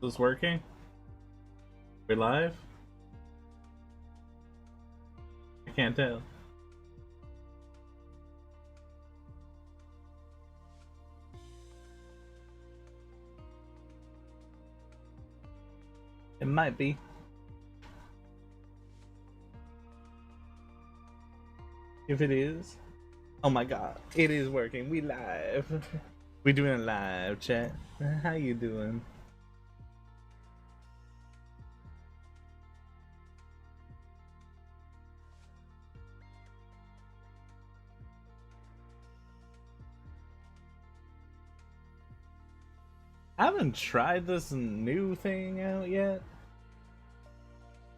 Is this working? We live? I can't tell. It might be. If it is. Oh my god, it is working. We live. We doing a live chat. How you doing? I haven't tried this new thing out yet.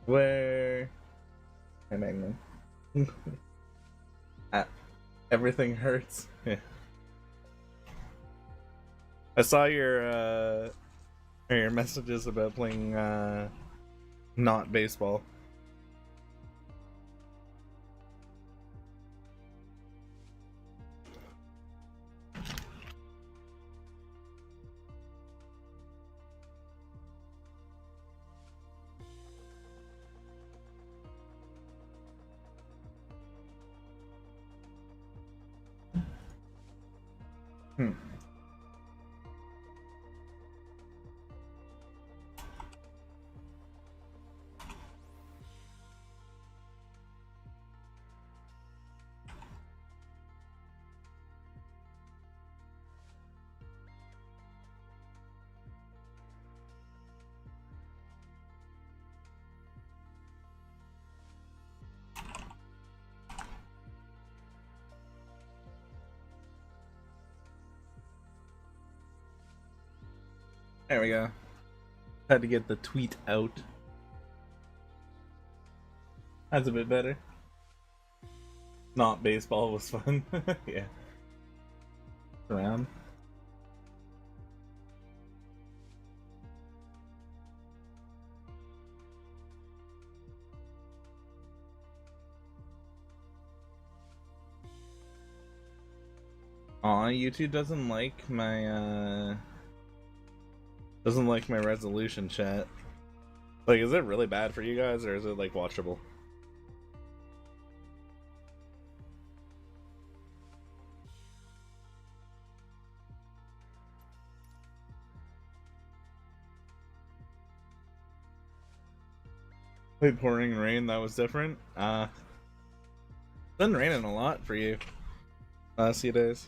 Where everything hurts. Yeah. I saw your messages about playing not baseball. There we go. Had to get the tweet out. That's a bit better. Not baseball was fun. Yeah. Around. Aw, YouTube doesn't like my resolution chat. Like, is it really bad for you guys, or is it like watchable? Like pouring rain, that was different. It's been raining a lot for you last few days.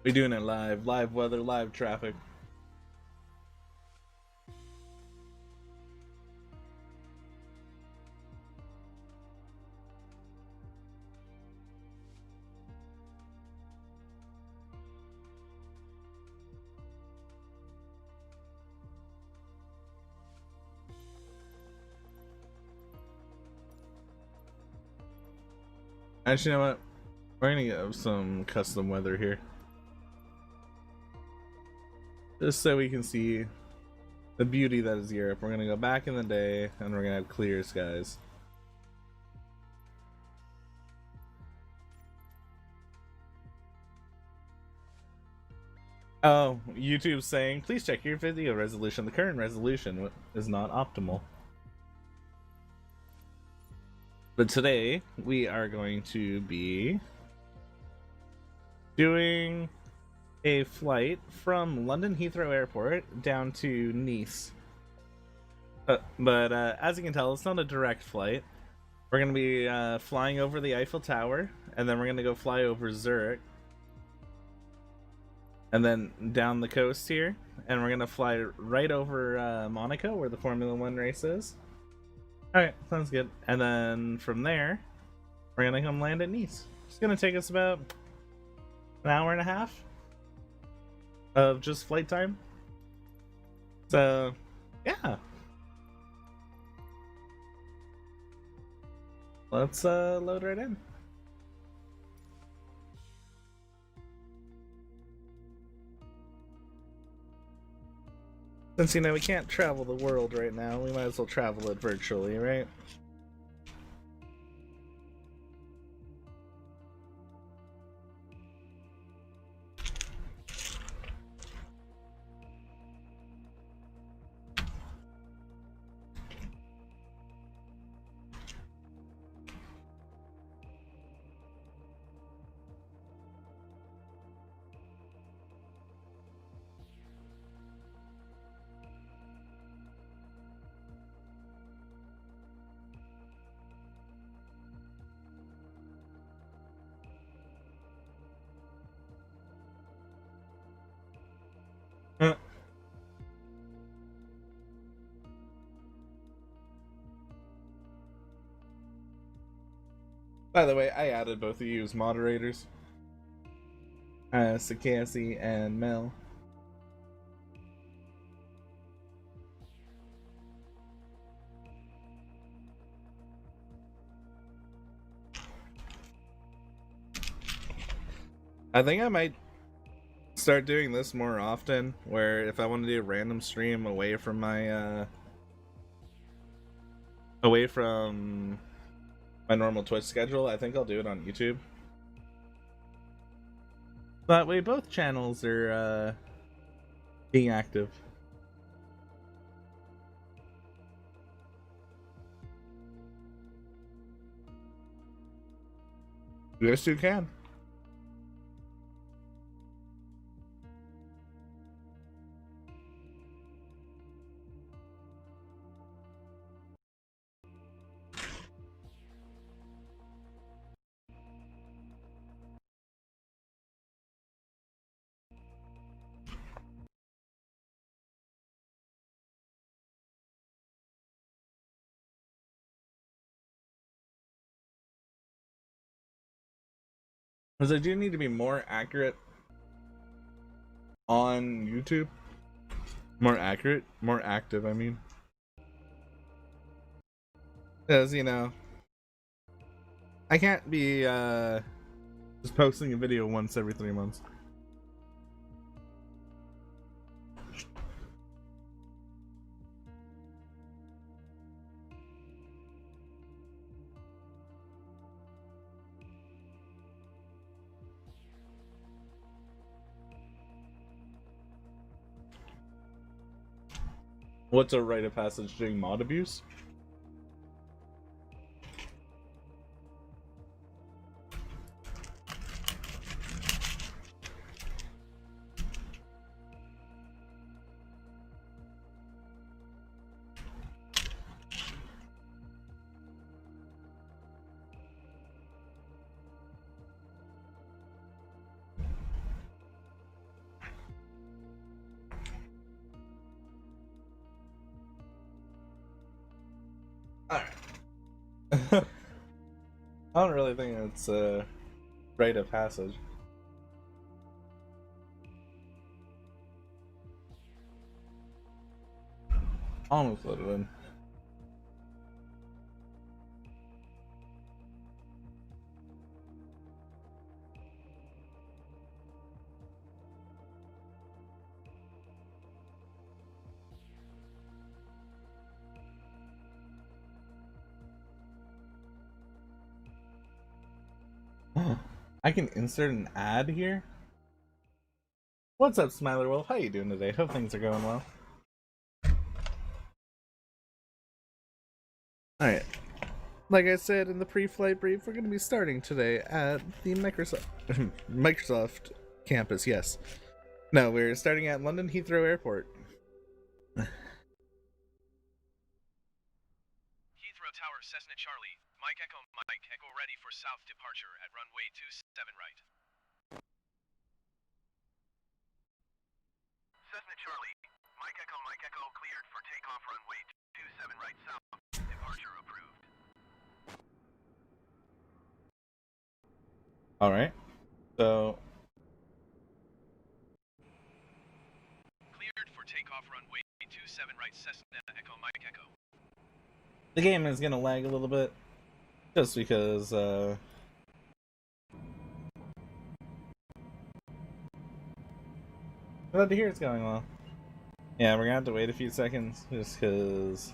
We doing it live weather, live traffic. Actually, you know what? We're gonna get some custom weather here. Just so we can see the beauty that is Europe. We're gonna go back in the day and we're gonna have clear skies. Oh, YouTube's saying, please check your video resolution. The current resolution is not optimal. But today, we are going to be doing a flight from London Heathrow Airport down to Nice. But as you can tell, it's not a direct flight. We're going to be flying over the Eiffel Tower, and then we're going to go fly over Zurich. And then down the coast here, and we're going to fly right over Monaco, where the Formula 1 race is. Alright, sounds good. And then from there, we're going to come land at Nice. It's going to take us about an hour and a half of just flight time. So, yeah. Let's load right in. Since, you know, we can't travel the world right now, we might as well travel it virtually, right? By the way, I added both of you as moderators. Sakasi and Mel. I think I might start doing this more often, where if I want to do a random stream away from my normal Twitch schedule, I think I'll do it on YouTube. That way both channels are being active. Yes, you can. Because I do need to be more accurate on YouTube. More accurate? More active, I mean. Because, you know, I can't be just posting a video once every 3 months. What's a rite of passage doing mod abuse? I don't really think it's a rite of passage. Almost let it in. I can insert an ad here? What's up, Smiler Wolf? How you doing today? Hope things are going well. Alright. Like I said in the pre-flight brief, we're going to be starting today at the Microsoft campus, yes. No, we're starting at London Heathrow Airport. Heathrow Tower, Cessna Charlie. Mike Echo ready for south departure at runway 27 right. Cessna Charlie, Mike Echo cleared for takeoff runway 27 right south. Departure approved. Alright. So Cleared for takeoff runway 27 right Cessna Echo Mike Echo. the game is gonna lag a little bit. Just because glad to hear it's going well. Yeah, we're gonna have to wait a few seconds just because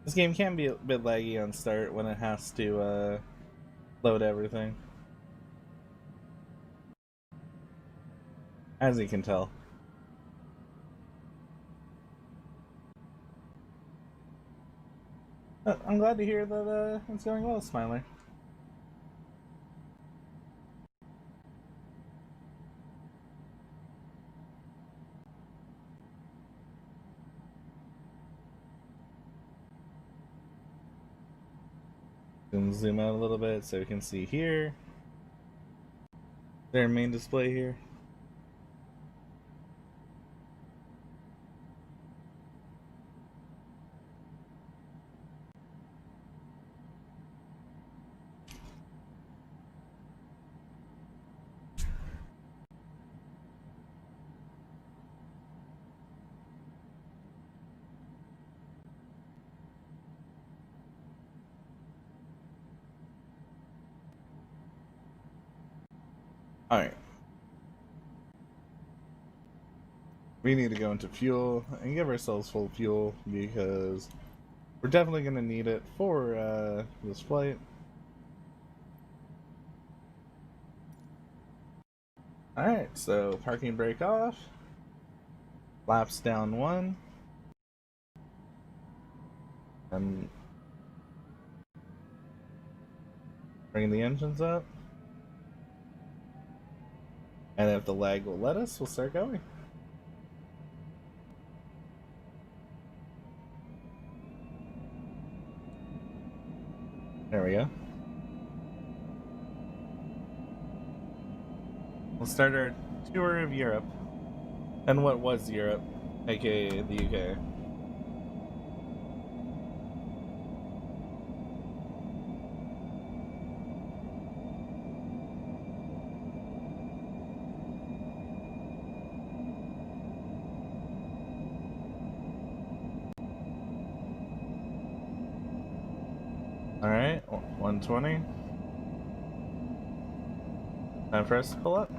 this game can be a bit laggy on start when it has to load everything. As you can tell. I'm glad to hear that it's going well, Smiler. Can zoom out a little bit so we can see here. Their main display here. Alright. We need to go into fuel and give ourselves full fuel because we're definitely going to need it for this flight. Alright, so parking brake off. Flaps down 1. And bring the engines up. And if the lag will let us, we'll start going. There we go. We'll start our tour of Europe. And what was Europe, aka the UK. Alright, 120. Time for us to pull up.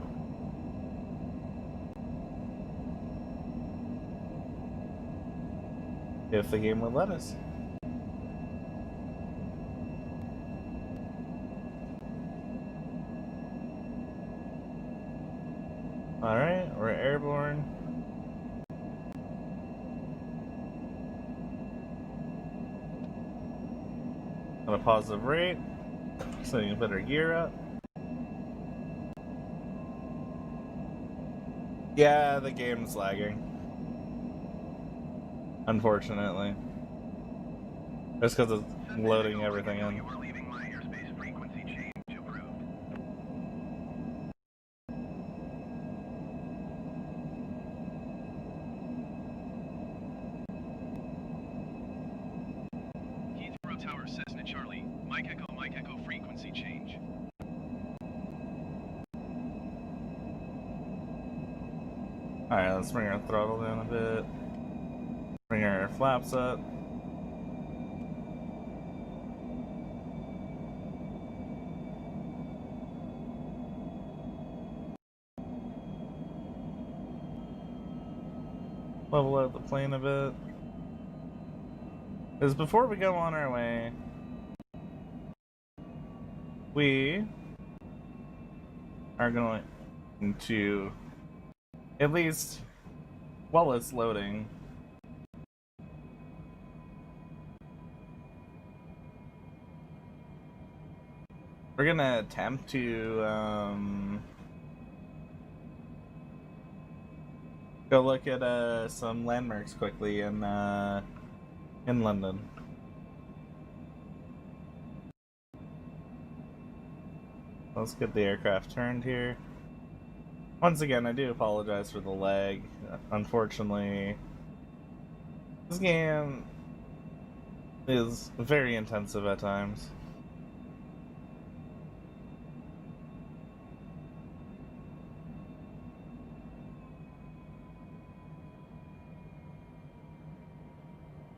If the game would let us. Alright, we're airborne. On a positive rate, so you can put our gear up. Yeah, the game's lagging. Unfortunately. Just because it's loading everything in. Heathrow Tower, Cessna Charlie. Mike Echo, frequency change. Alright, let's bring our throttle down a bit. Bring our flaps up. Level out the plane a bit. Because before we go on our way, we are going to, at least while it's loading, we're gonna attempt to go look at some landmarks quickly in London. Let's get the aircraft turned here. Once again, I do apologize for the lag. Unfortunately, this game is very intensive at times.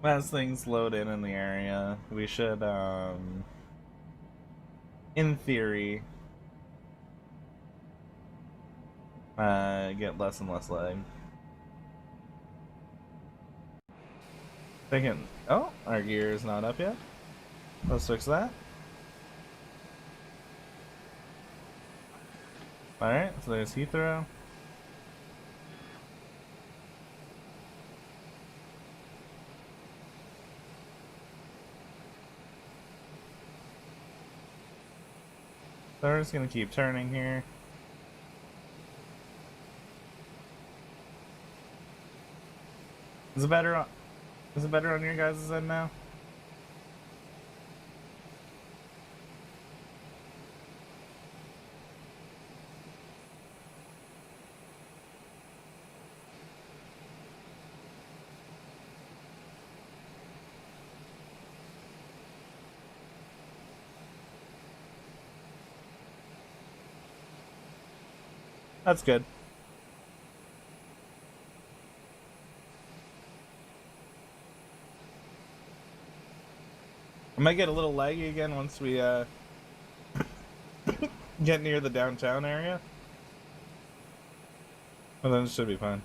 As things load in the area, we should, in theory, get less and less lag. Thinking, oh, our gear is not up yet. Let's fix that. Alright, so there's Heathrow. So we're just gonna keep turning here. Is it better on your guys' end now? That's good. I might get a little laggy again once we get near the downtown area. But then it should be fine.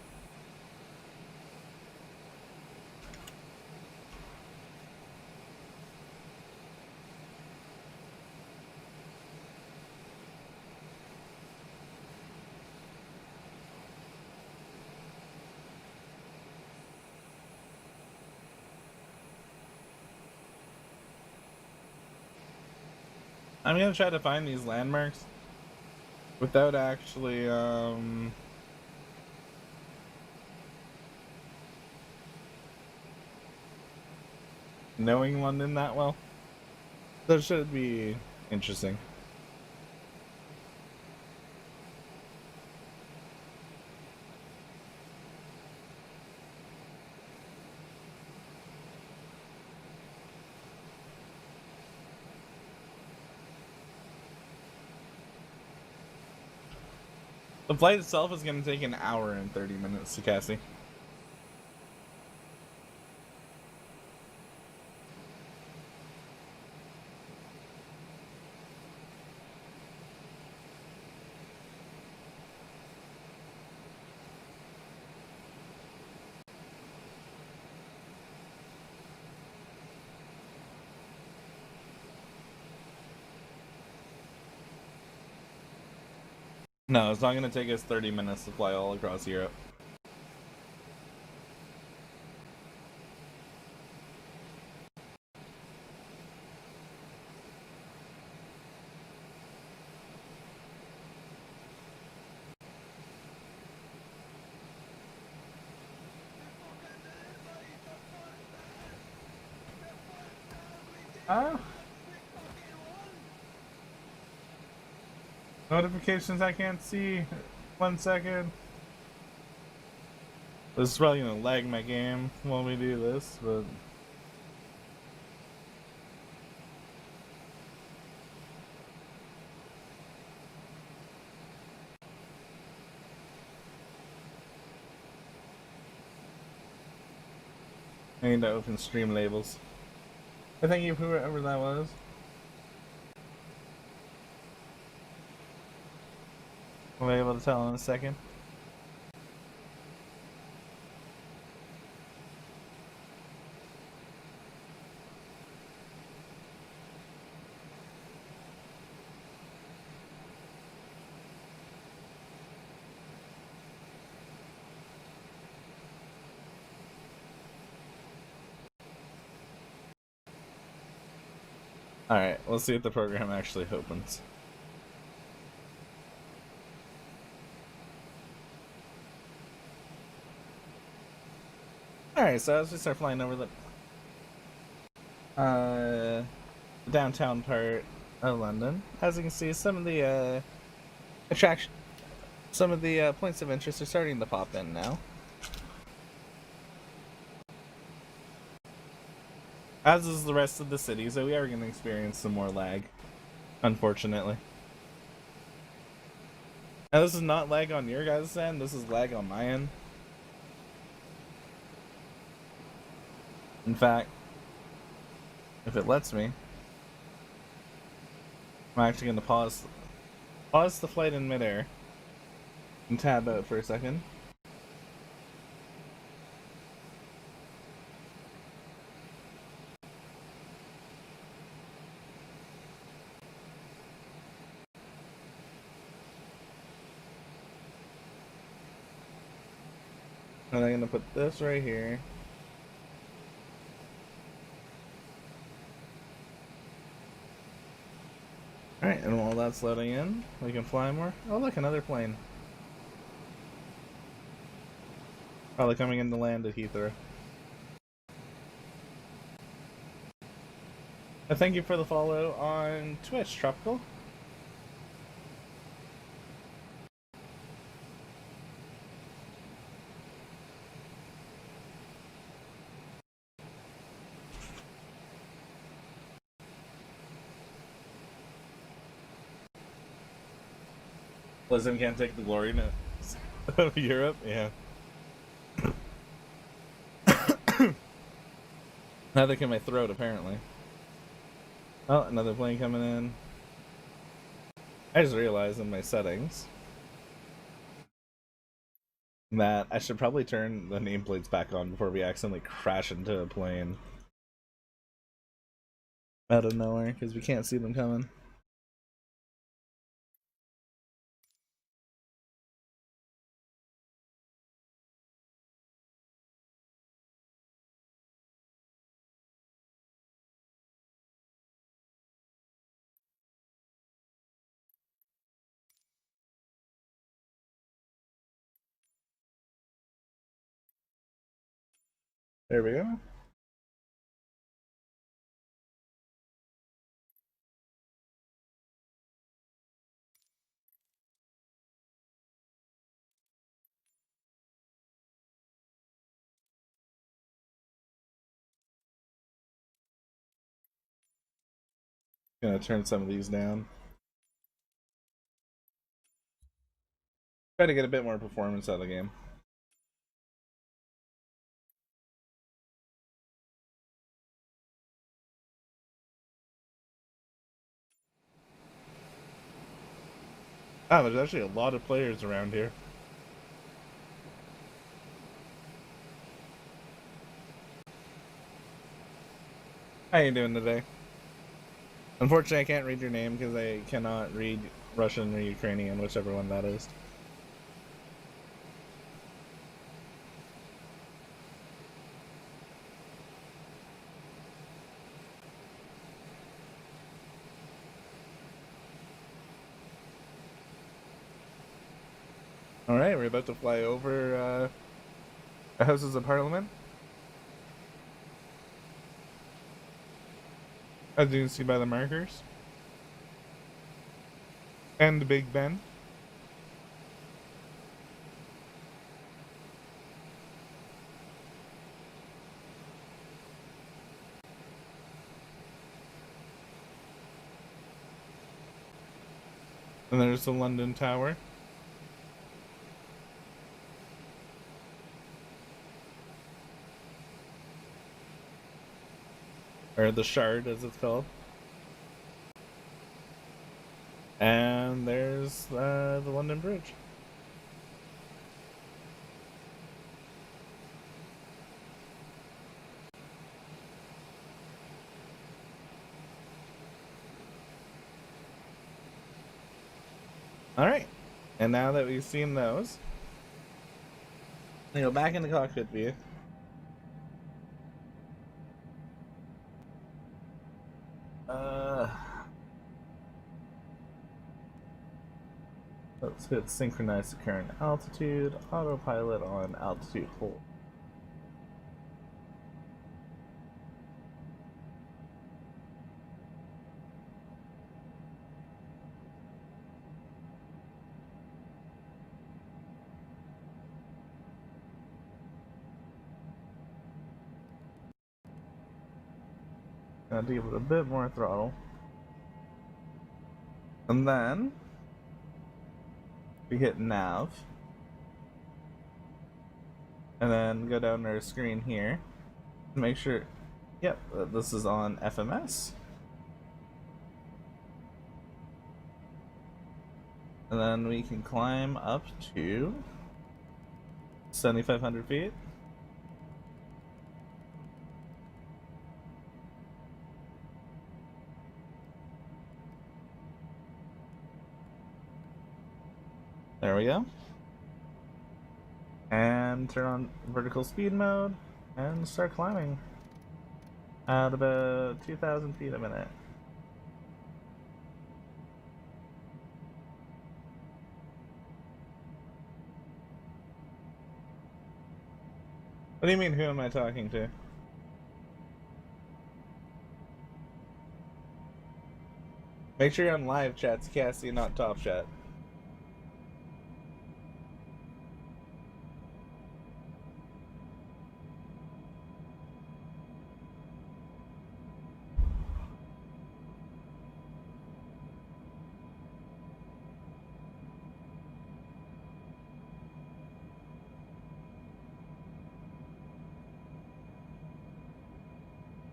I'm gonna try to find these landmarks without actually knowing London that well. That should be interesting. The flight itself is going to take an hour and 30 minutes to Cassie. No, it's not going to take us 30 minutes to fly all across Europe. Ah. Notifications I can't see. 1 second. This is probably gonna lag my game while we do this, but I need to open stream labels. I thank you for whoever that was. We'll be able to tell in a second. Alright, let's see if the program actually opens. Alright, so as we start flying over the downtown part of London, as you can see, some of the points of interest are starting to pop in now. As is the rest of the city, so we are going to experience some more lag, unfortunately. Now this is not lag on your guys' end, this is lag on my end. In fact, if it lets me, I'm actually going to pause the flight in midair and tab out for a second. And I'm gonna put this right here. Alright, and while that's loading in, we can fly more. Oh look, another plane. Probably coming in to land at Heathrow. Thank you for the follow on Twitch, Tropical. Blizzard can't take the glory of Europe, yeah. Now they can my throat, apparently. Oh, another plane coming in. I just realized in my settings that I should probably turn the nameplates back on before we accidentally crash into a plane out of nowhere, because we can't see them coming. There we go. Gonna turn some of these down. Try to get a bit more performance out of the game. Ah, there's actually a lot of players around here. How you doing today? Unfortunately, I can't read your name because I cannot read Russian or Ukrainian, whichever one that is. Alright, we're about to fly over the Houses of Parliament. As you can see by the markers. And the Big Ben. And there's the London Tower. Or the Shard, as it's called. And there's the London Bridge. Alright, and now that we've seen those, we go back into cockpit view. Let's hit synchronize the current altitude, autopilot on altitude hold. Gonna give it a bit more throttle. And then we hit nav. And then go down to our screen here. Make sure, yep, this is on FMS. And then we can climb up to 7,500 feet. There we go. And turn on vertical speed mode and start climbing at about 2,000 feet a minute. What do you mean, who am I talking to? Make sure you're on live chat, it's Cassie, not top chat.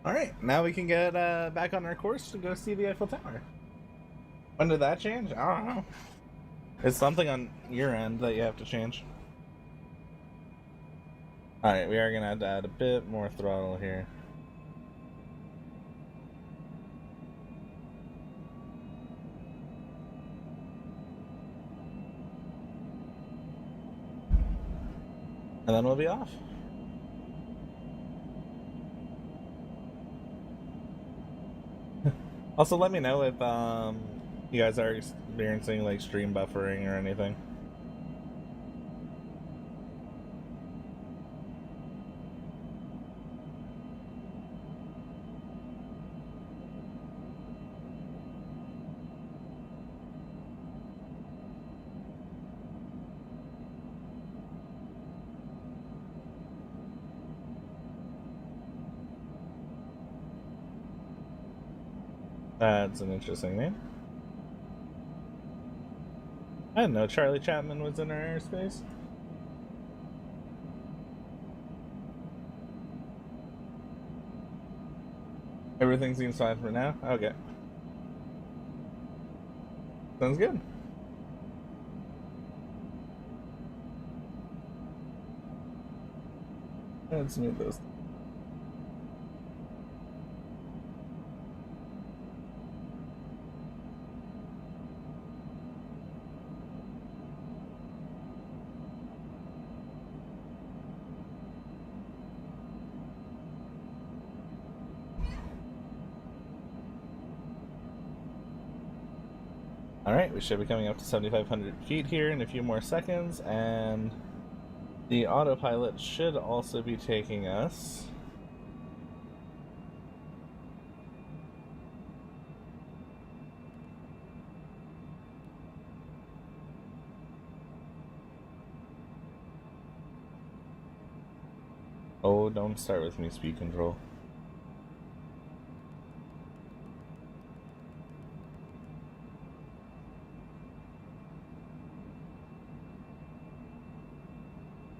Alright, now we can get back on our course to go see the Eiffel Tower. When did that change? I don't know. It's something on your end that you have to change. Alright, we are going to have to add a bit more throttle here. And then we'll be off. Also, let me know if you guys are experiencing like stream buffering or anything. That's an interesting name. I didn't know Charlie Chapman was in our airspace. Everything seems fine for now? Okay. Sounds good. Let's move this. Alright, we should be coming up to 7,500 feet here in a few more seconds, and the autopilot should also be taking us oh, don't start with me, speed control.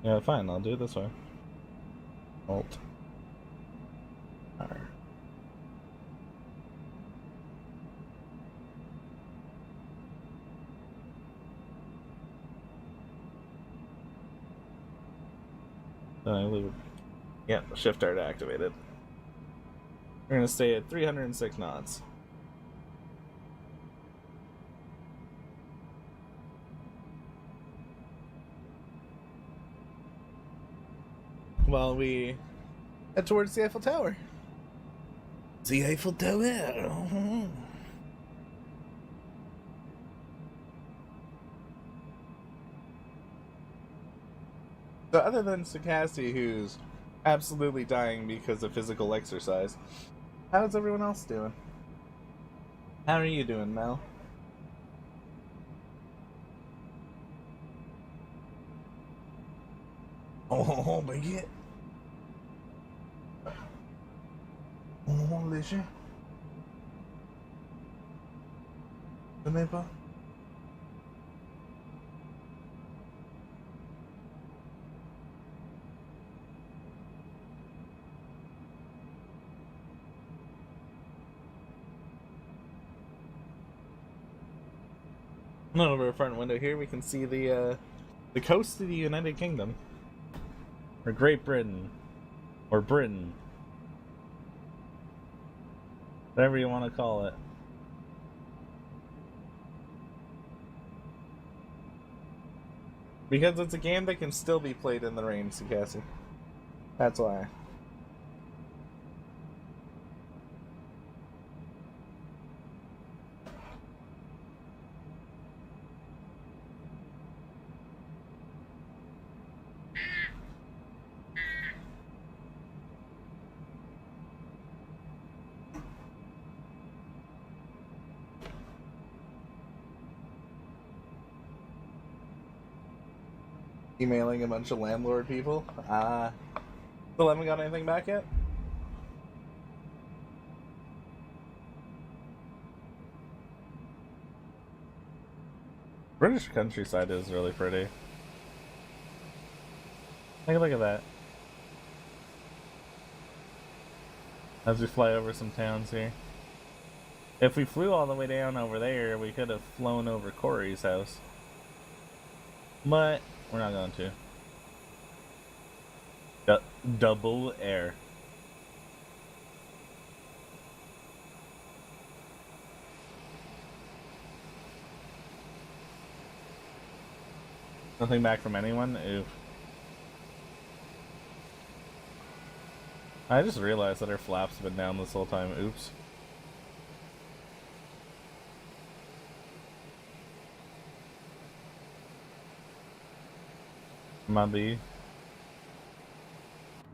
Yeah, fine, I'll do it this way. Alt. R. Then I leave it. Yeah, shift R activated. We're gonna stay at 306 knots. While we head towards the Eiffel Tower. The Eiffel Tower. So other than Sakasi, who's absolutely dying because of physical exercise, how's everyone else doing? How are you doing, Mel? Oh, baguette. Oh, léger. Ce n'est pas. Over our front window here, we can see the coast of the United Kingdom, or Great Britain, or Britain, whatever you want to call it. Because it's a game that can still be played in the rain, Cassie. That's why. Emailing a bunch of landlord people. Still haven't got anything back yet? British countryside is really pretty. Take a look at that. As we fly over some towns here. If we flew all the way down over there, we could have flown over Corey's house. But we're not going to. Double air. Nothing back from anyone? Oof. I just realized that our flaps have been down this whole time. Oops. Maybe.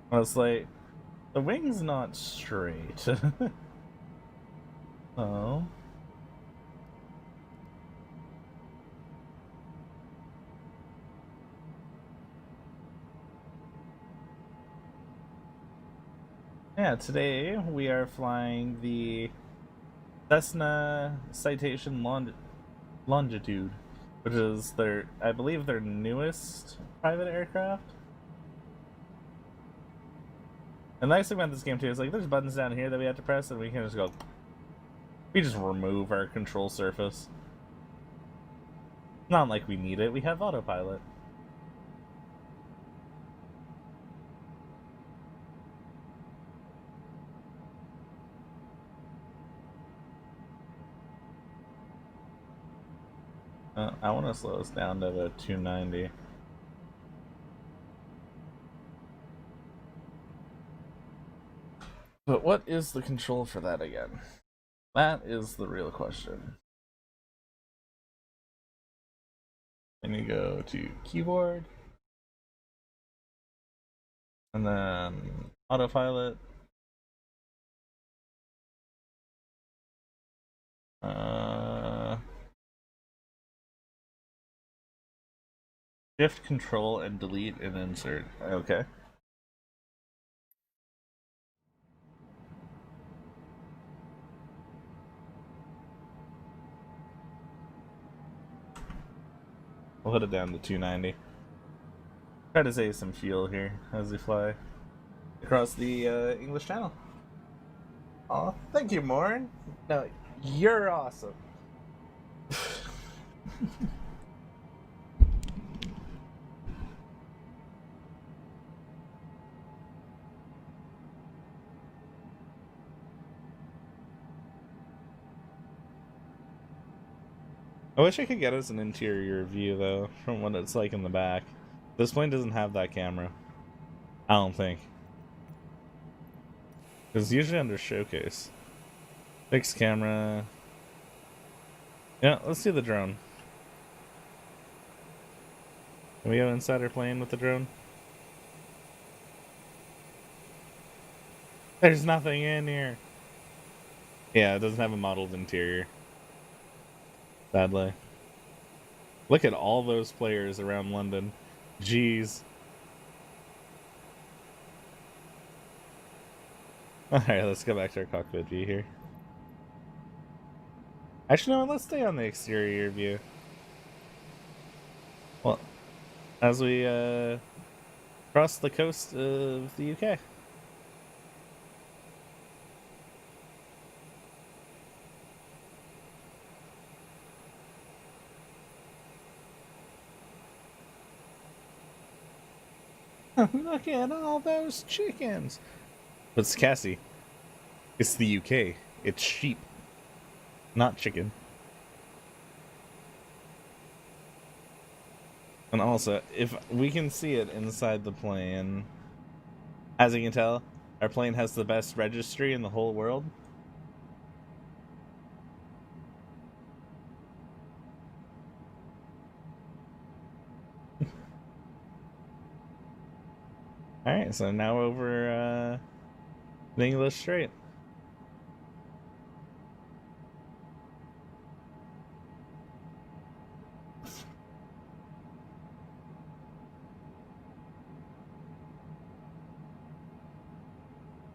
I was like, the wing's not straight. Oh. Yeah, today we are flying the Cessna Citation Longitude, which is their, I believe, their newest private aircraft. And the nice thing about this game too is like there's buttons down here that we have to press and we can just go, we just remove our control surface. Not like we need it, we have autopilot. I want to slow us down to the 290. But what is the control for that again? That is the real question. And you go to keyboard, and then autopilot. Shift, control, and delete and insert. Okay. We'll hit it down to 290. Try to save some fuel here as we fly across the English Channel. Aw, thank you, Morin. No, you're awesome. I wish I could get us an interior view, though, from what it's like in the back. This plane doesn't have that camera. I don't think. It's usually under showcase. Fixed camera. Yeah, let's see the drone. Can we go inside our plane with the drone? There's nothing in here. Yeah, it doesn't have a modeled interior. Sadly. Look at all those players around London. Jeez. Alright, let's go back to our cockpit view here. Actually, no, let's stay on the exterior view. Well, as we cross the coast of the UK. Look at all those chickens. But it's Cassie. It's the UK. It's sheep. Not chicken. And also, if we can see it inside the plane, as you can tell, our plane has the best registry in the whole world. Alright, so now over the English Strait.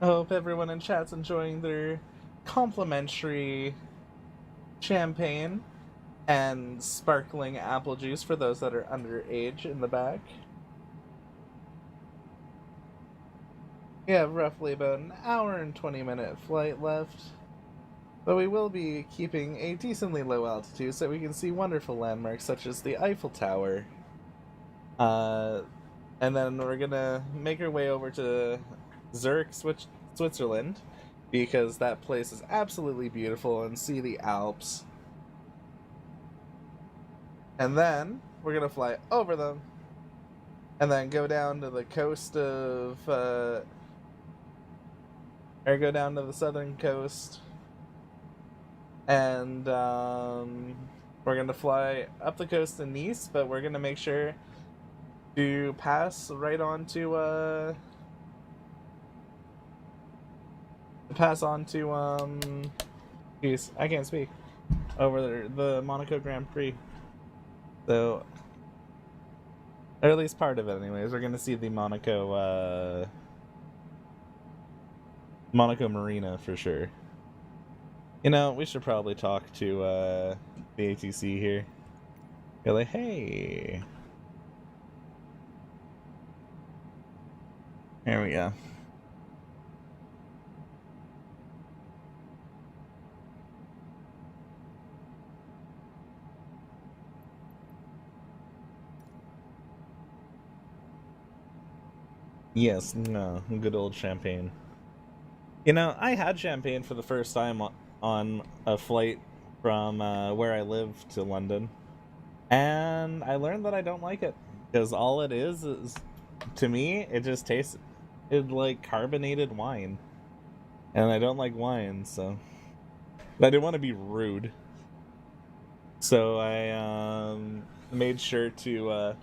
I hope everyone in chat's enjoying their complimentary champagne and sparkling apple juice for those that are underage in the back. We have roughly about an hour and 20-minute flight left, but we will be keeping a decently low altitude so we can see wonderful landmarks such as the Eiffel Tower. And then we're gonna make our way over to Zurich, Switzerland, because that place is absolutely beautiful, and see the Alps. And then we're gonna fly over them, and then go down to the coast of, or go down to the southern coast, and we're gonna fly up the coast to Nice, but we're gonna make sure to pass right on to geez, I can't speak, over the Monaco Grand Prix. So, or at least part of it anyways, we're gonna see the Monaco Marina for sure. You know, we should probably talk to the ATC here. Go like, hey. There we go. Yes, no, good old champagne. You know, I had champagne for the first time on a flight from where I live to London, and I learned that I don't like it, because all it is, to me, it just tastes like carbonated wine, and I don't like wine, so. But I didn't want to be rude, so I made sure to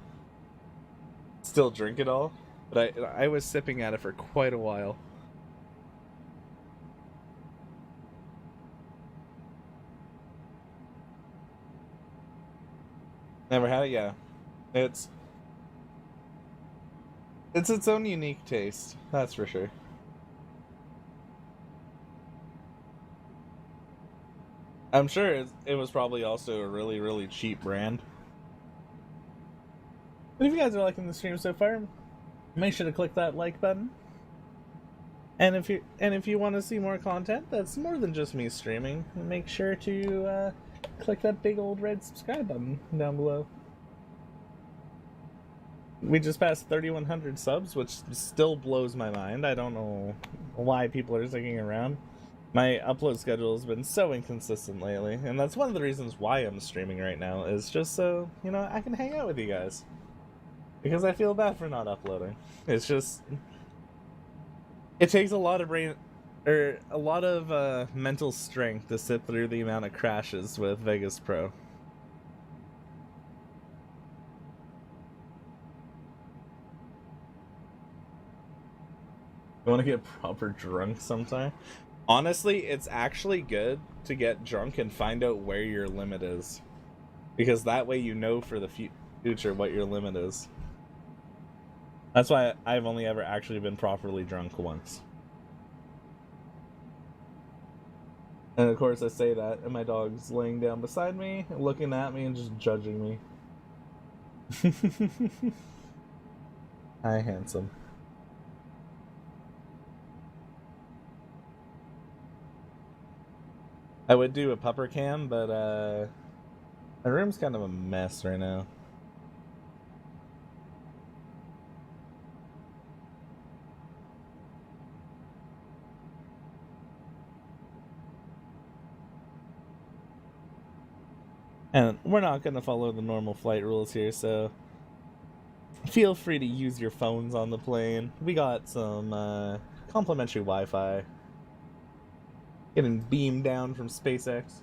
still drink it all, but I was sipping at it for quite a while. Never had it, yeah. It's its own unique taste, that's for sure. I'm sure it was probably also a really, really cheap brand. But if you guys are liking the stream so far, make sure to click that like button. And if you want to see more content that's more than just me streaming, make sure to click that big old red subscribe button down below. We just passed 3,100 subs, which still blows my mind. I don't know why people are sticking around. My upload schedule has been so inconsistent lately, and that's one of the reasons why I'm streaming right now, is just so, you know, I can hang out with you guys. Because I feel bad for not uploading. It's just, it takes a lot of mental strength to sit through the amount of crashes with Vegas Pro. You want to get proper drunk sometime? Honestly, it's actually good to get drunk and find out where your limit is, because that way you know for the future what your limit is. That's why I've only ever actually been properly drunk once. And of course I say that, and my dog's laying down beside me, looking at me and just judging me. Hi, handsome. I would do a pupper cam, but my room's kind of a mess right now. And we're not going to follow the normal flight rules here, so feel free to use your phones on the plane. We got some complimentary Wi-Fi. Getting beamed down from SpaceX.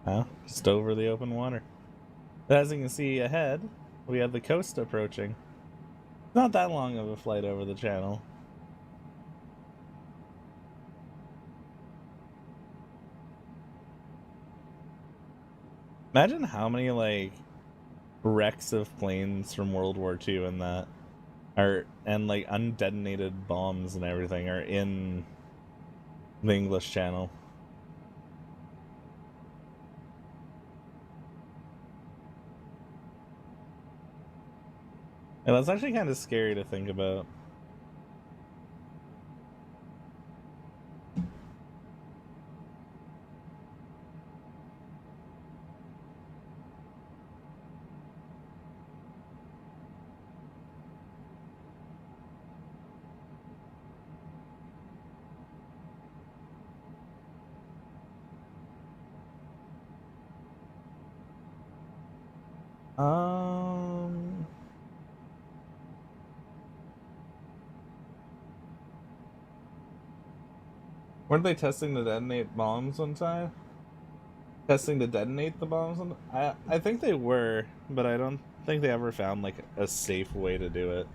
Well, just over the open water. As you can see ahead, we have the coast approaching. Not that long of a flight over the channel. Imagine how many, like, wrecks of planes from World War II and that are, and like undetonated bombs and everything are in the English Channel. And that's actually kind of scary to think about. Weren't they testing to detonate bombs one time? Testing to detonate the bombs? I think they were, but I don't think they ever found like a safe way to do it.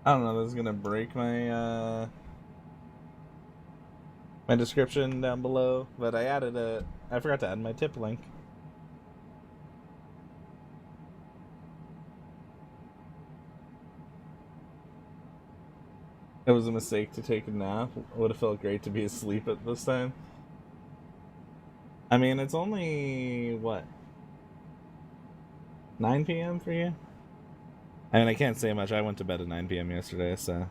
I don't know, this is gonna break my my description down below, but I forgot to add my tip link. It was a mistake to take a nap. It would have felt great to be asleep at this time. I mean, it's only, what, 9 p.m. for you? I mean, I can't say much. I went to bed at 9 p.m. yesterday, so...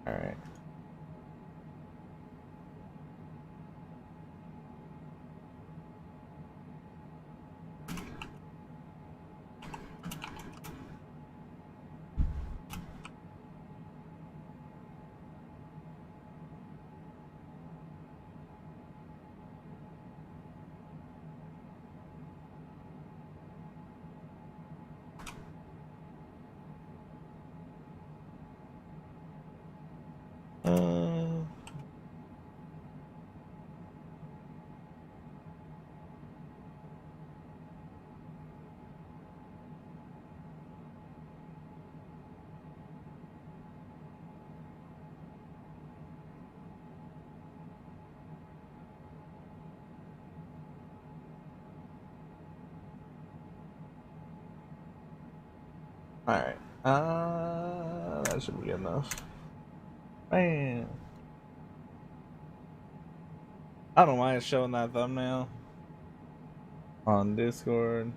Alright. Alright. That should be good enough. Man. I don't know why it's showing that thumbnail on Discord.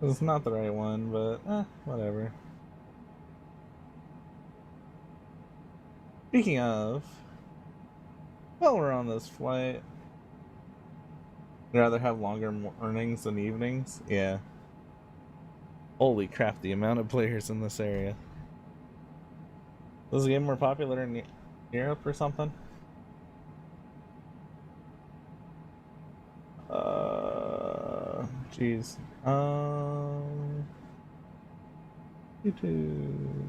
It's not the right one, but whatever. Speaking of, while we're on this flight, I'd rather have longer mornings than evenings. Yeah. Holy crap, the amount of players in this area. Was the game more popular in Europe or something? Jeez. YouTube.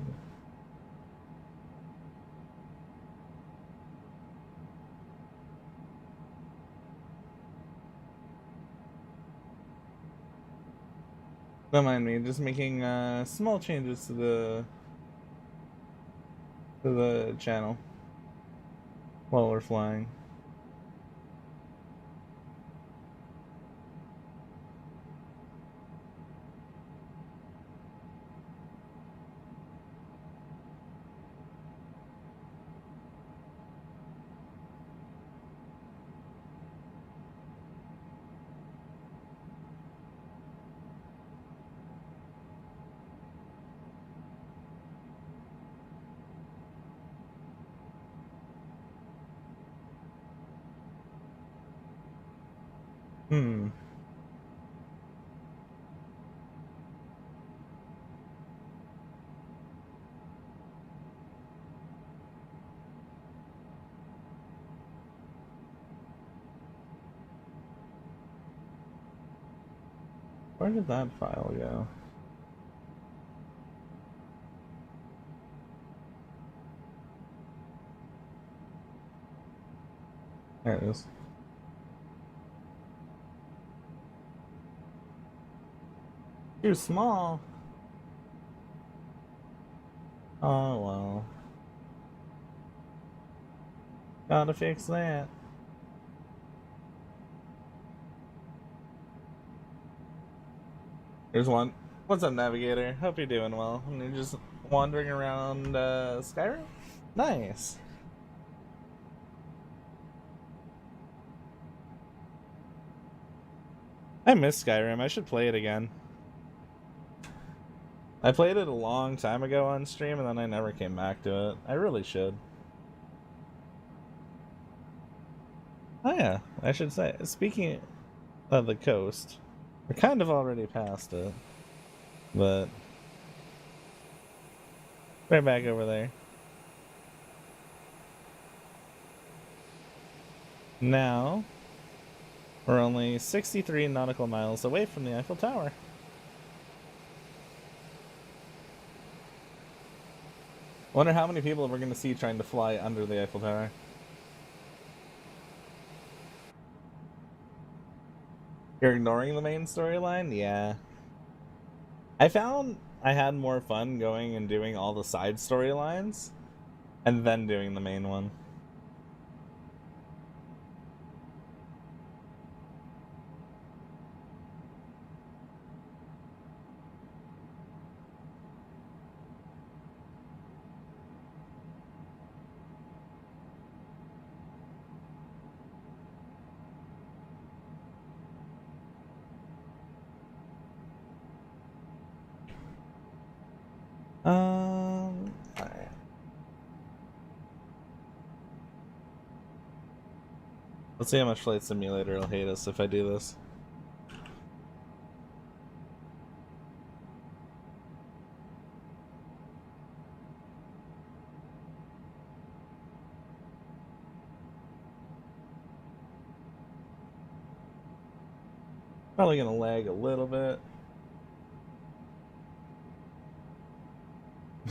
Don't mind me, just making small changes to the channel while we're flying. Where did that file go? There it is. Too small. Oh well. Gotta fix that. Here's one. What's up, Navigator? Hope you're doing well. And you're just wandering around Skyrim? Nice. I miss Skyrim. I should play it again. I played it a long time ago on stream and then I never came back to it. I really should. Oh yeah, I should say. Speaking of the coast, we're kind of already past it. But right back over there. Now we're only 63 nautical miles away from the Eiffel Tower. Wonder how many people we're going to see trying to fly under the Eiffel Tower. You're ignoring the main storyline? Yeah. I found I had more fun going and doing all the side storylines and then doing the main one. Alright. Let's see how much Flight Simulator will hate us if I do this. Probably gonna lag a little bit.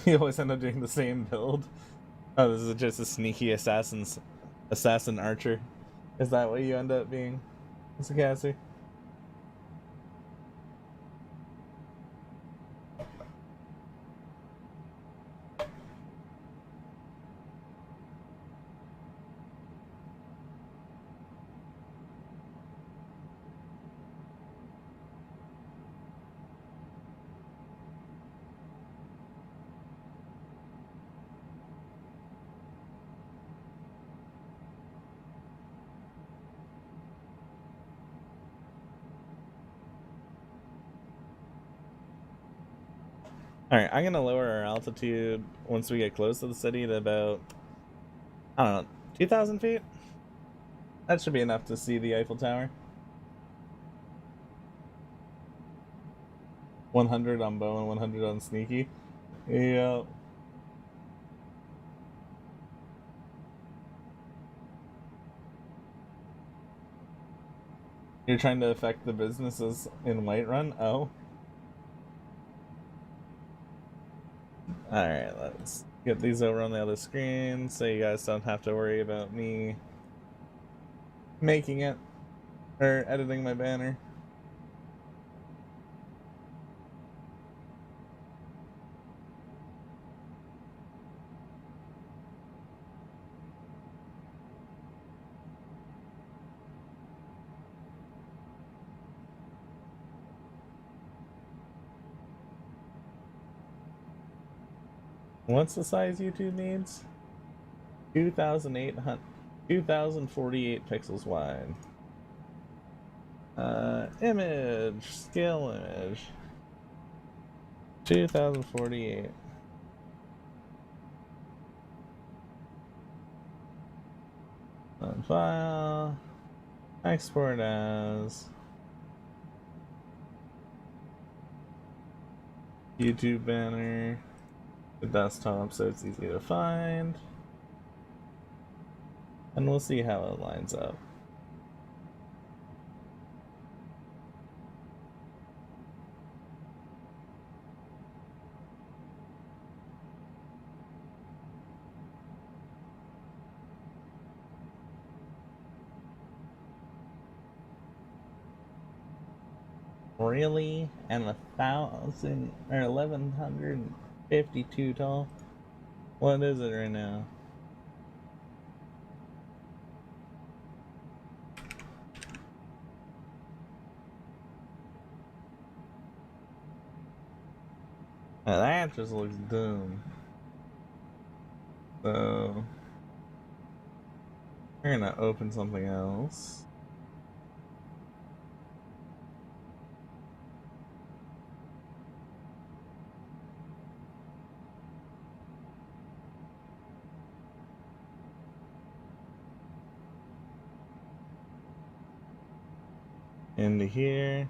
You always end up doing the same build. Oh, this is just a sneaky assassin archer. Is that what you end up being, Mr. Cassie? Alright, I'm gonna lower our altitude once we get close to the city to about, I don't know, 2,000 feet? That should be enough to see the Eiffel Tower. 100 on bow and 100 on sneaky. Yeah. You're trying to affect the businesses in Whiterun? Oh. Alright, let's get these over on the other screen so you guys don't have to worry about me making it or editing my banner. What's the size YouTube needs? 2048 pixels wide. Image, scale image. 2048. On file. Export as YouTube banner. The desktop so it's easy to find. And we'll see how it lines up. Really? And 1,000 or 1,152 tall? What is it right now? Now that just looks dumb. So we're gonna open something else. Into here.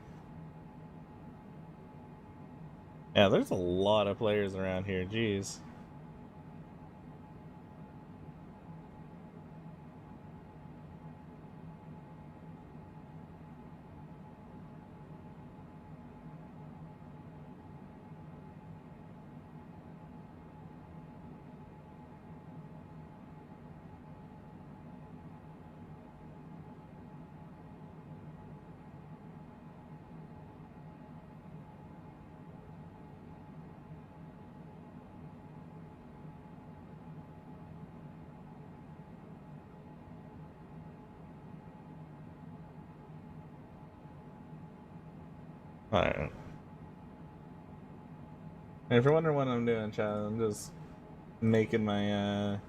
Yeah, there's a lot of players around here, jeez. Alright. And if you're wondering what I'm doing, chat, I'm just making my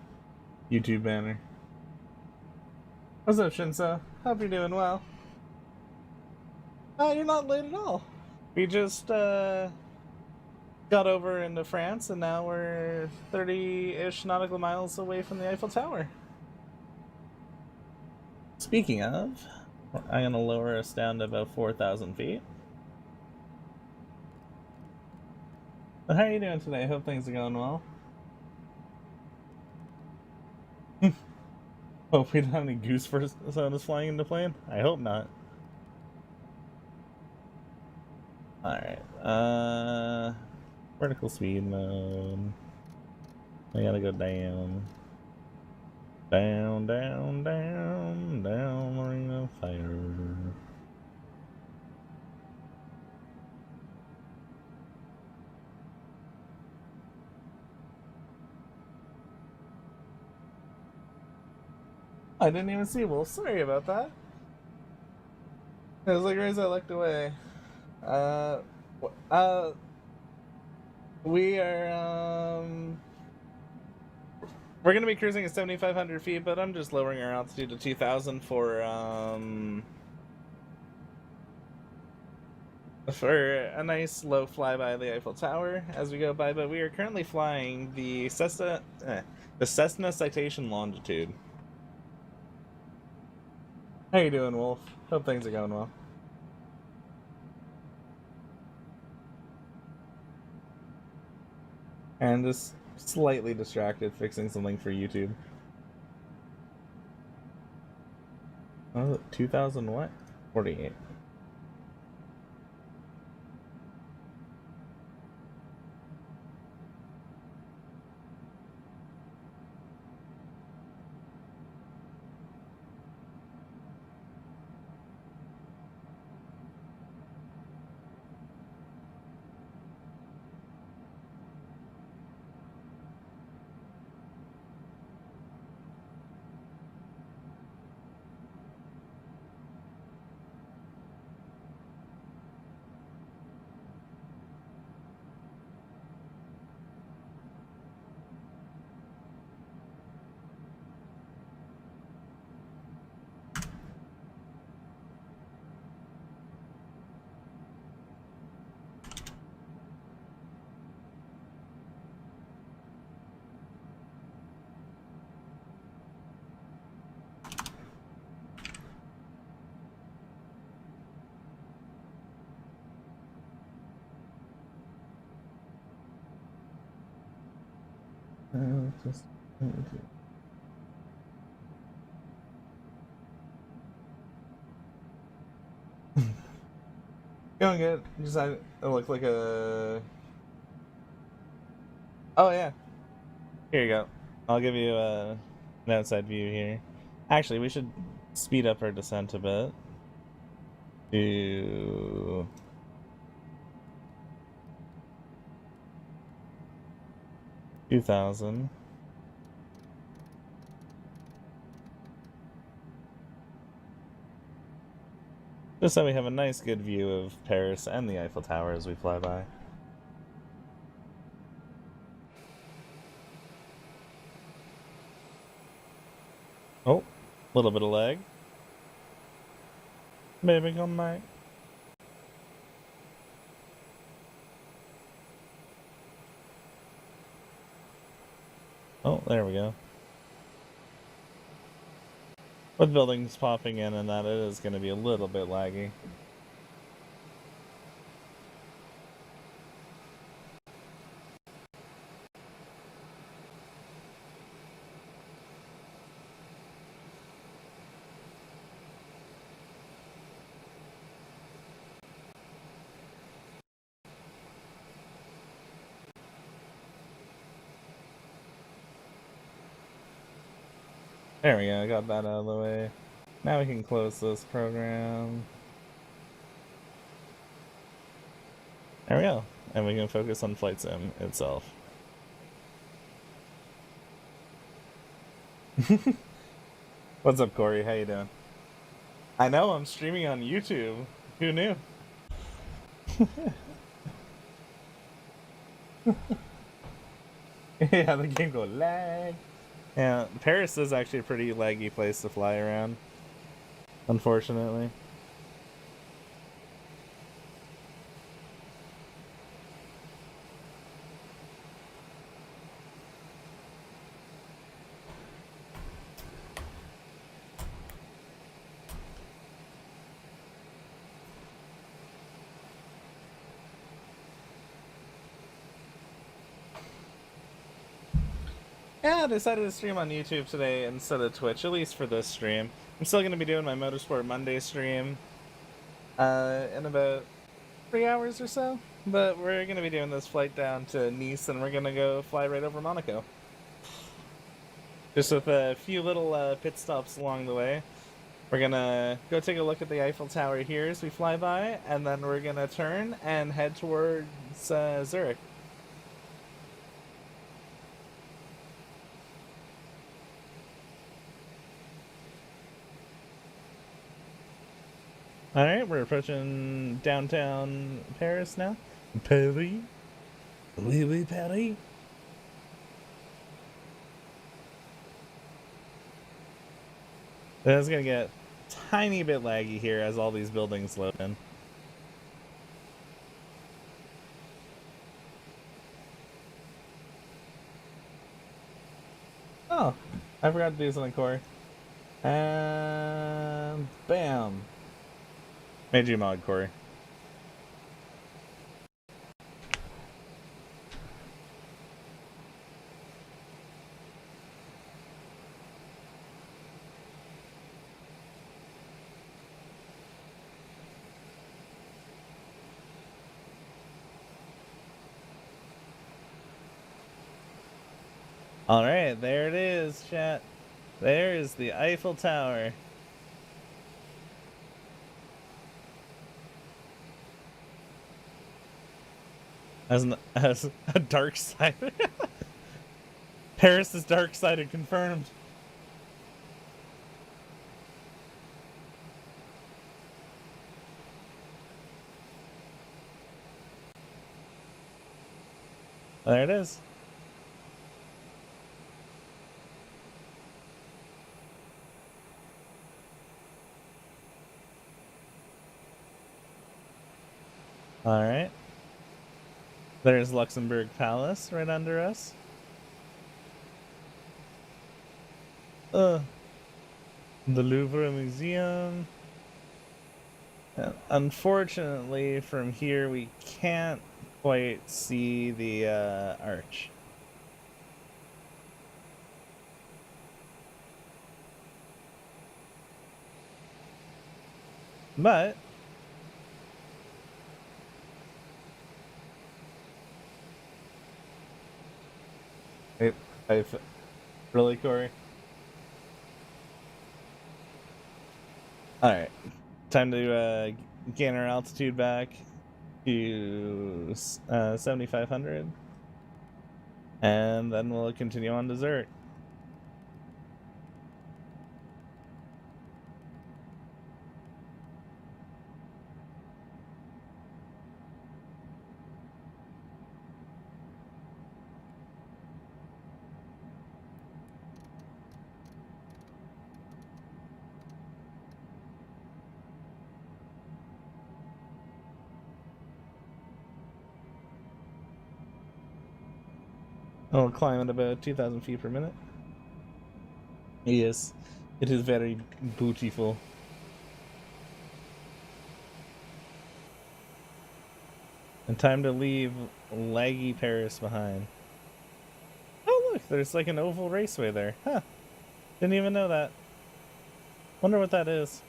YouTube banner. What's up, Shinso? Hope you're doing well. Oh, you're not late at all. We just got over into France, and now we're 30-ish nautical miles away from the Eiffel Tower. Speaking of, I'm gonna lower us down to about 4,000 feet. But how are you doing today? I hope things are going well. Hope we don't have any goose personas flying into plane? I hope not. Alright, vertical speed mode. I gotta go down. Down, down, down, down, ring of fire. I didn't even see Wolf. Sorry about that. It was like right as I looked away. Uh, we are we're gonna be cruising at 7,500 feet, but I'm just lowering our altitude to 2,000 for a nice low flyby of the Eiffel Tower as we go by. But we are currently flying the Cessna Citation Longitude. How you doing, Wolf? Hope things are going well. And just slightly distracted fixing something for YouTube. Oh, 2,000 what? 48. Just going good. Just I look like a. Oh yeah. Here you go. I'll give you an outside view here. Actually, we should speed up our descent a bit to 2,000. Just so we have a nice good view of Paris and the Eiffel Tower as we fly by. Oh, a little bit of lag. Baby, come back. Oh, there we go. With buildings popping in and that, it is going to be a little bit laggy. There we go, I got that out of the way. Now we can close this program. There we go. And we can focus on Flight Sim itself. What's up, Corey? How you doing? I know, I'm streaming on YouTube. Who knew? Yeah, the game go lag. Yeah, Paris is actually a pretty laggy place to fly around, unfortunately. Yeah, I decided to stream on YouTube today instead of Twitch, at least for this stream. I'm still going to be doing my Motorsport Monday stream in about 3 hours or so. But we're going to be doing this flight down to Nice, and we're going to go fly right over Monaco. Just with a few little pit stops along the way. We're gonna go take a look at the Eiffel Tower here as we fly by, and then we're gonna turn and head towards Zurich. Alright, we're approaching downtown Paris now. Paris? Oui, oui, Paris? It's gonna get a tiny bit laggy here as all these buildings load in. Oh, I forgot to do something, Corey. And bam. Made you mod, Corey. Alright, there it is, chat. There is the Eiffel Tower. As a dark side. Paris is dark sided, confirmed. There it is. Alright. There's Luxembourg Palace right under us. The Louvre Museum. And unfortunately, from here we can't quite see the arch. But really, Corey? Alright. Time to gain our altitude back to 7,500. And then we'll continue on to Zurich. I'll climb at about 2,000 feet per minute. Yes, it is very beautiful. And time to leave laggy Paris behind. Oh look, there's like an oval raceway there. Huh. Didn't even know that. Wonder what that is.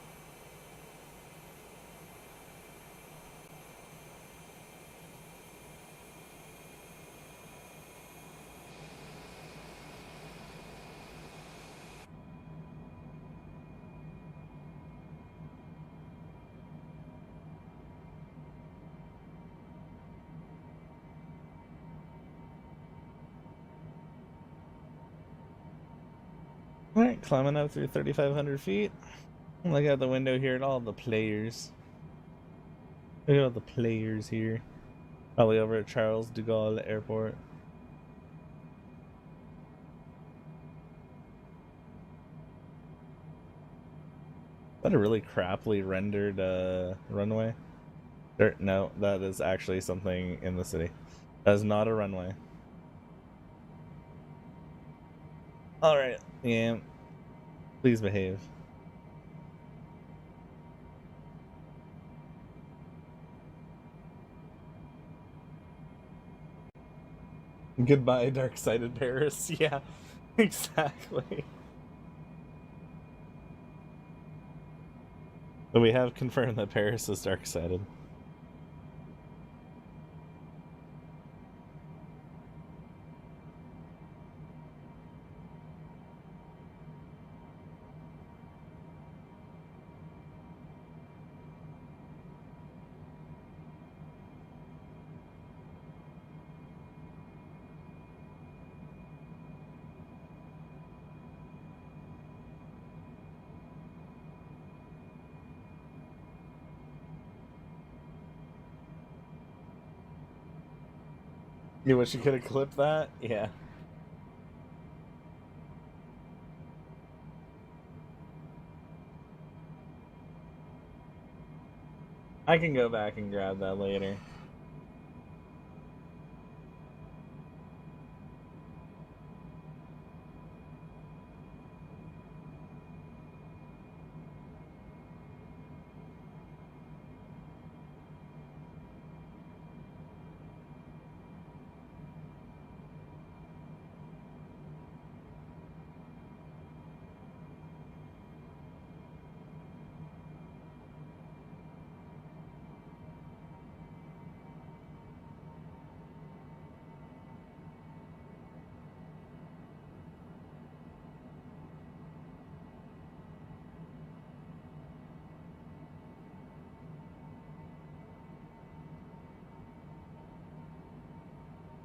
Alright, climbing up through 3,500 feet. Look out the window here at all the players. Look at all the players here. Probably over at Charles de Gaulle Airport. Is that a really crappily rendered runway? No, that is actually something in the city. That is not a runway. Alright, yeah. Please behave. Goodbye, dark-sided Paris. Yeah, exactly. But we have confirmed that Paris is dark-sided. You wish you could have clipped that? Yeah. I can go back and grab that later.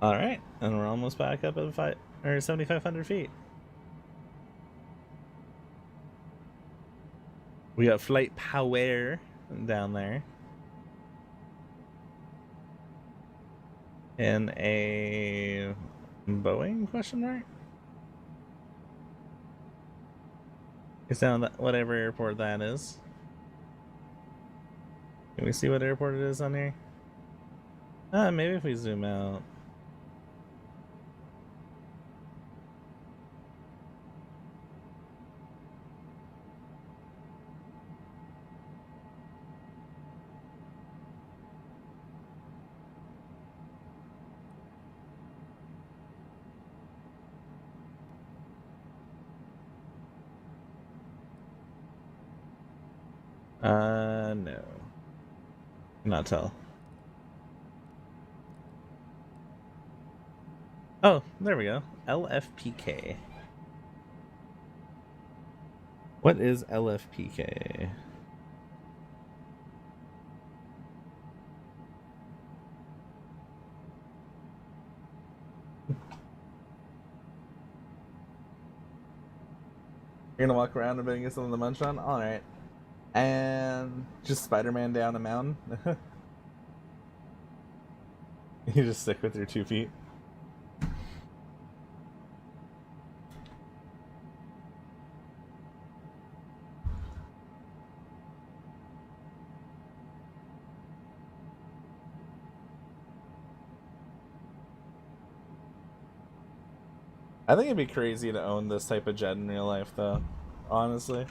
All right, and we're almost back up at 7,500 feet. We got flight power down there, in a Boeing question mark. It's down at whatever airport that is. Can we see what airport it is on here? Maybe if we zoom out. No. Cannot tell. Oh, there we go. LFPK. What is LFPK? You're gonna walk around a bit and get something to munch on? Alright. And just Spider-Man down a mountain? You just stick with your 2 feet? I think it'd be crazy to own this type of jet in real life, though. Honestly.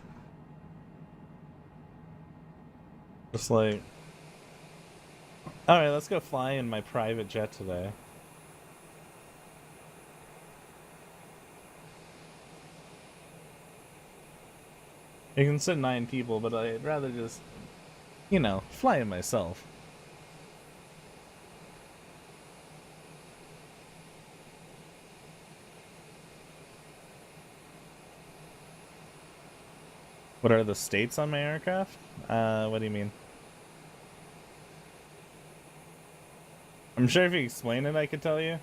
Just like... Alright, let's go fly in my private jet today. You can sit 9 people, but I'd rather just, you know, fly in myself. What are the states on my aircraft? What do you mean? I'm sure if you explain it, I could tell you.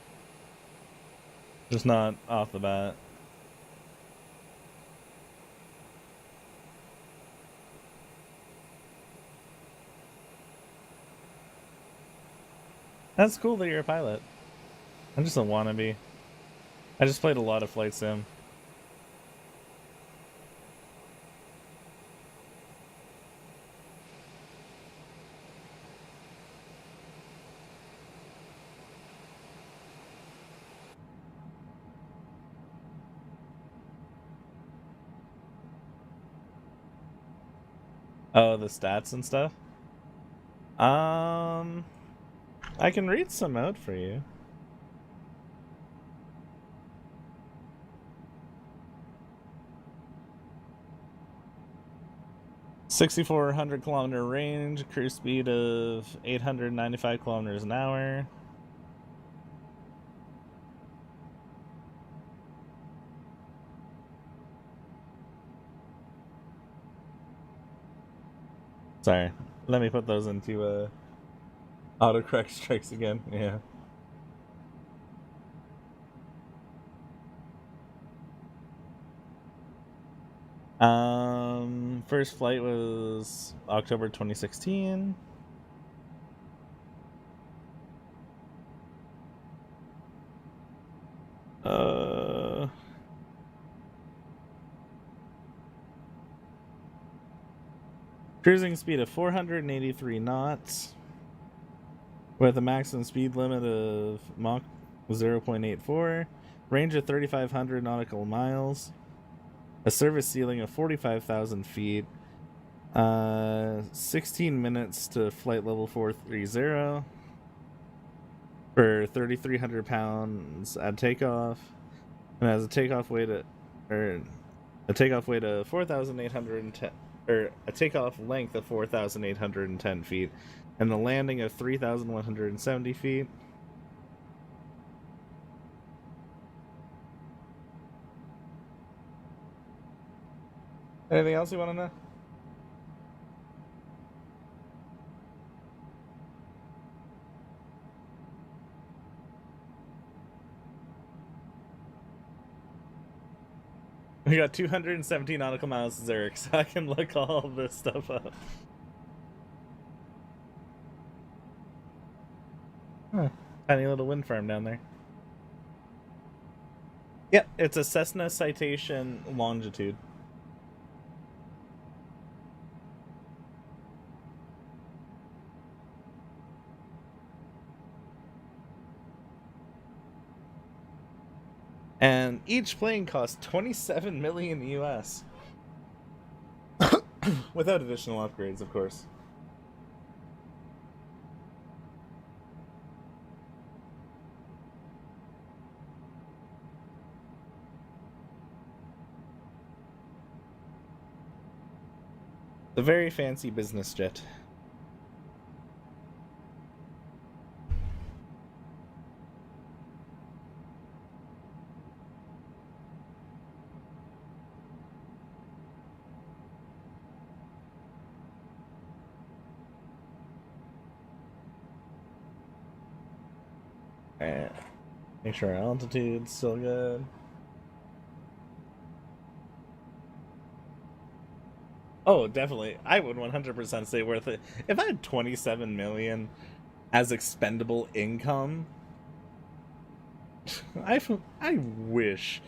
Just not off the bat. That's cool that you're a pilot. I'm just a wannabe. I just played a lot of Flight Sim. Oh, the stats and stuff? I can read some out for you. .6,400 kilometer range, cruise speed of 895 kilometers an hour. Sorry, let me put those into autocorrect strikes again. Yeah. First flight was October 2016. Cruising speed of 483 knots with a maximum speed limit of Mach 0.84, range of 3,500 nautical miles, a service ceiling of 45,000 feet, 16 minutes to flight level 430 for 3,300 pounds at takeoff, and has a takeoff weight of 4,810, or a takeoff length of 4,810 feet, and the landing of 3,170 feet. Anything else you want to know? We got 217 nautical miles to Zurich, so I can look all this stuff up. Huh. Tiny little wind farm down there. Yep, it's a Cessna Citation longitude. And each plane costs 27 million US. Without additional upgrades, of course. The very fancy business jet. Alright. Make sure our altitude's still good. Oh, definitely. I would 100% say worth it. If I had 27 million as expendable income, I wish.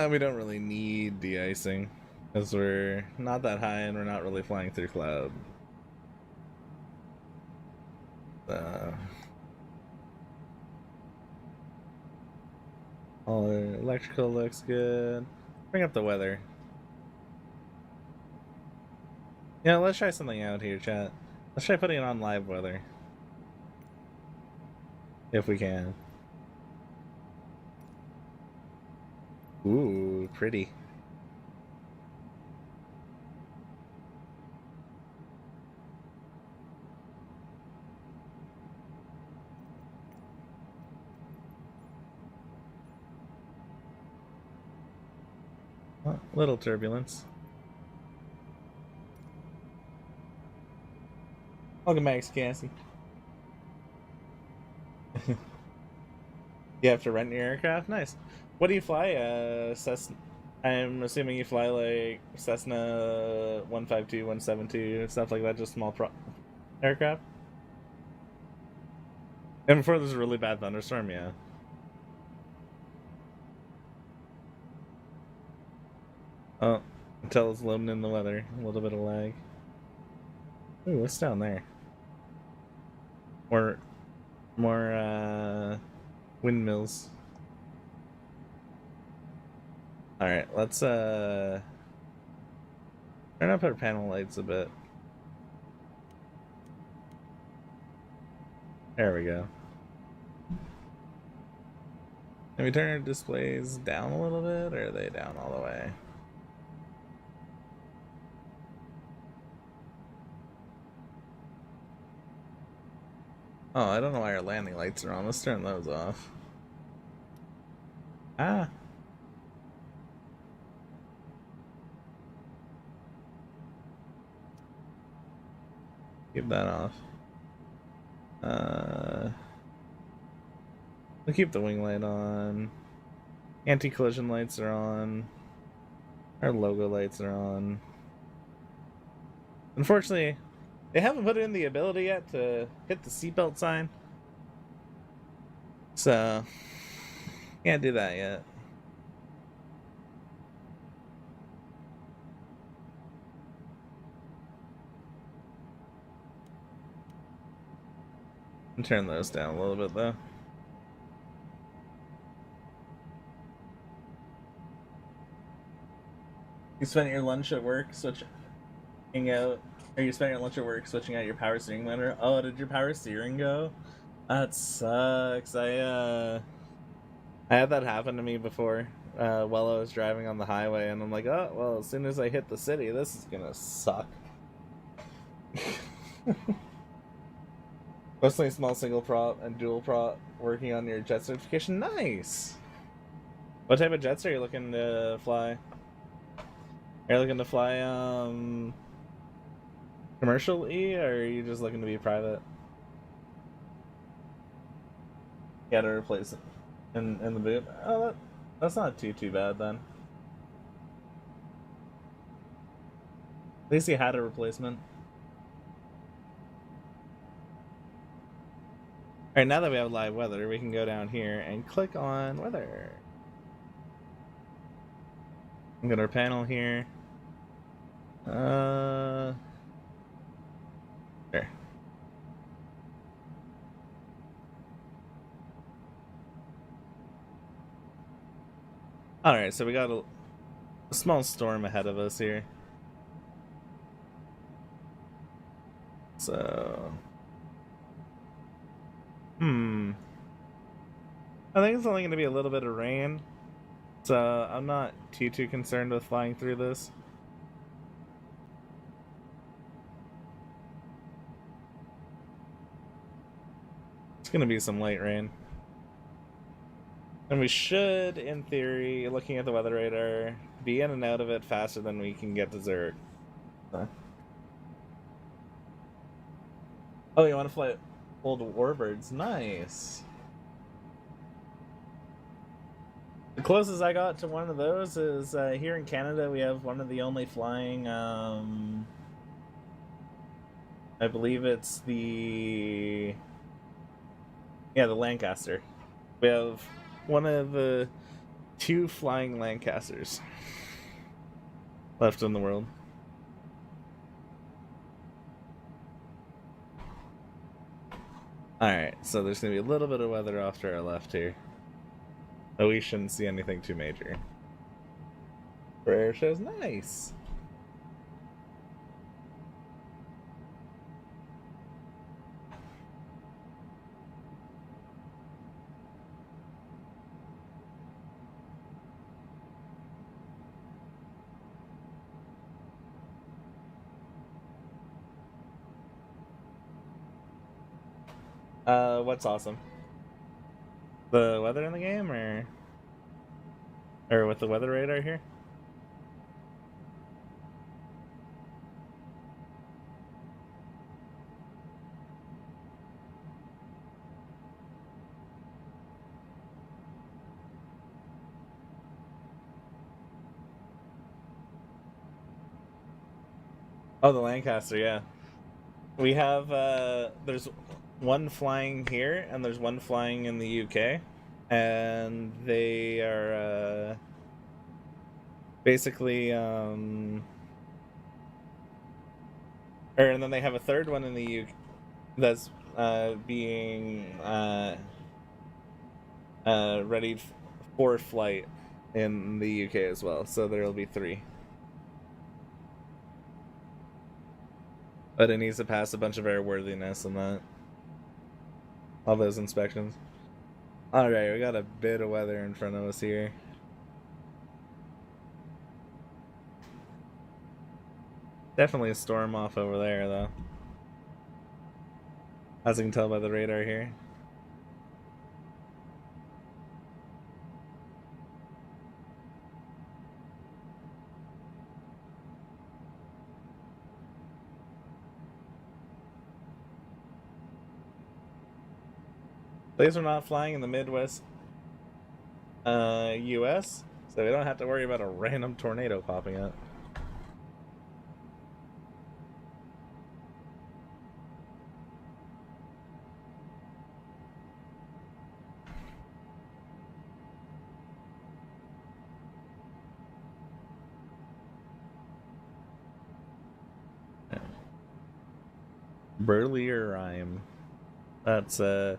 We don't really need de-icing because we're not that high and we're not really flying through cloud. All our electrical looks good. Bring up the weather. Yeah, let's try something out here, chat. Let's try putting it on live weather. If we can. Ooh, pretty. Well, little turbulence. Welcome back, Cassie. You have to rent your aircraft? Nice. What do you fly? Cessna. I'm assuming you fly like Cessna 152, 172, stuff like that, just small aircraft? And before there's a really bad thunderstorm, yeah. Oh, until it's loading in the weather. A little bit of lag. Ooh, what's down there? More windmills. Alright, let's turn up our panel lights a bit. There we go. Can we turn our displays down a little bit, or are they down all the way? Oh, I don't know why our landing lights are on. Let's turn those off. Ah. Keep that off. We'll keep the wing light on. Anti-collision lights are on. Our logo lights are on. Unfortunately, they haven't put in the ability yet to hit the seatbelt sign. So, can't do that yet. And turn those down a little bit though. You spent your lunch at work switching out, or you spent your lunch at work switching out your power steering motor. Oh, did your power steering go? That sucks. I had that happen to me before while I was driving on the highway, and I'm like, oh well, as soon as I hit the city, this is gonna suck. Mostly small single prop and dual prop working on your jet certification. Nice. What type of jets are you looking to fly? Are you looking to fly commercial E, or are you just looking to be private? Yeah, to replace it in the boot. Oh, that's not too bad then. At least you had a replacement. Alright, now that we have live weather, we can go down here and click on weather. I'm gonna our panel here. There. Alright, so we got a small storm ahead of us here. So... I think it's only going to be a little bit of rain, so I'm not too concerned with flying through this. It's going to be some light rain. And we should, in theory, looking at the weather radar, be in and out of it faster than we can get to Zurich. Oh, you want to fly old warbirds? Nice. The closest I got to one of those is here in Canada. We have one of the only flying. I believe it's the Lancaster. We have one of the 2 flying Lancasters left in the world. Alright, so there's going to be a little bit of weather off to our left here. But we shouldn't see anything too major. Rare shows, nice! What's awesome? The weather in the game, or with the weather radar here? Oh, the Lancaster, yeah. We have, there's one flying here, and there's one flying in the UK. And they are, basically, and then they have a third one in the UK that's, being, ready for flight in the UK as well. So there'll be 3. But it needs to pass a bunch of airworthiness and that. All those inspections. Alright, we got a bit of weather in front of us here. Definitely a storm off over there, though. As you can tell by the radar here. At least we're not flying in the Midwest, US, so we don't have to worry about a random tornado popping up. Burlier Rhyme. That's that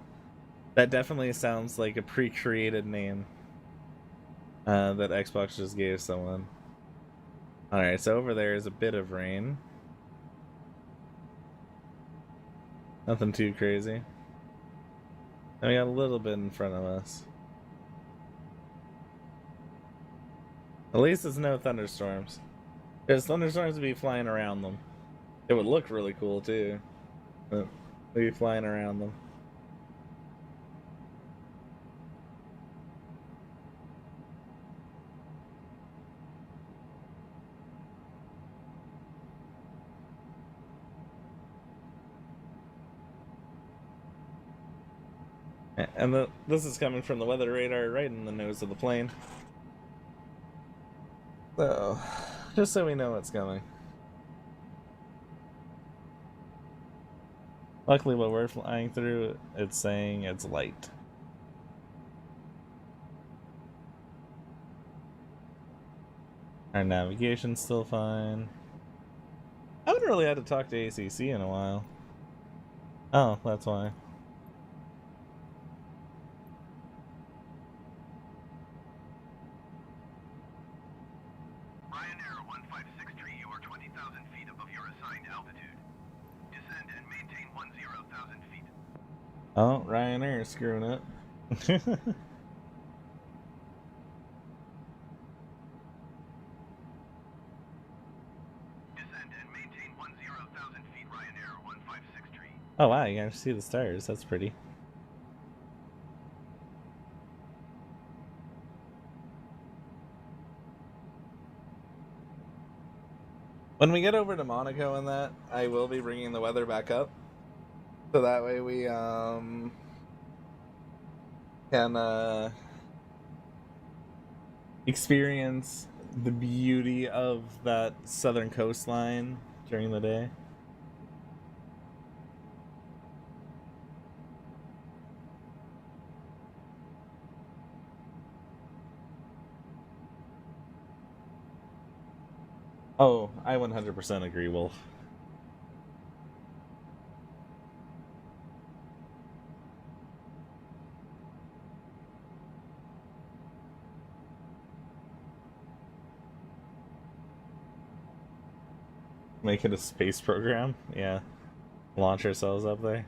definitely sounds like a pre-created name that Xbox just gave someone. Alright, so over there is a bit of rain. Nothing too crazy. And we got a little bit in front of us. At least it's no thunderstorms. Because thunderstorms would be flying around them. It would look really cool too. But they'd be flying around them. And this is coming from the weather radar right in the nose of the plane. So, just so we know what's coming. Luckily, what we're flying through, it's saying it's light. Our navigation's still fine. I haven't really had to talk to ACC in a while. Oh, that's why. Ryanair 1563, you are 20,000 feet above your assigned altitude. Descend and maintain 10,000 feet. Oh, Ryanair is screwing up. Descend and maintain 10,000 feet, Ryanair 1563. Oh wow, you can actually see the stars. That's pretty. When we get over to Monaco and that, I will be bringing the weather back up. So that way we can experience the beauty of that southern coastline during the day. Oh, I 100% agree, Wolf. Make it a space program? Yeah. Launch ourselves up there.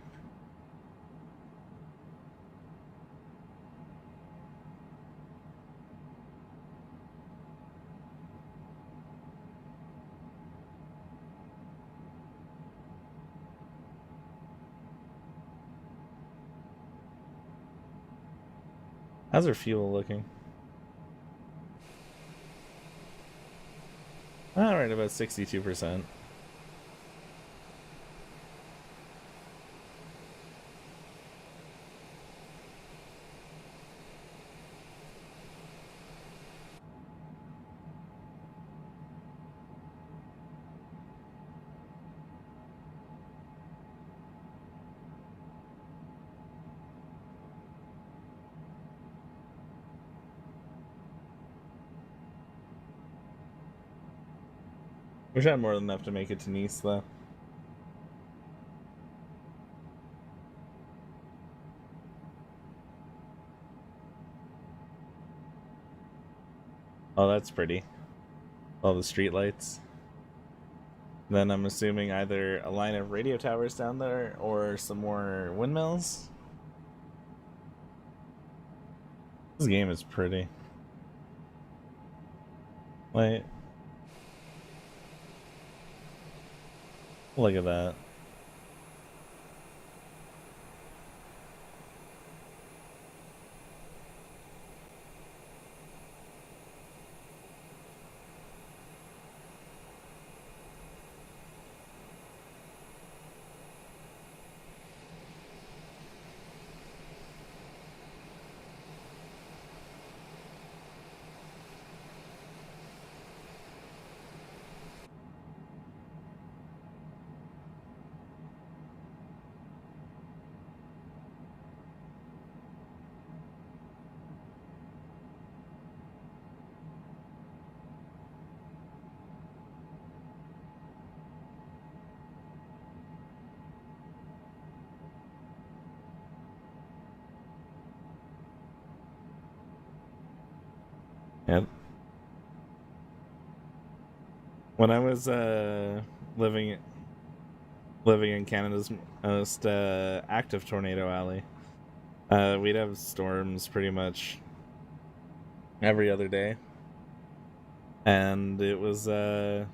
How's our fuel looking? Alright, about 62%. We should have more than enough to make it to Nice, though. Oh, that's pretty. All the street lights. Then I'm assuming either a line of radio towers down there or some more windmills. This game is pretty. Wait. Look at that. When I was living in Canada's most active tornado alley, we'd have storms pretty much every other day, and it was I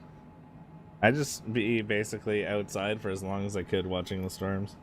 just be basically outside for as long as I could watching the storms.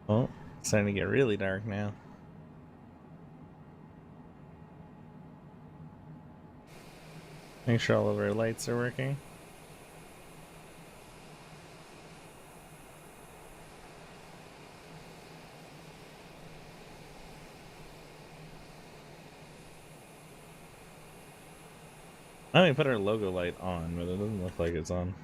Oh, it's starting to get really dark now. Make sure all of our lights are working. I mean, put our logo light on, but it doesn't look like it's on.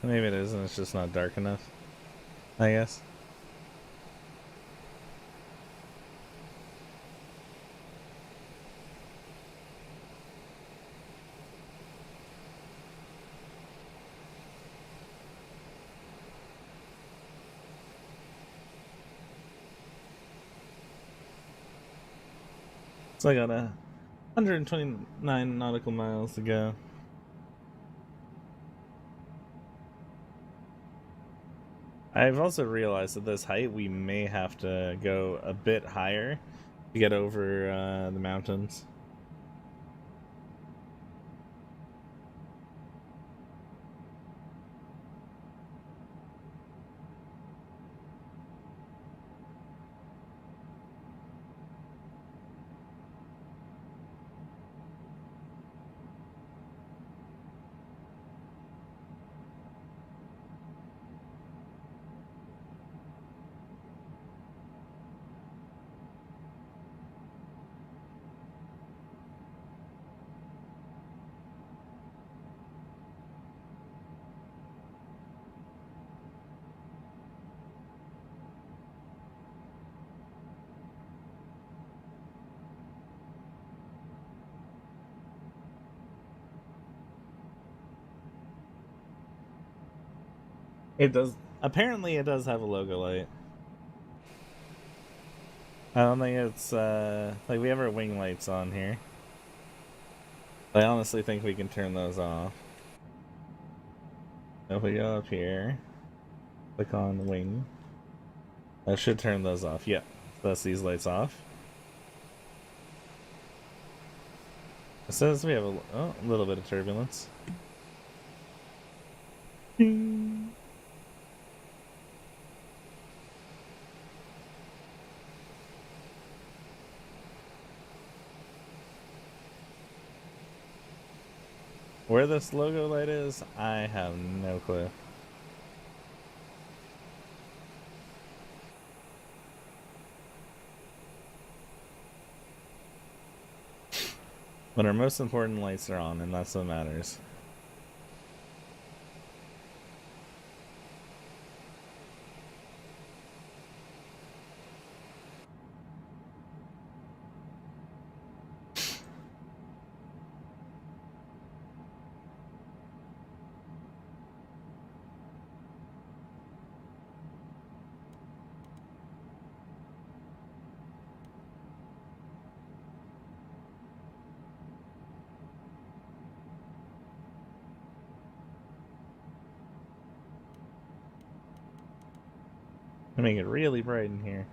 Maybe it isn't. It's just not dark enough, I guess. So I got 129 nautical miles to go. I've also realized at this height we may have to go a bit higher to get over the mountains. It does. Apparently, it does have a logo light. I don't think it's like we have our wing lights on here. I honestly think we can turn those off. If we go up here, click on wing. I should turn those off. Yeah, that's these lights off. It says we have a little bit of turbulence. Where this logo light is, I have no clue. But our most important lights are on, and that's what matters. I make it really bright in here.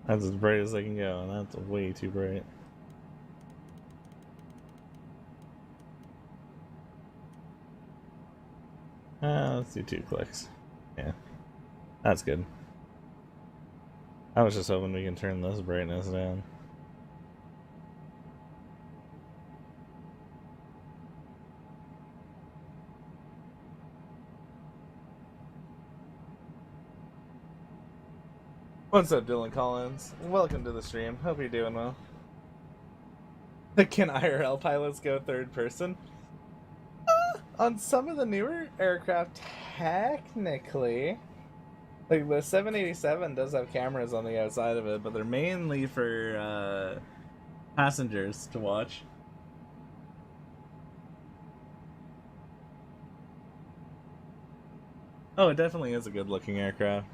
That's as bright as I can go, and that's way too bright. Let's do 2 clicks. Yeah, that's good. I was just hoping we can turn this brightness down. What's up, Dylan Collins? Welcome to the stream. Hope you're doing well. Can IRL pilots go third person? On some of the newer aircraft, technically. Like, the 787 does have cameras on the outside of it, but they're mainly for passengers to watch. Oh, it definitely is a good-looking aircraft.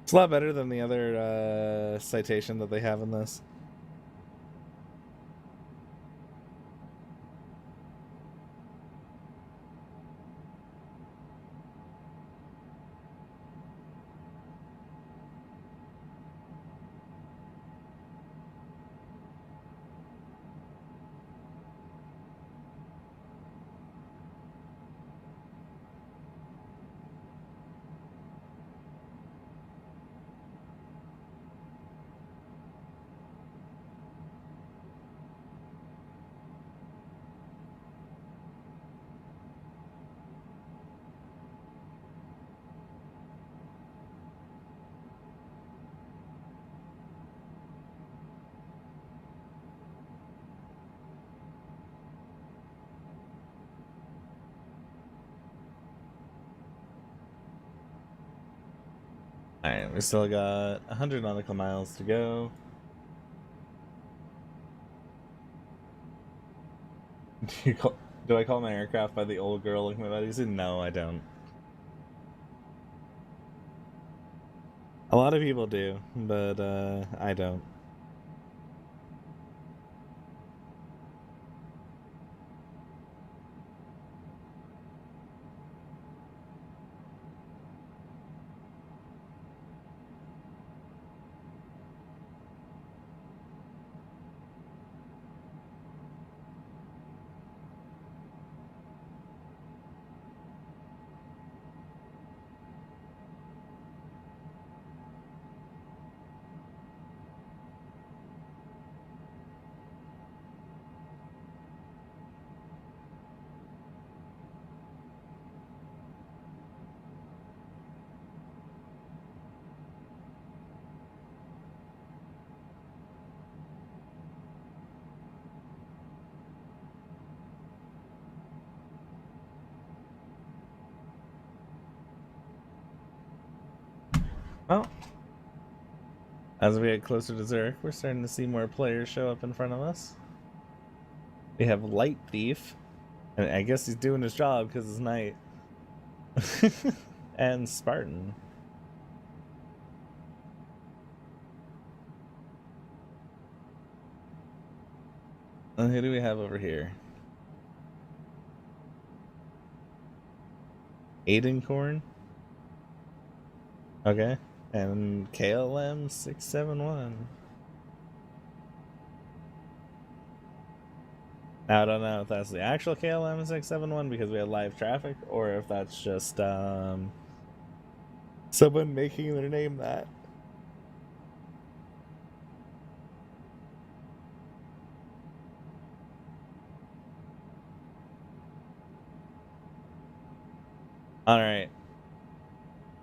It's a lot better than the other citation that they have in this. Alright, we still got 100 nautical miles to go. Do I call my aircraft by the old girl looking at buddies? No, I don't. A lot of people do, but I don't. Well, as we get closer to Zurich, we're starting to see more players show up in front of us. We have Light Thief, and I guess he's doing his job because it's night. And Spartan. And who do we have over here? Aidencorn? Okay. And KLM 671. Now, I don't know if that's the actual KLM 671 because we had live traffic, or if that's just someone making their name that. Alright.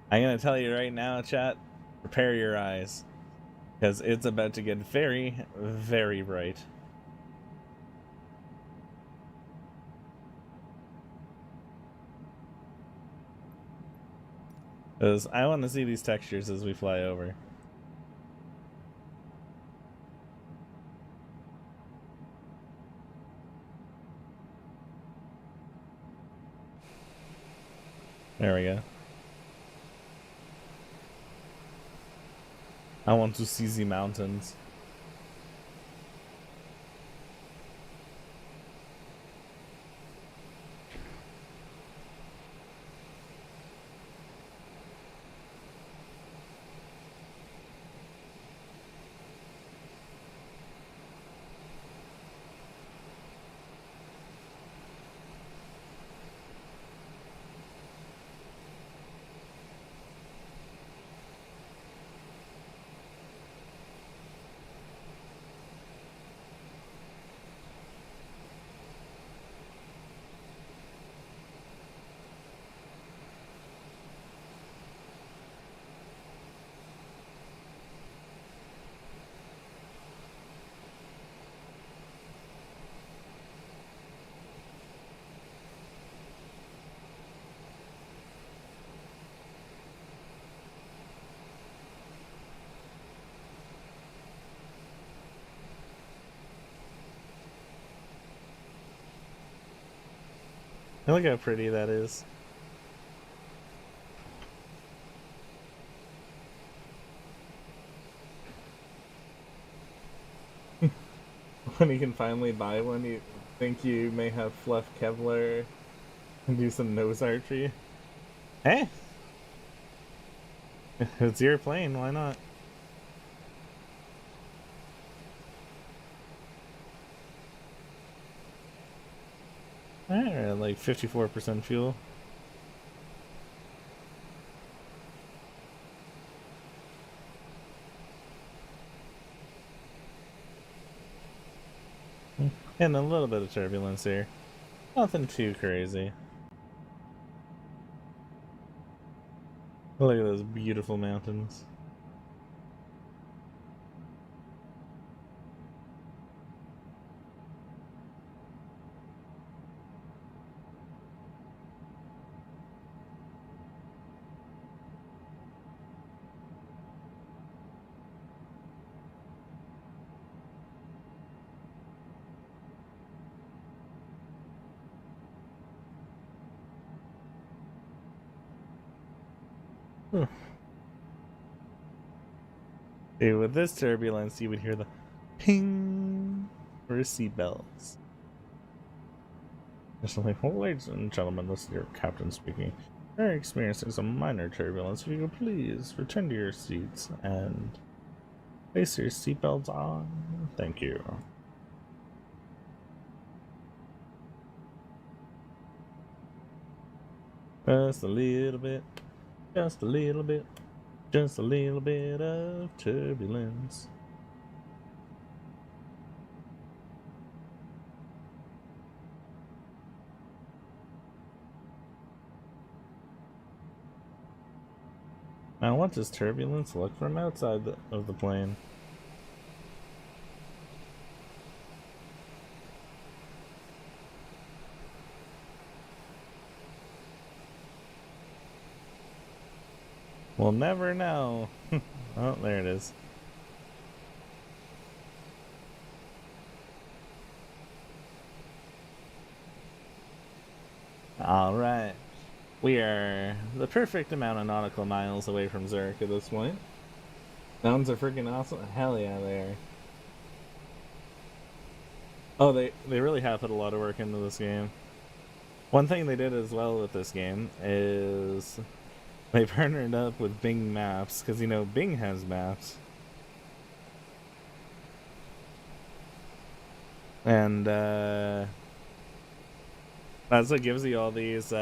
I'm gonna tell you right now, chat, prepare your eyes. Because it's about to get very, very bright. Because I want to see these textures as we fly over. There we go. I want to see the mountains. Look how pretty that is. When you can finally buy one, you think you may have fluff Kevlar and do some nose archery. Hey! It's your plane, why not? Alright, like 54% fuel. And a little bit of turbulence here. Nothing too crazy. Look at those beautiful mountains. Dude, with this turbulence, you would hear the ping for seatbelts. Just like, well, ladies and gentlemen, this is your captain speaking. We're experiencing some minor turbulence. If you could please return to your seats and place your seatbelts on. Thank you. Just a little bit. Just a little bit. Just a little bit of turbulence. Now, what does turbulence look from outside of the plane? We'll never know. Oh, there it is. Alright. We are the perfect amount of nautical miles away from Zurich at this point. Mountains are freaking awesome. Hell yeah, they are. Oh, they really have put a lot of work into this game. One thing they did as well with this game is they partnered up with Bing Maps, because, you know, Bing has maps. And, that's what gives you all these,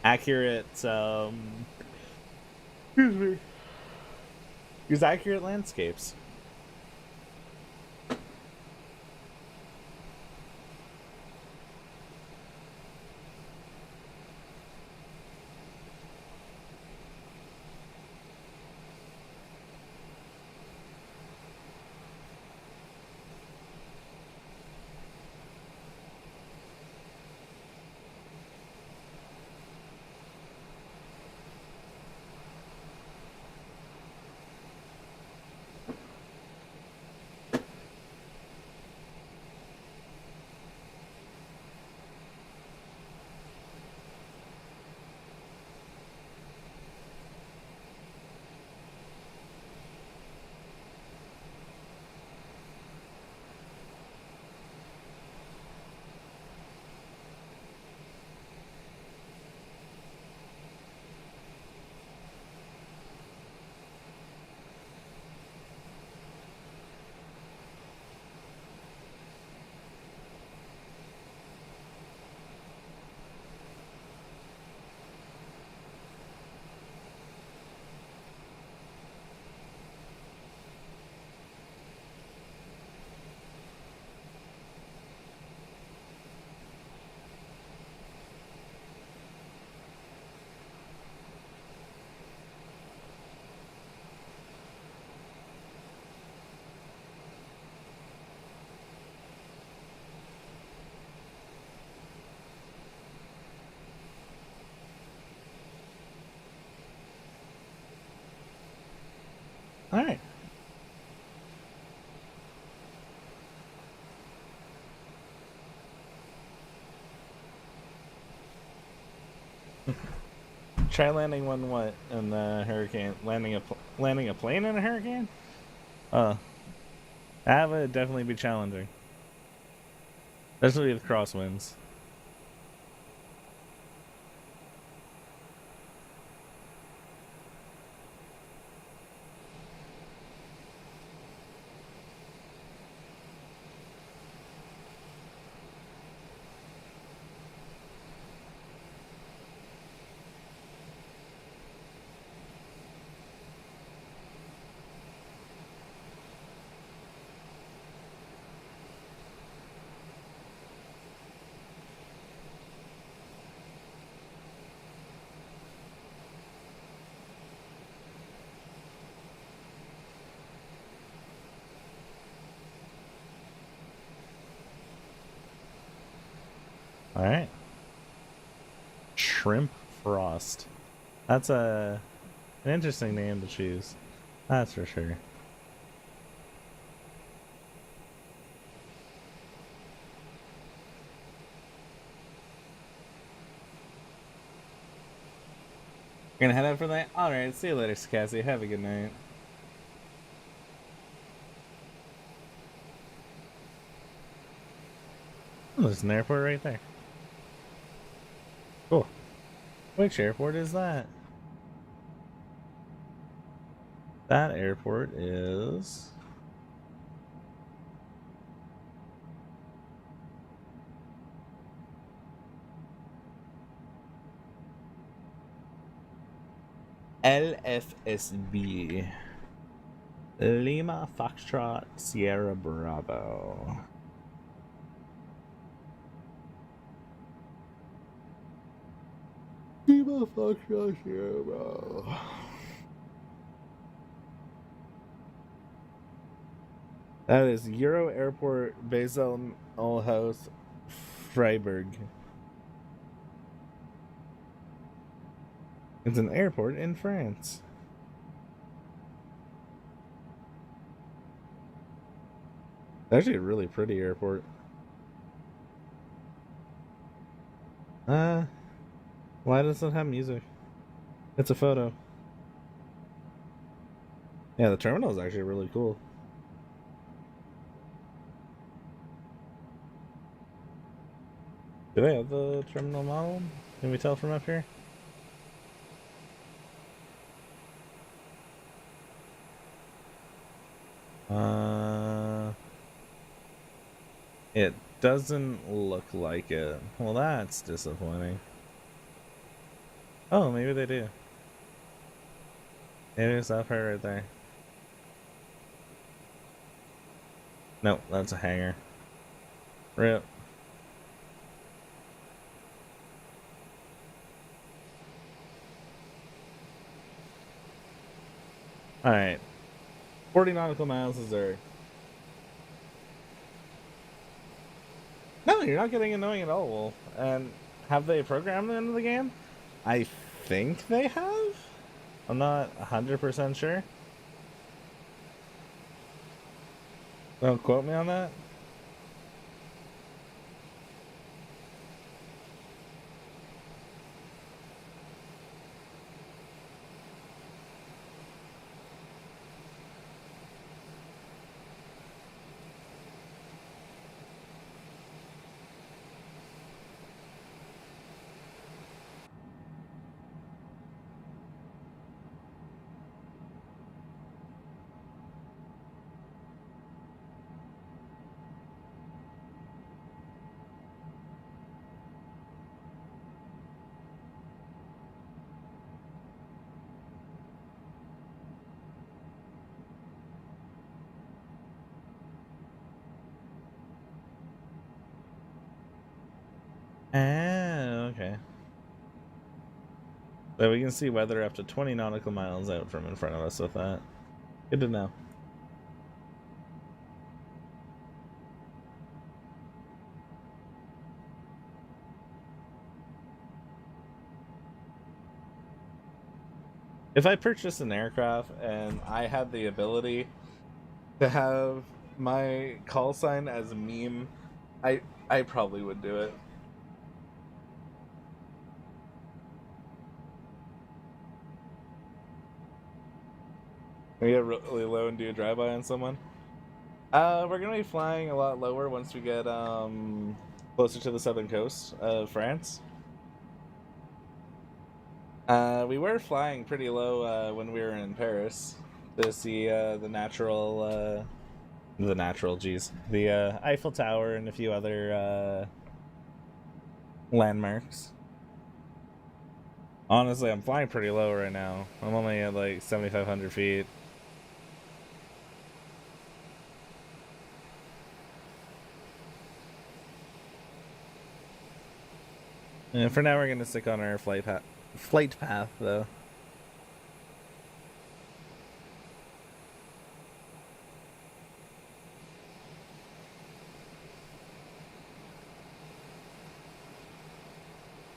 accurate, excuse me. These accurate landscapes. Alright. Try landing one what in the hurricane? Landing a plane in a hurricane? That would definitely be challenging. Especially with crosswinds. Alright. Shrimp Frost. That's an interesting name to choose. That's for sure. You're gonna head out for that? Alright, see you later, Cassie. Have a good night. Oh, there's an airport right there. Cool. Which airport is that? That airport is... LFSB. Lima Foxtrot Sierra Bravo. Lima Foxtrot Sierra Bravo. That is Euro Airport, Basel House, Freiburg. It's an airport in France. It's actually a really pretty airport. Why does it have music? It's a photo. Yeah, the terminal is actually really cool. Do they have the terminal model? Can we tell from up here? It doesn't look like it. Well, that's disappointing. Oh, maybe they do. It is up here right there. Nope, that's a hangar. Rip. Alright. 40 nautical miles is there. No, you're not getting annoying at all, Wolf. And have they programmed it into the game? I think they have? I'm not 100% sure. Don't quote me on that. Ah, okay. So we can see weather up to 20 nautical miles out from in front of us with that. Good to know. If I purchased an aircraft and I had the ability to have my call sign as a meme, I probably would do it. We get really low and do a drive-by on someone. We're gonna be flying a lot lower once we get closer to the southern coast of France. We were flying pretty low when we were in Paris to see the Eiffel Tower and a few other landmarks. Honestly, I'm flying pretty low right now. I'm only at like 7,500 feet. And for now, we're gonna stick on our flight path, though.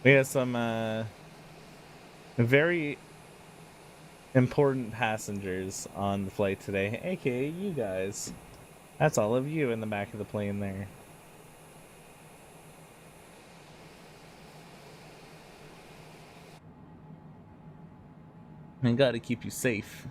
We have some very important passengers on the flight today, aka you guys. That's all of you in the back of the plane there. I gotta keep you safe.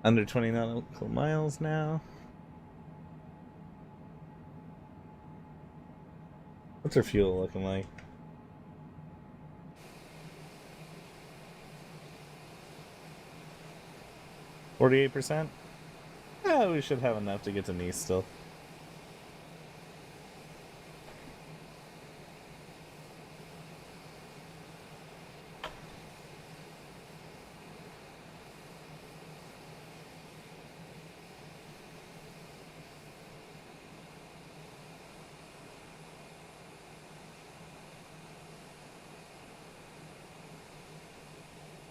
Under 20 nautical miles now. What's our fuel looking like? 48%? Yeah, we should have enough to get to Nice still.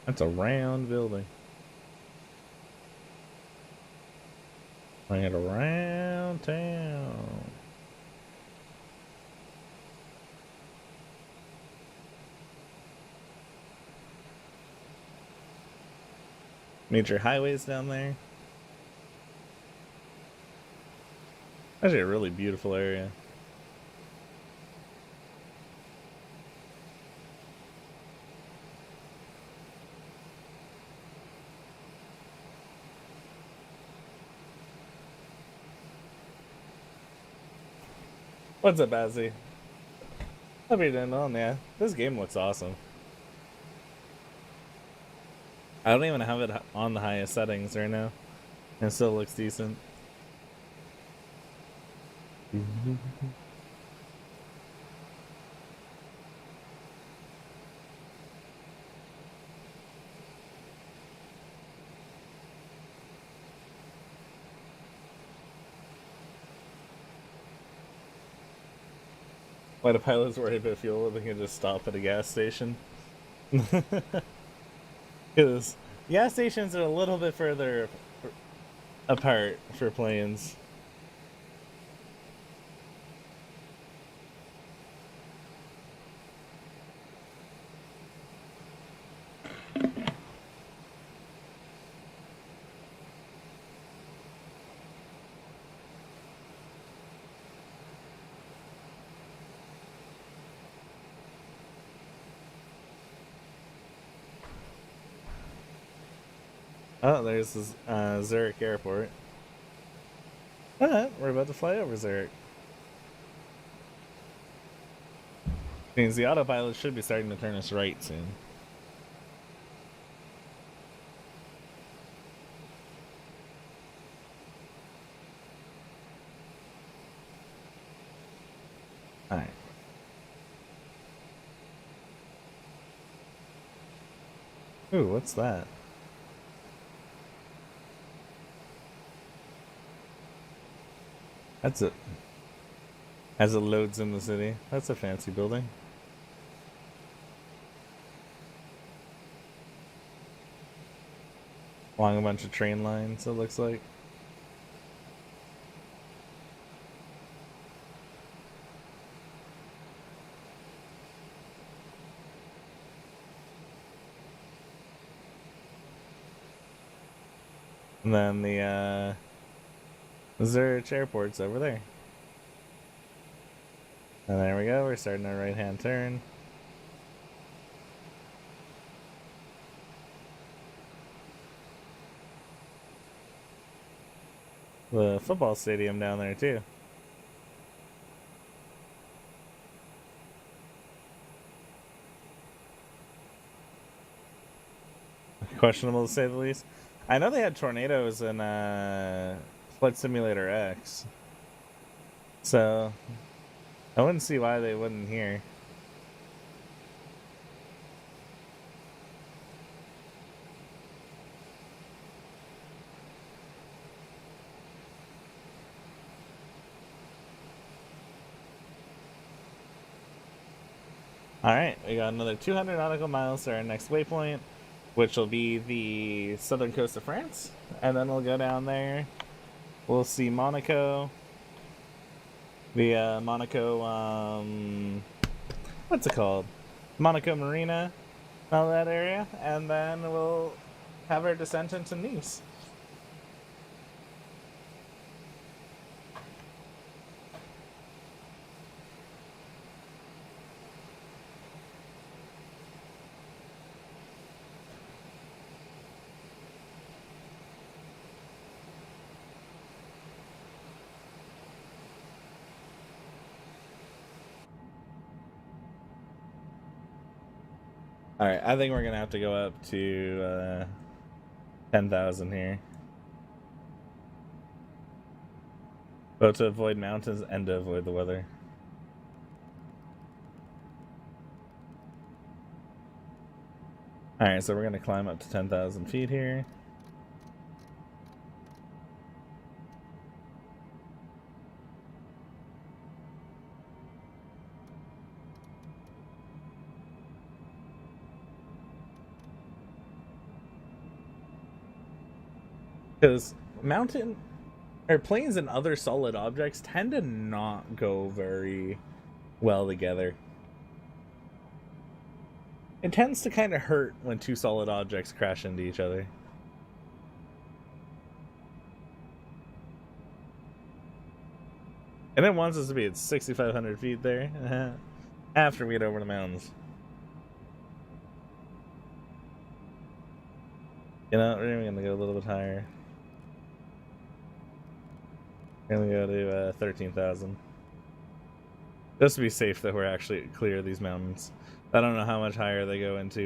That's a round building. Bring it around town. Major highways down there. Actually a really beautiful area. What's up, Bazzy? Hope you're doing well, yeah. This game looks awesome. I don't even have it on the highest settings right now. It still looks decent. Why do pilots worry about fuel when they can just stop at a gas station? Because gas stations are a little bit further apart for planes. Oh, there's this, Zurich Airport. We're about to fly over Zurich. Means the autopilot should be starting to turn us right soon. Alright. Ooh, what's that? That's it. As it loads in the city. That's a fancy building. Along a bunch of train lines, it looks like. And then the Zurich Airport's over there. And there we go, we're starting our right-hand turn. The football stadium down there too. Questionable to say the least. I know they had tornadoes in Flight Simulator X. So I wouldn't see why they wouldn't here. Alright, we got another 200 nautical miles to our next waypoint, which will be the southern coast of France. And then we'll go down there. We'll see Monaco. The Monaco, what's it called? Monaco Marina, all that area. And then we'll have our descent into Nice. Alright, I think we're gonna have to go up to 10,000 here. Both to avoid mountains and to avoid the weather. Alright, so we're gonna climb up to 10,000 feet here. Because mountain or planes and other solid objects tend to not go very well together. It tends to kind of hurt when two solid objects crash into each other. And it wants us to be at 6,500 feet there after we get over the mountains. You know, we're even gonna go a little bit higher. We're gonna go to 13,000. Just to be safe that we're actually clear of these mountains. I don't know how much higher they go into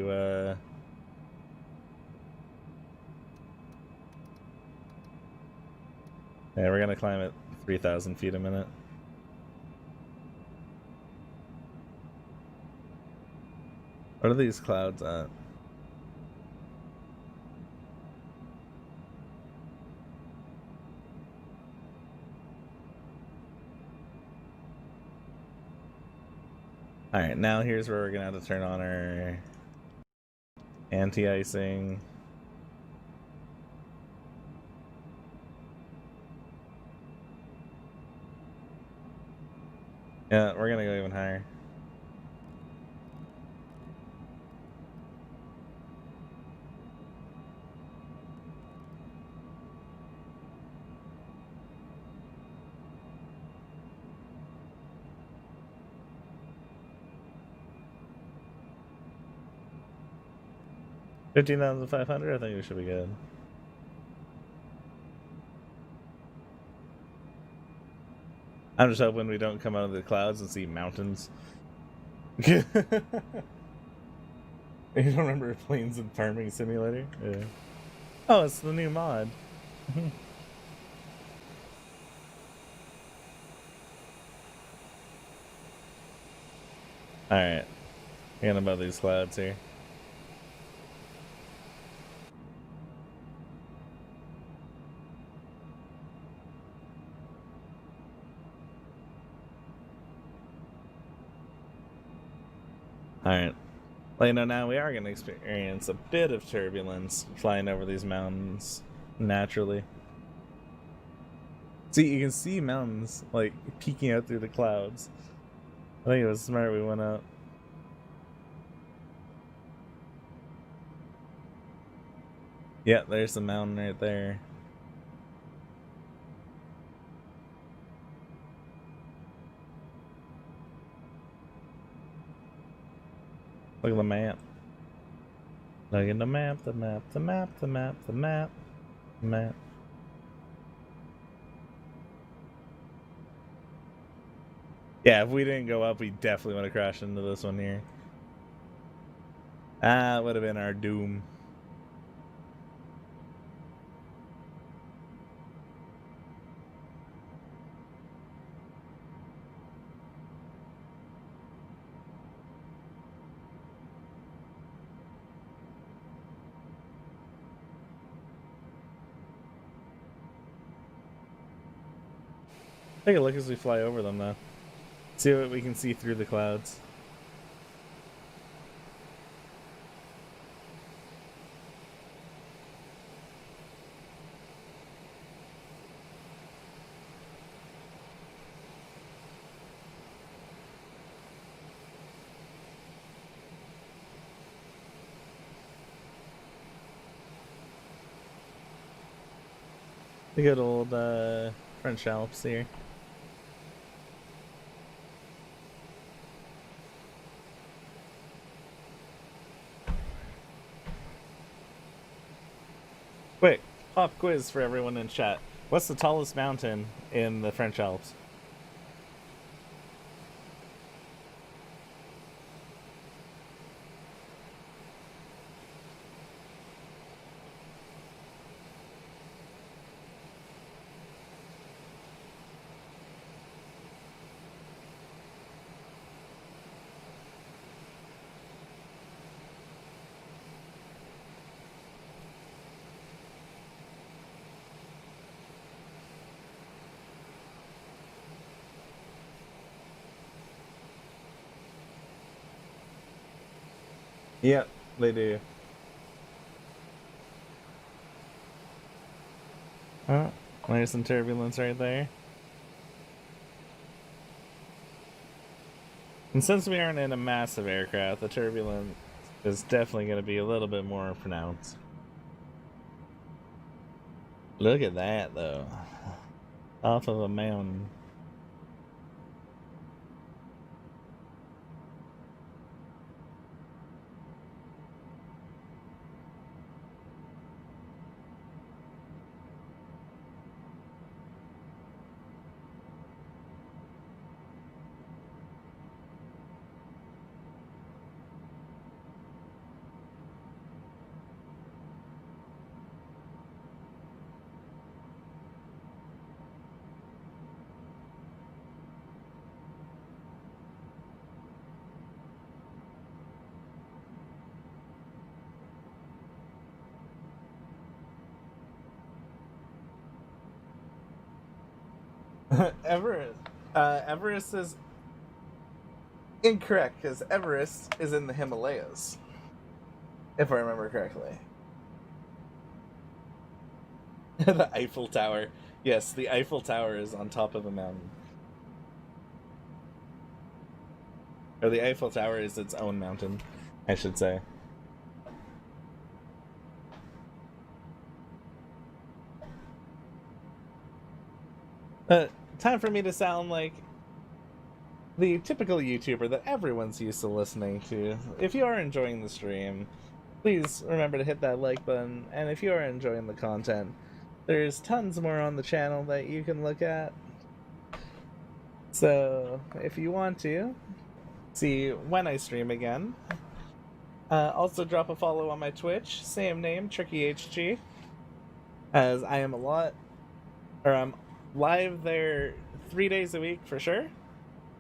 yeah, we're gonna climb at 3,000 feet a minute. What are these clouds at? Alright, now here's where we're gonna have to turn on our anti-icing. Yeah, we're gonna go even higher. $15,500, I think we should be good. I'm just hoping we don't come out of the clouds and see mountains. You don't remember Plains and Farming Simulator? Yeah. Oh, it's the new mod. Alright. Getting above these clouds here. Alright. Well, you know, now we are going to experience a bit of turbulence flying over these mountains naturally. See, you can see mountains, like, peeking out through the clouds. I think it was smart we went out. Yeah, there's the mountain right there. Look at the map. Look at the map, the map, the map, the map, the map, the map. Yeah, if we didn't go up, we definitely would have crashed into this one here. Ah, it would have been our doom. Take a look as we fly over them, though. See what we can see through the clouds. The good old French Alps here. Wait, pop quiz for everyone in chat. What's the tallest mountain in the French Alps? Yep, they do. Oh, there's some turbulence right there. And since we aren't in a massive aircraft, the turbulence is definitely going to be a little bit more pronounced. Look at that, though. Off of a mountain. Everest is incorrect because Everest is in the Himalayas, if I remember correctly. The Eiffel Tower. Yes, the Eiffel Tower is on top of a mountain. Or the Eiffel Tower is its own mountain, I should say. Time for me to sound like the typical YouTuber that everyone's used to listening to. If you are enjoying the stream, please remember to hit that like button, and if you are enjoying the content, there's tons more on the channel that you can look at. So, if you want to see when I stream again, also drop a follow on my Twitch, same name, TrickyHG, as I am I'm live there 3 days a week for sure.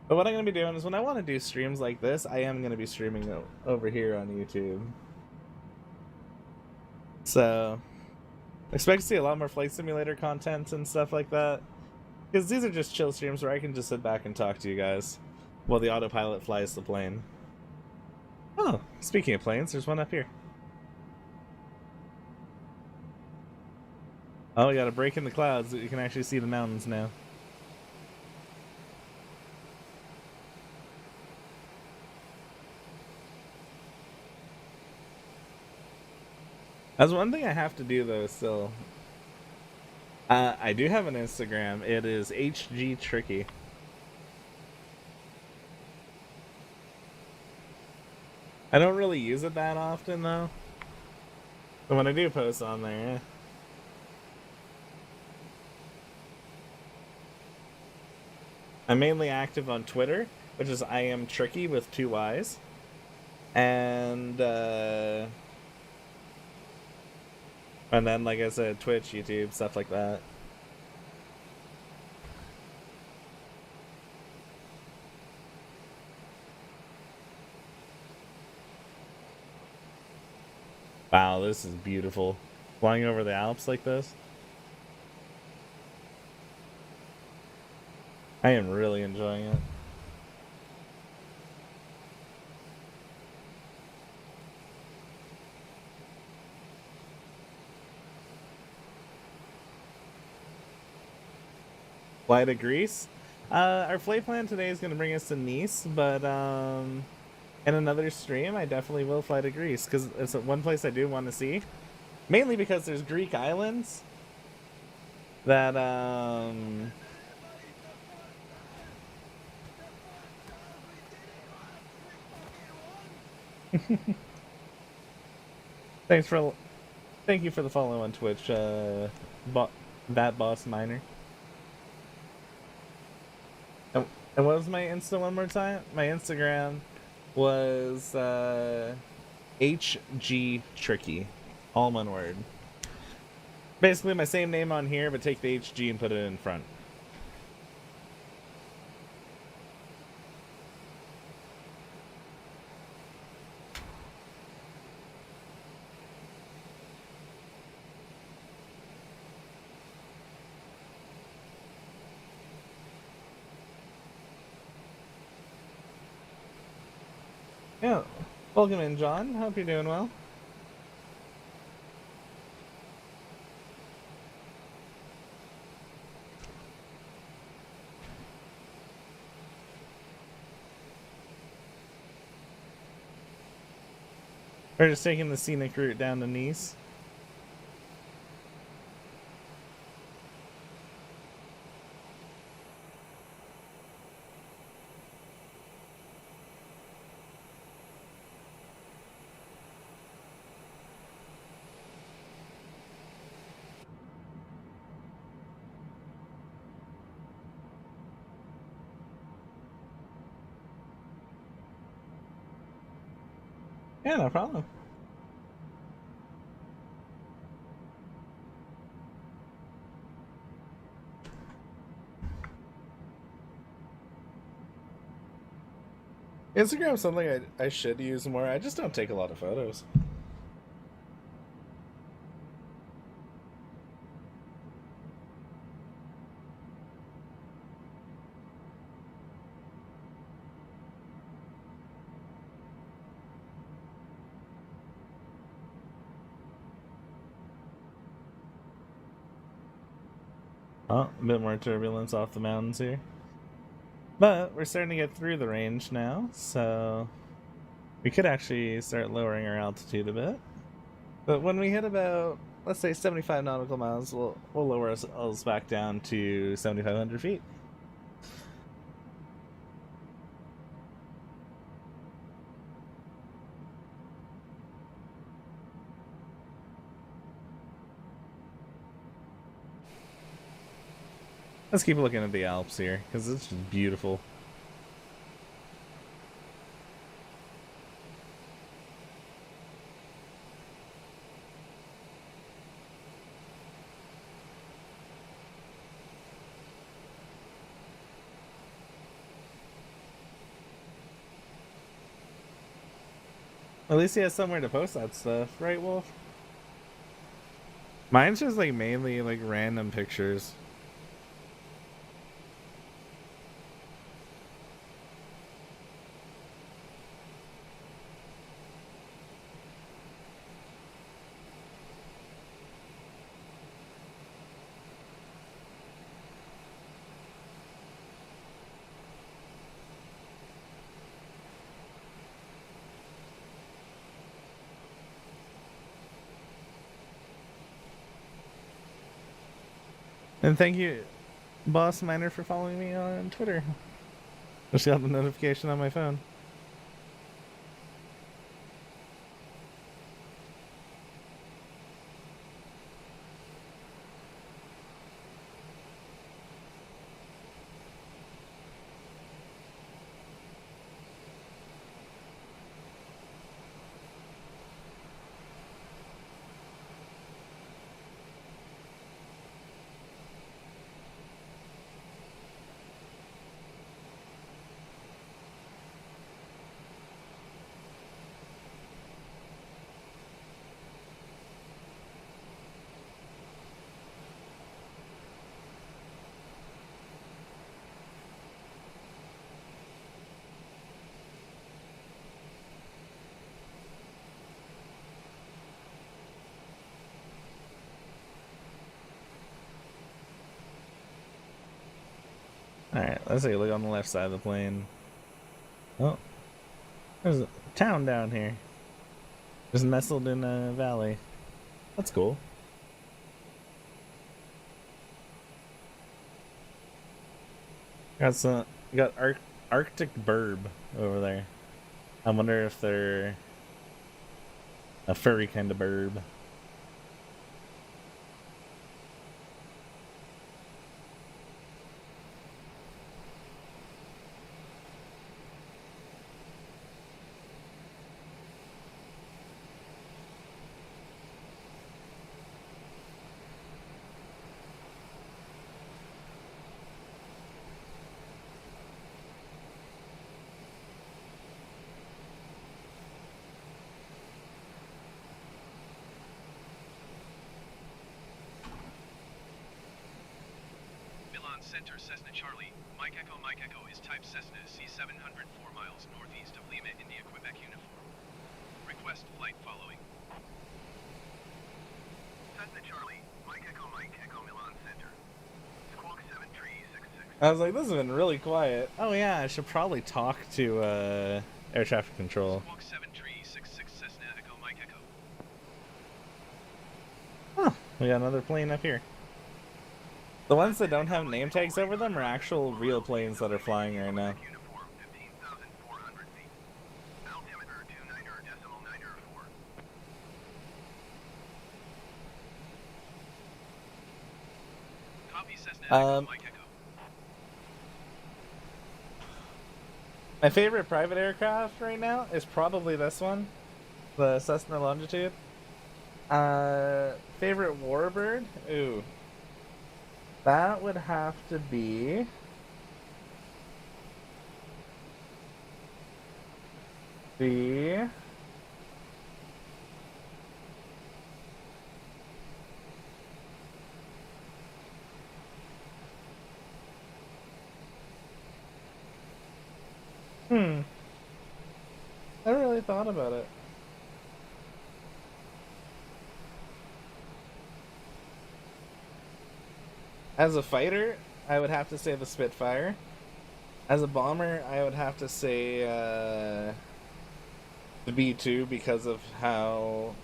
But what I'm going to be doing is when I want to do streams like this, I am going to be streaming over here on YouTube. So, expect to see a lot more Flight Simulator content and stuff like that. Because these are just chill streams where I can just sit back and talk to you guys while the autopilot flies the plane. Oh, speaking of planes, there's one up here. Oh, we got a break in the clouds so you can actually see the mountains now. That's one thing I have to do though still. I do have an Instagram. It is HG Tricky. I don't really use it that often though. But when I do post on there, yeah. I'm mainly active on Twitter, which is I am Tricky with 2 Y's. And then, like I said, Twitch, YouTube, stuff like that. Wow, this is beautiful. Flying over the Alps like this. I am really enjoying it. Fly to Greece. Our flight plan today is going to bring us to Nice, but in another stream, I definitely will fly to Greece because it's one place I do want to see. Mainly because there's Greek islands that thank you for the follow on Twitch, that boss miner. And what was my Insta one more time? My Instagram was HG Tricky, all one word. Basically my same name on here, but take the HG and put it in front. Yeah, welcome in, John. Hope you're doing well. We're just taking the scenic route down to Nice. Yeah, no problem. Instagram's something I should use more. I just don't take a lot of photos. Oh, a bit more turbulence off the mountains here. But we're starting to get through the range now, so we could actually start lowering our altitude a bit. But when we hit about, let's say, 75 nautical miles, we'll lower ourselves back down to 7,500 feet. Let's keep looking at the Alps here, because it's just beautiful. At least he has somewhere to post that stuff, right, Wolf? Mine's just like mainly like random pictures. And thank you, Boss Miner, for following me on Twitter. Just got the notification on my phone. Alright, let's take a look on the left side of the plane. Oh, there's a town down here. Just nestled in a valley. That's cool. Got Arctic burb over there. I wonder if they're a furry kind of burb. Center Cessna Charlie, Mike Echo is type Cessna C700 4 miles northeast of Lima, India, Quebec uniform. Request flight following. Cessna Charlie, Mike Echo Milan Center. Squawk 7366. I was like, this has been really quiet. Oh yeah, I should probably talk to air traffic control. Squawk 7366 Cessna Echo Mike Echo. Oh, we got another plane up here. The ones that don't have name tags over them are actual real planes that are flying right now. Uniform 15,400 feet. Altimeter 29.94. Copy Cessna Echo Mike Echo. My favorite private aircraft right now is probably this one, the Cessna Longitude. Favorite warbird? Ooh. That would have to be the I never really thought about it. As a fighter, I would have to say the Spitfire. As a bomber, I would have to say the B-2 because of how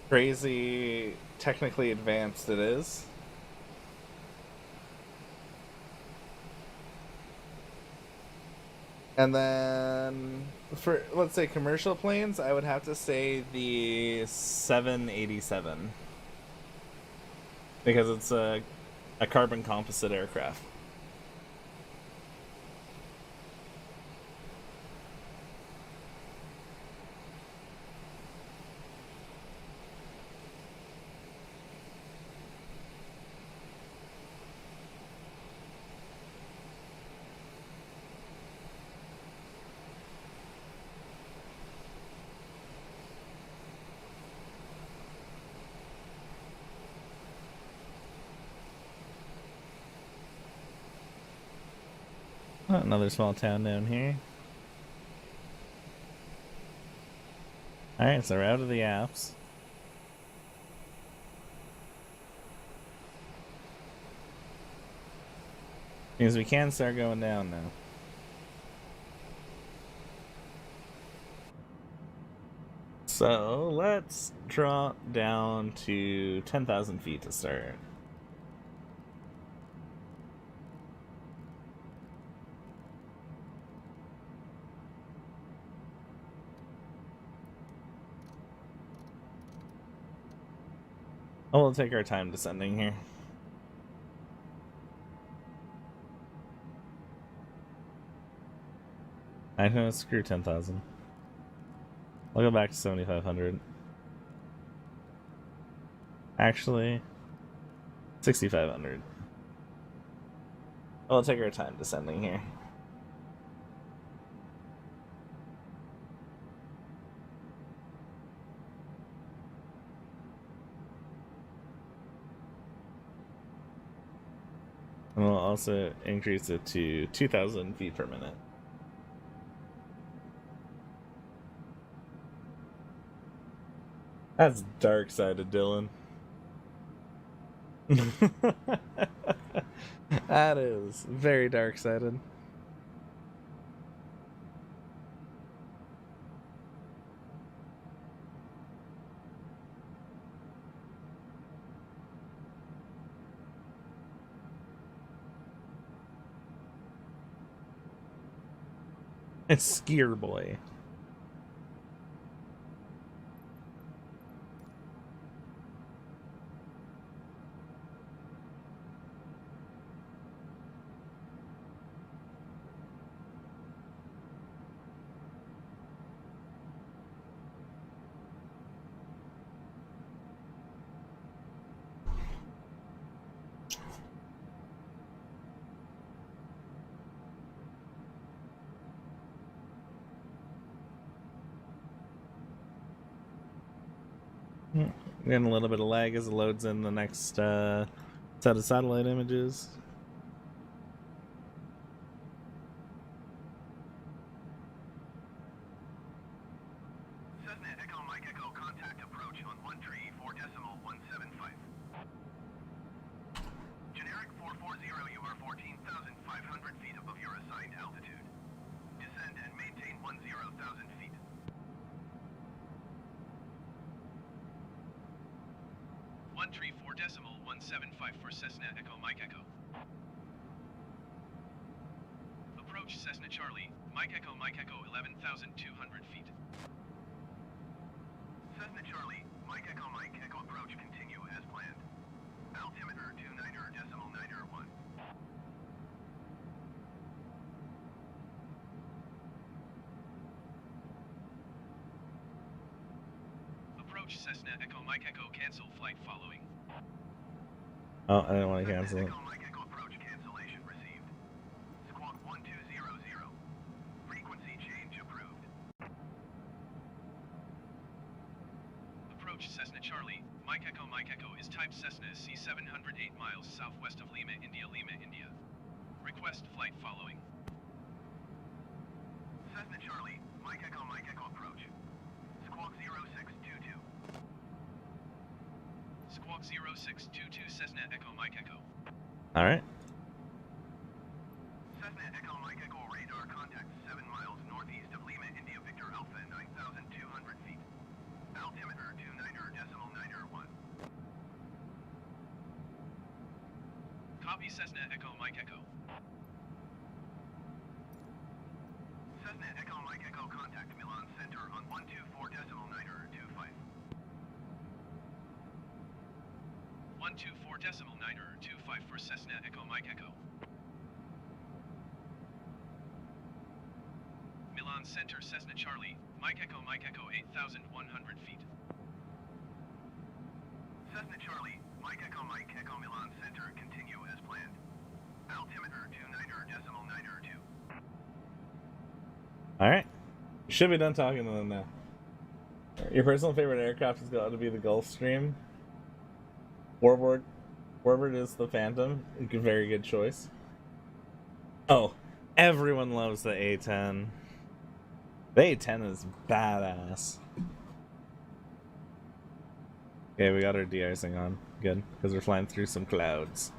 crazy technically advanced it is. And then for, let's say, commercial planes, I would have to say the 787. Because it's A carbon composite aircraft. Oh, another small town down here. Alright, so we're out of the Alps. Means we can start going down now. So let's drop down to 10,000 feet to start. Oh, we'll take our time descending here. I know, screw 10,000. I'll go back to 7,500. Actually, 6,500. We'll take our time descending here. And we'll also increase it to 2,000 feet per minute. That's dark-sided, Dylan. That is very dark-sided. It's Skier Boy. Getting a little bit of lag as it loads in the next set of satellite images. Cessna Echo Mike Echo, contact approach on 134.175. Generic 440, you are 14,500 feet above your assigned altitude. Descend and maintain 10,000 feet. 134.175 for Cessna Echo Mike Echo. Approach Cessna Charlie, Mike Echo 11,200 feet. Cessna Charlie, Mike Echo approach continue as planned. Altimeter 29.901. Approach Cessna Echo Mike Echo, cancel flight following. Oh, I didn't want to cancel it. Echo Mike Echo approach cancellation received. Squawk 1200. Frequency change approved. Approach Cessna Charlie, Mike Echo is type Cessna C 708 miles southwest of Lima, India. Request flight following. Cessna Charlie, Mike Echo approach. Squawk 0622. Squawk 0622 Cessna Echo Mike Echo. Alright. Cessna Echo Mike Echo radar contact 7 miles northeast of Lima, India, Victor Alpha 9,200 feet. Altimeter 29.901. Copy Cessna Echo Mike Echo. Cessna Echo Mike Echo contact Milan Center on 124.925. 124.925 for Cessna Echo Mike Echo. Milan Center Cessna Charlie, Mike Echo 8,100 feet. Cessna Charlie, Mike Echo Milan Center, continue as planned. Altimeter 29.902. Alright. Should be done talking to them now. Your personal favorite aircraft has got to be the Gulfstream. Warbird is the Phantom. Very good choice. Oh, everyone loves the A-10. The A-10 is badass. Okay, we got our de-icing on. Good, because we're flying through some clouds.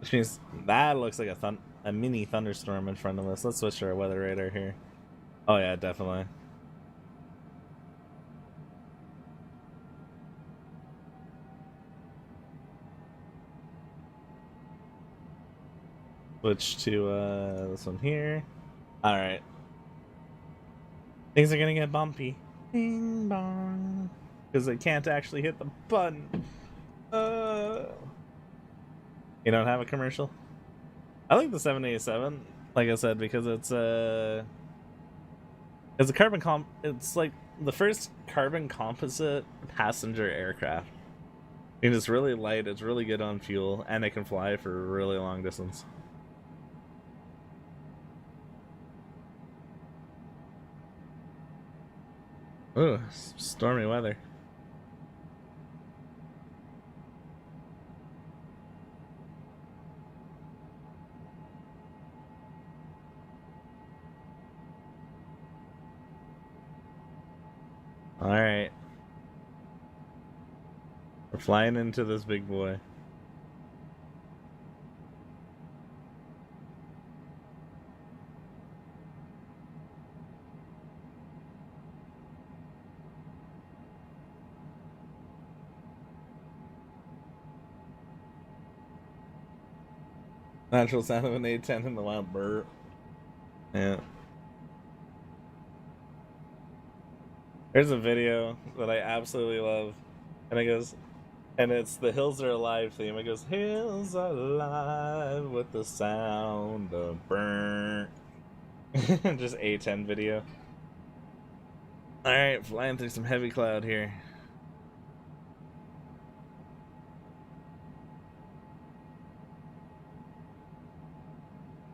Which means that looks like a mini thunderstorm in front of us. Let's switch to our weather radar here. Oh yeah, definitely. Switch to this one here. Alright. Things are gonna get bumpy. Ding dong. Because I can't actually hit the button. You don't have a commercial? I like the 787, like I said, because it's a it's like the first carbon composite passenger aircraft. And it's really light, it's really good on fuel, and it can fly for a really long distance. Ooh, stormy weather. Alright. We're flying into this big boy. Natural sound of an A-10 in the wild bird. Yeah. There's a video that I absolutely love, and it goes, and it's the Hills Are Alive theme. It goes, hills are alive with the sound of burn. Just A-10 video. Alright, flying through some heavy cloud here.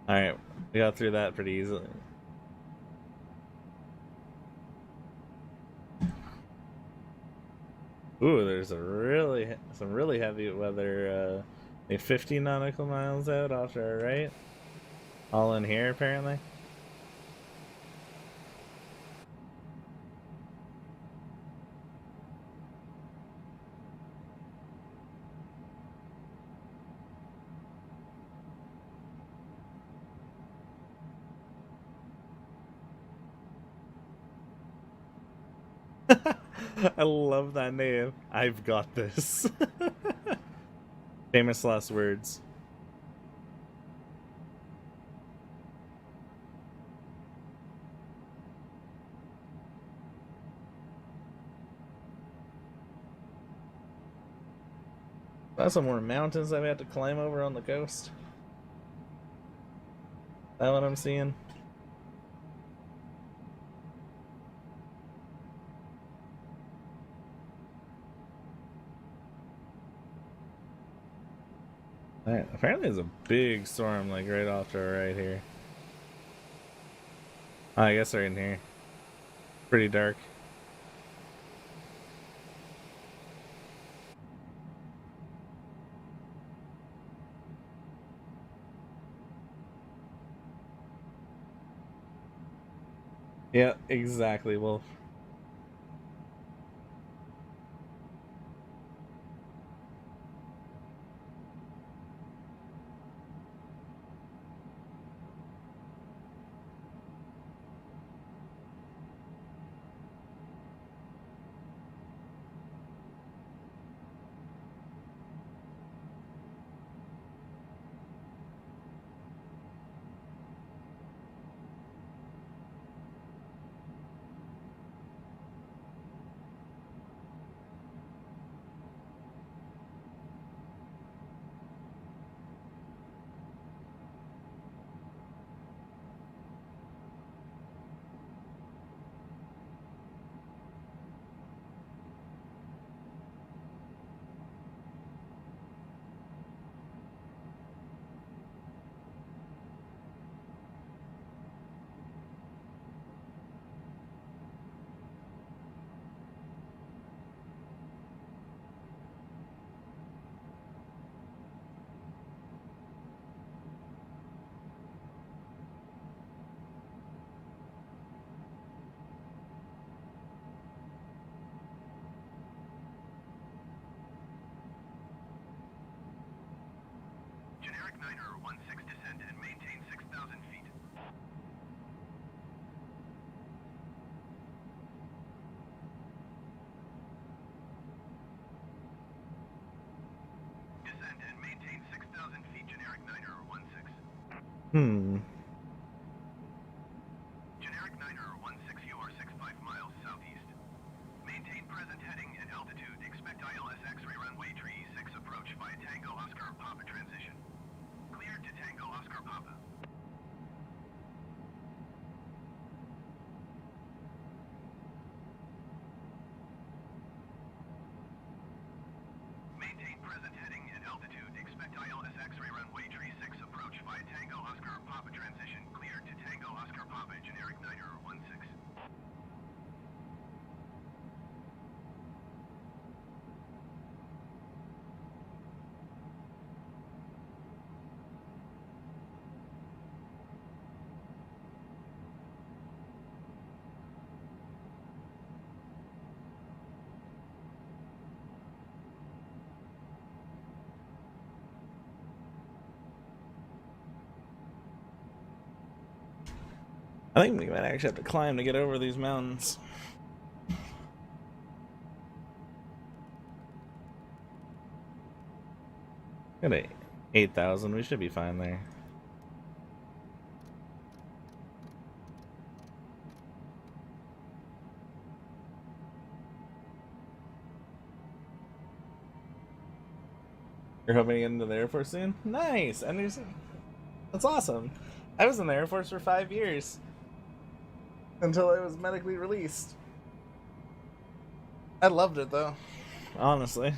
Alright, we got through that pretty easily. Ooh, there's some really heavy weather, 50 nautical miles out off to our right. All in here, apparently. I love that name. I've got this. Famous last words. That's some more mountains that we have to climb over on the coast. Is that what I'm seeing? Alright, apparently there's a big storm like right off to our right here. Oh, I guess right in here. Pretty dark. Yeah, exactly, Wolf. Generic Niner 16 descend and maintain 6,000 feet. Descend and maintain 6,000 feet. Generic Niner 16. Generic Niner 16, you are 65 miles southeast. Maintain present heading and altitude. Expect ILS X-ray runway tree 6 approach via Tango Oscar Papa transition. Cleared to Tango Oscar Papa. Maintain present heading and altitude. Expect ILS X-ray runway tree 6 approach via Tango Oscar Papa transition. Cleared to Tango Oscar Papa. Generic Niner 16. I think we might actually have to climb to get over these mountains. Got 8,000. We should be fine there. You're hoping to get into the Air Force soon? Nice! And that's awesome. I was in the Air Force for 5 years. Until I was medically released. I loved it though. Honestly.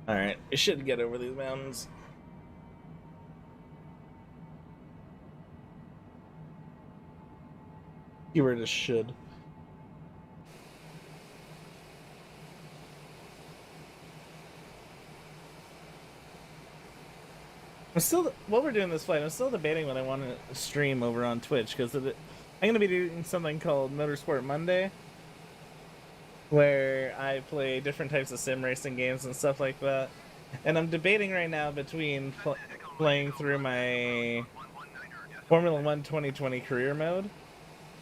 Alright, we should get over these mountains. Keyword is should. While we're doing this flight, I'm still debating what I want to stream over on Twitch, because I'm going to be doing something called Motorsport Monday, where I play different types of sim racing games and stuff like that. And I'm debating right now between playing through my Formula 1 2020 career mode,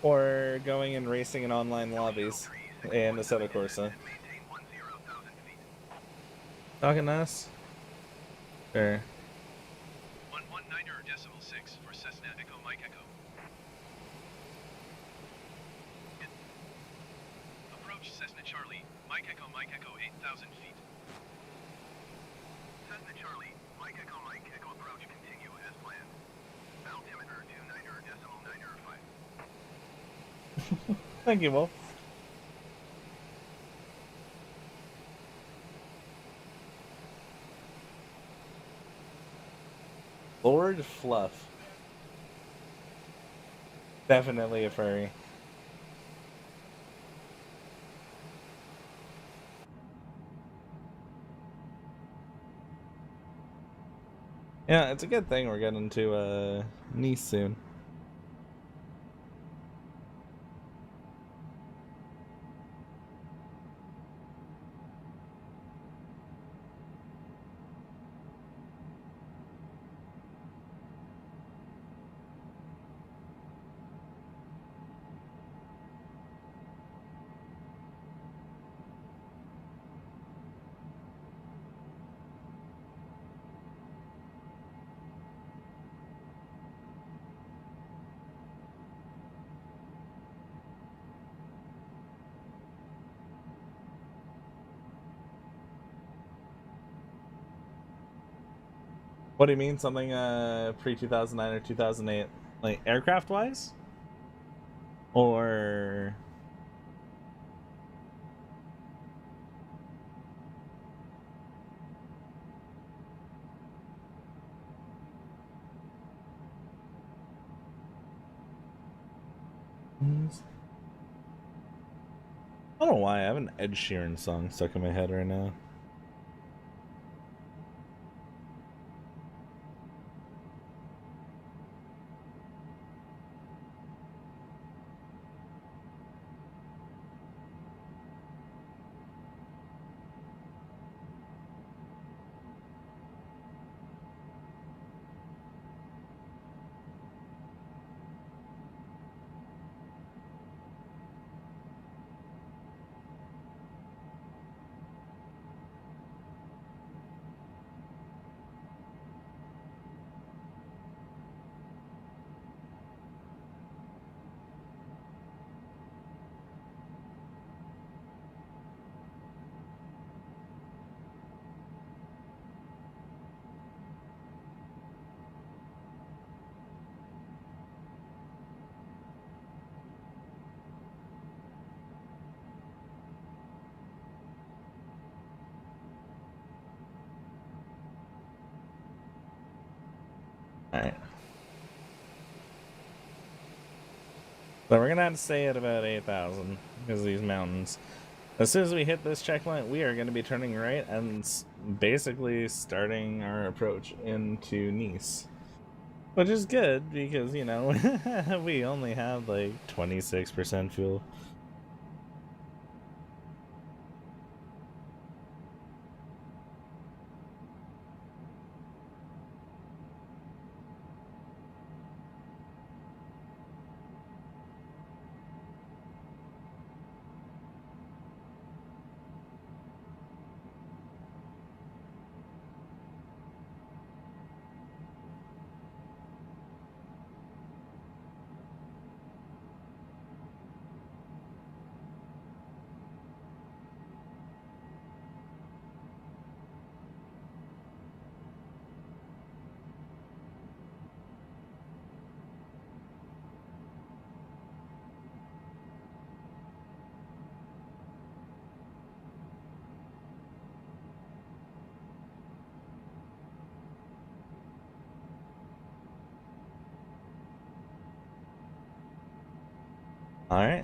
or going and racing in online lobbies in Assetto Corsa. Talking to us? Sure. 119.6 for Cessna Echo Mike Echo. Approach Cessna Charlie, Mike Echo 8,000 feet. Cessna Charlie, Mike Echo approach continue as planned. Altimeter 29.995. Thank you, Wolf. Lord Fluff. Definitely a furry. Yeah, it's a good thing we're getting to Nice soon. What do you mean? Something pre-2009 or 2008? Like aircraft-wise? Or... I don't know why, I have an Ed Sheeran song stuck in my head right now. Alright. So we're gonna have to stay at about 8,000 because of these mountains. As soon as we hit this checkpoint, we are going to be turning right and basically starting our approach into Nice. Which is good because, you know, we only have like 26% fuel. Alright.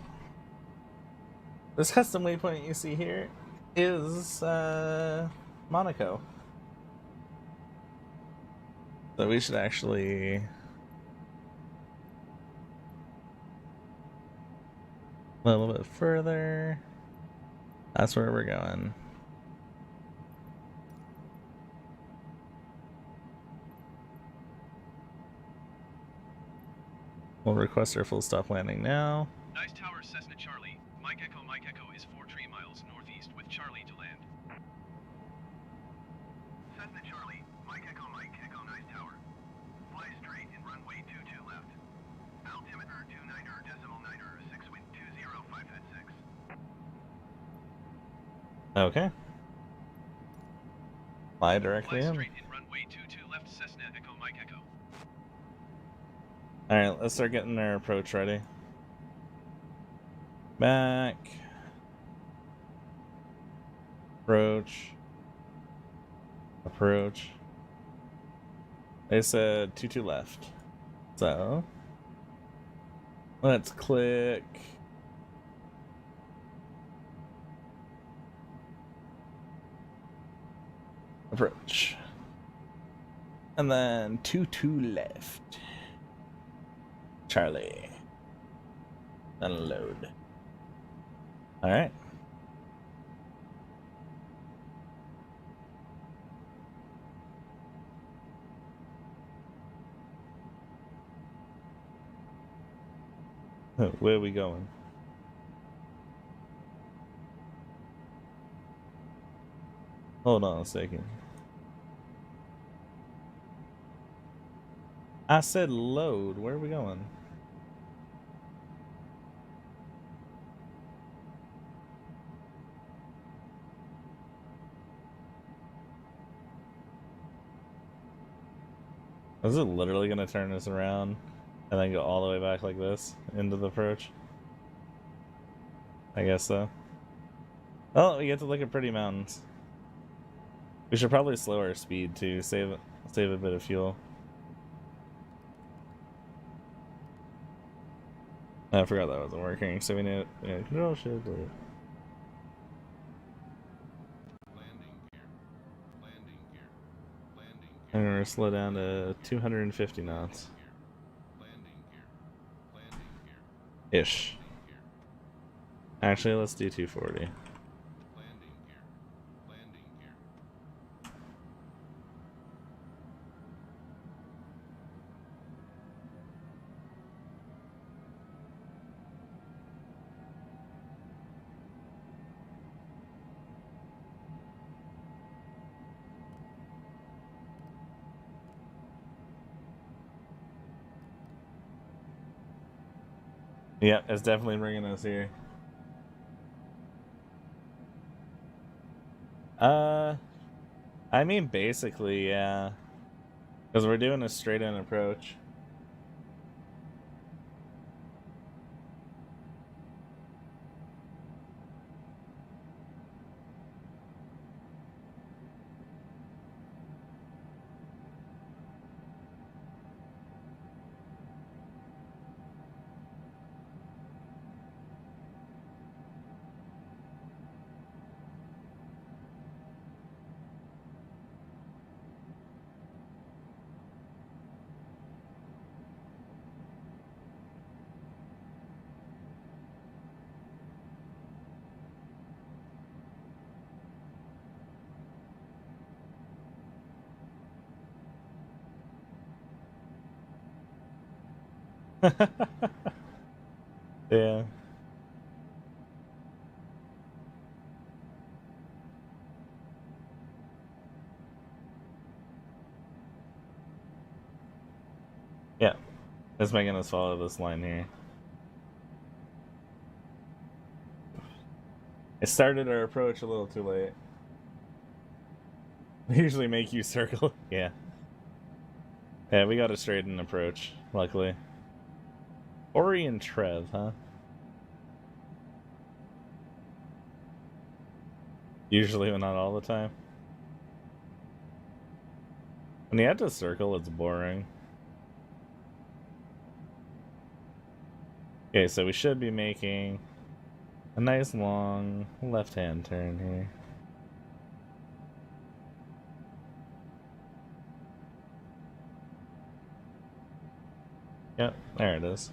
This custom waypoint you see here is Monaco. So we should actually a little bit further. That's where we're going. We'll request our full stop landing now. Nice Tower, Cessna Charlie. Mike Echo is 43 miles northeast with Charlie to land. Cessna Charlie, Mike Echo, Nice Tower. Fly straight and runway 22 left. Altimeter 29er, 6 wind 205 at 6. Okay. Fly directly in. Straight and runway 22 left, Cessna Echo, Mike Echo. Alright, let's start getting our approach ready. Back. Approach. Approach. They said 22 left. So let's click approach. And then 22 left. Charlie. Unload. Alright. Where are we going? Hold on a second. I said load. Where are we going? Is it literally going to turn us around and then go all the way back like this into the approach? I guess so. Oh, we get to look at pretty mountains. We should probably slow our speed too, save a bit of fuel. I forgot that wasn't working, so we need control shift. I'm gonna slow down to 250 knots. Ish. Actually, let's do 240. Yeah, it's definitely bringing us here. I mean, basically, yeah. Because we're doing a straight-in approach. Yeah. Yeah. It's making us follow this line here. It started our approach a little too late. They usually make you circle. Yeah. Yeah, we got a straightened approach, luckily. Ori and Trev, huh? Usually, but not all the time. When you have to circle, it's boring. Okay, so we should be making a nice long left-hand turn here. Yep, there it is.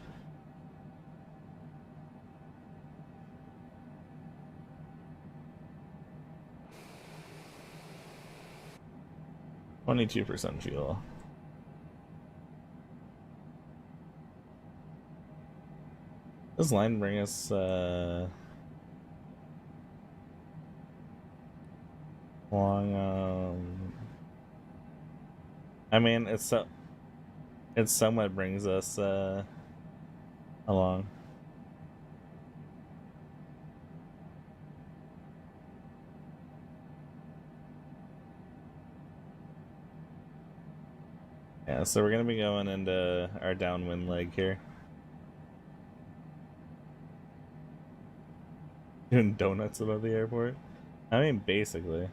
%, fuel. This line bring us long. I mean, it somewhat brings us along. Yeah, so we're gonna be going into our downwind leg here. Doing donuts above the airport. I mean, basically.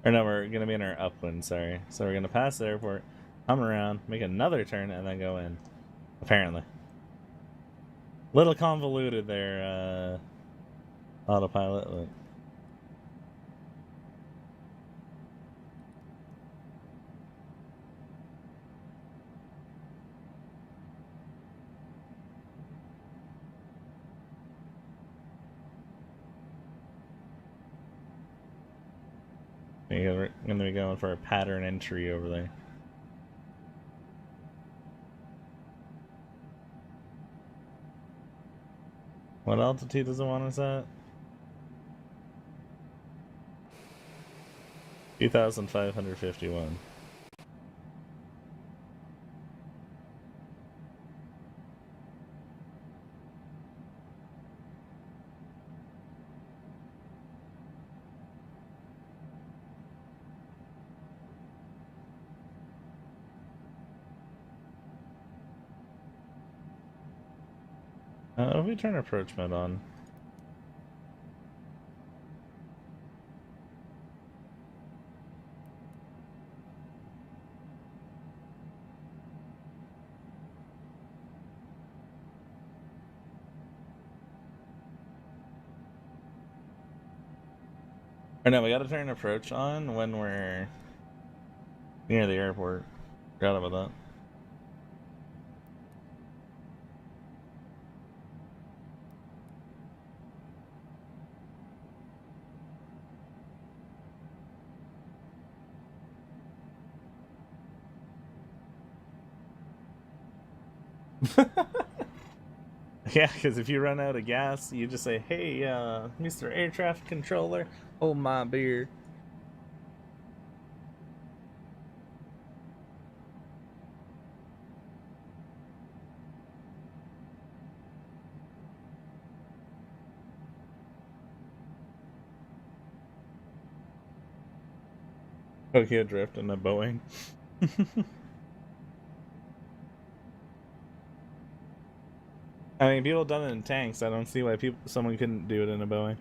Or no, we're gonna be in our upwind, sorry. So we're gonna pass the airport, come around, make another turn, and then go in. Apparently. Little convoluted there, autopilot. But... We're gonna be going for a pattern entry over there. What altitude does it want us at? 2,551. If we turn approach mode on. Or no, we gotta turn approach on when we're near the airport. Forgot about that. Yeah, because if you run out of gas, you just say, "Hey, Mr. Air Traffic Controller, hold my beer." Tokyo Drift in a Boeing. I mean, people done it in tanks. I don't see why someone couldn't do it in a Boeing.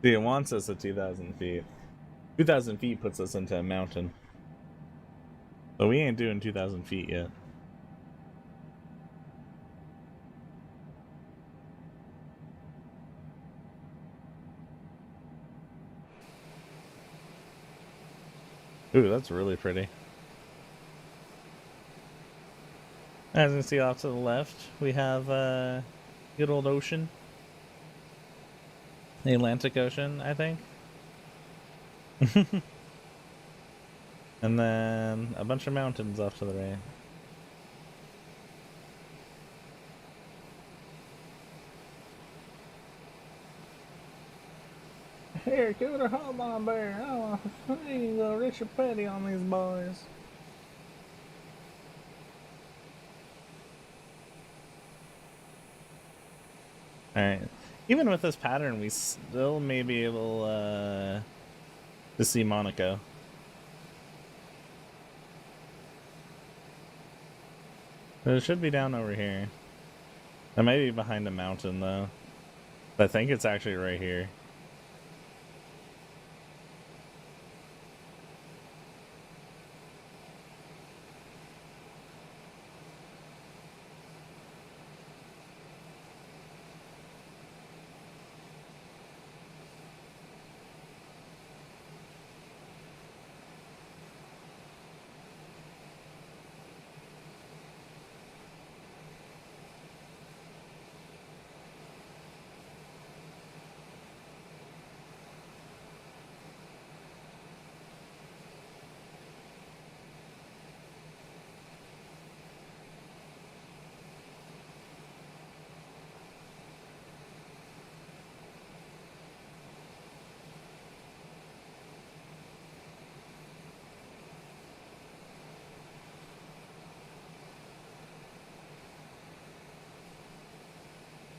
See, it wants us at 2,000 feet. 2,000 feet puts us into a mountain. But we ain't doing 2,000 feet yet. Ooh, that's really pretty. As you can see off to the left, we have good old ocean. The Atlantic Ocean, I think. And then a bunch of mountains off to the right. Here, give it a home on bear. Oh, there you go, Richard Petty on these boys. Alright. Even with this pattern, we still may be able to see Monaco. But it should be down over here. It might be behind a mountain, though. I think it's actually right here.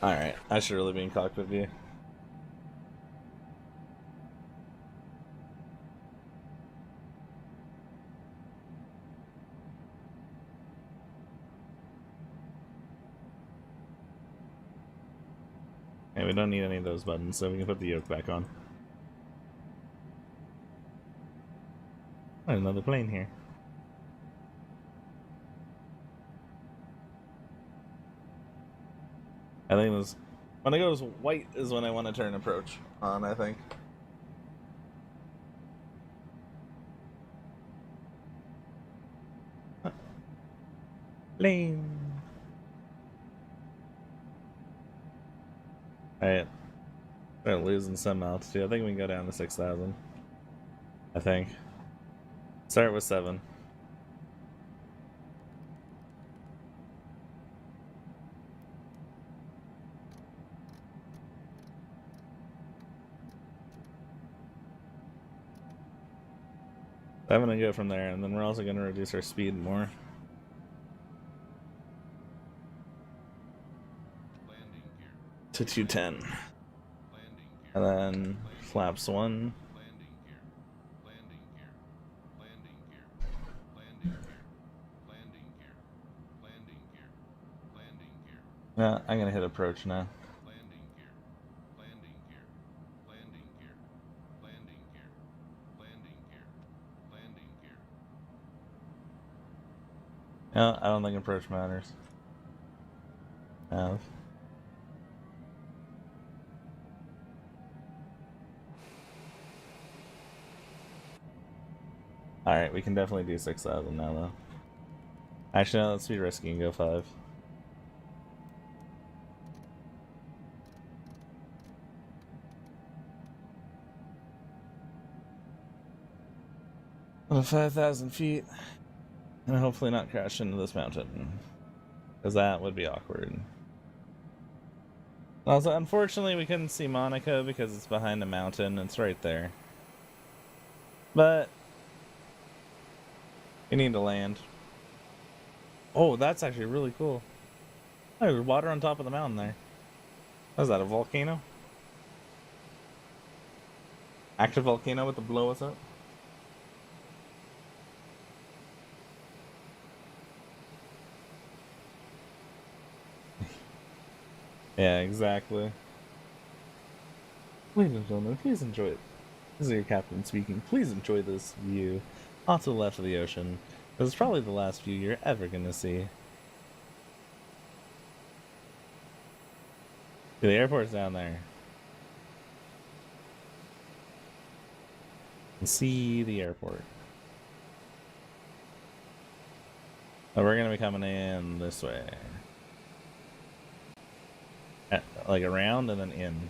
Alright, I should really be in cockpit view. Okay, we don't need any of those buttons, so we can put the yoke back on. Oh, another plane here. I think it was when it goes white is when I want to turn approach on, I think. Plane. Alright. We're losing some altitude. I think we can go down to 6,000. I think. Start with 7. I'm gonna go from there, and then we're also gonna reduce our speed more. To 210. And then flaps 1. Yeah, I'm gonna hit approach now. No, I don't think approach matters. Alright, we can definitely do 6,000 now, though. Actually, no, let's be risky and go 5. Well, 5,000 feet. And hopefully not crash into this mountain. Because that would be awkward. Also, unfortunately, we couldn't see Monaco because it's behind a mountain. It's right there. But we need to land. Oh, that's actually really cool. Oh, there's water on top of the mountain there. Was that a volcano? Active volcano with the blow us up? Yeah, exactly. Ladies and gentlemen, please enjoy it. This is your captain speaking. Please enjoy this view off to the left of the ocean. This is probably the last view you're ever gonna see. The airport's down there. You can see the airport. Oh, we're gonna be coming in this way. Like around and then in.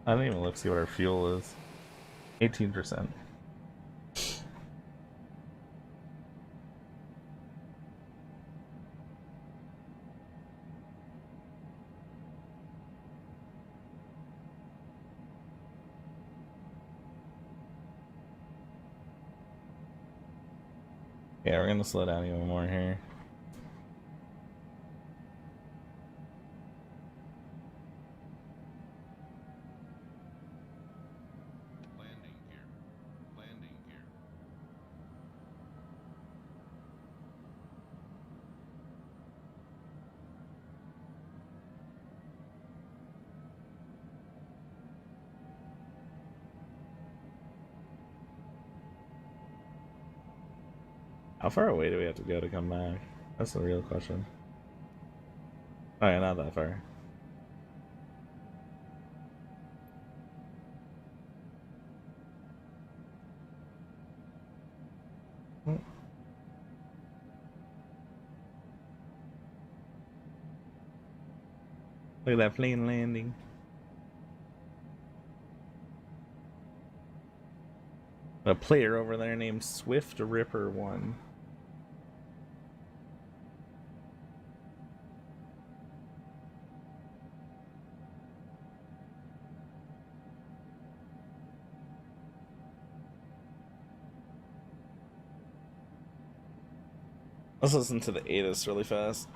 I didn't even look see what our fuel is. 18%. Yeah, we're gonna slow down even more here. Landing gear. Landing gear. How far away do we have to go to come back? That's the real question. Oh yeah, not that far. Look at that plane landing. A player over there named Swift Ripper 1. Let's listen to the ATIS really fast.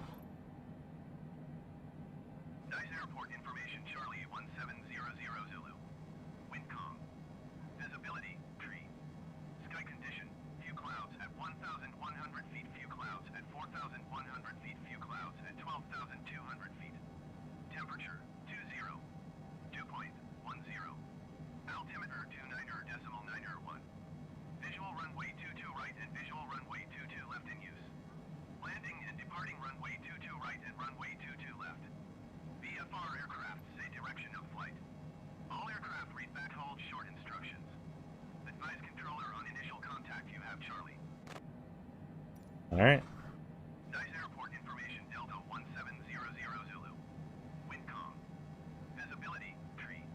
Nice airport information, Charlie 1700 Zulu. Wind calm. Visibility, tree. Sky condition, few clouds at 1,100 feet, few clouds at 4,100 feet, few clouds at 12,200 feet. Temperature, 20. Dew point, 10. Altimeter, 29.91. Visual runway 22 right and visual runway 22 left in use. Landing and departing runway 22 right and runway 22 left. VFR aircraft say direction of flight. All aircraft read back hold short instructions. Advise controller on initial contact you have Charlie. Alright. Nice airport information Delta 1700 Zulu. Wind calm. Visibility, tree.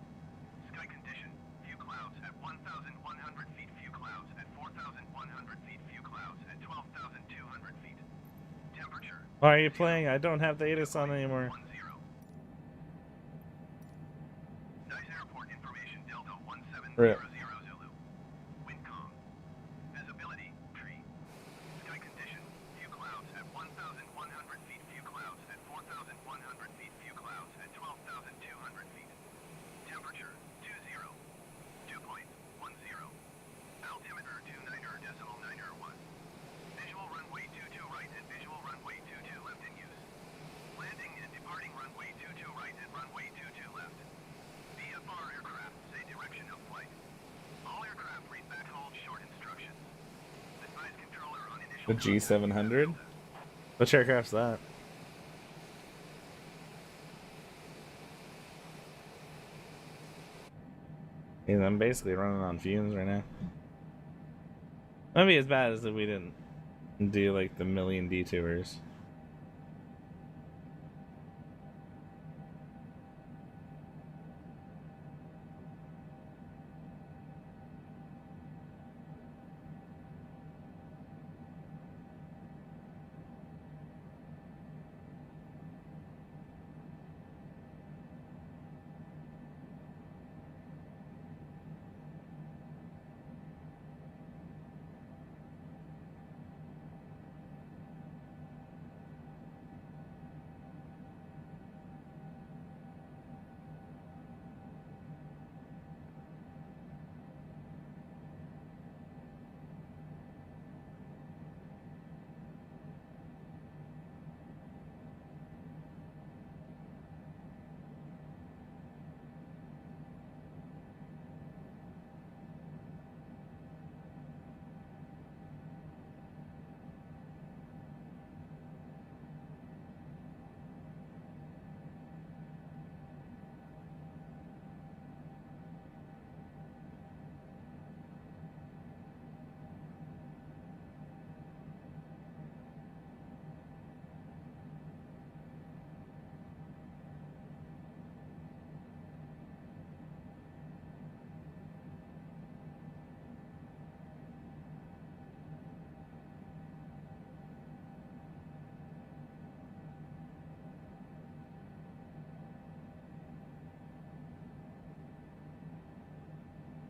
Sky condition, few clouds at 1,100 feet, few clouds at 4,100 feet, few clouds at 12,200 feet. Temperature. Why are you playing? I don't have the ATIS on anymore. 10. Nice airport information Delta 1700 Rip. Zulu. Wind calm. Visibility, tree. Sky condition, few clouds at 1,100 feet, few clouds at 4,100 feet, few clouds at 12,200 feet. Temperature, 20. Dew point, 10. Altimeter, 29.91. Visual runway 22 right and visual runway 22 left in use. Landing and departing runway 22 right and runway 22 left. VFR aircraft say direction of flight. All aircraft read back hold short instructions. Advise controller on initial The G700? Which aircraft's that? Yeah, I'm basically running on fumes right now. That'd be as bad as if we didn't do like the million detours.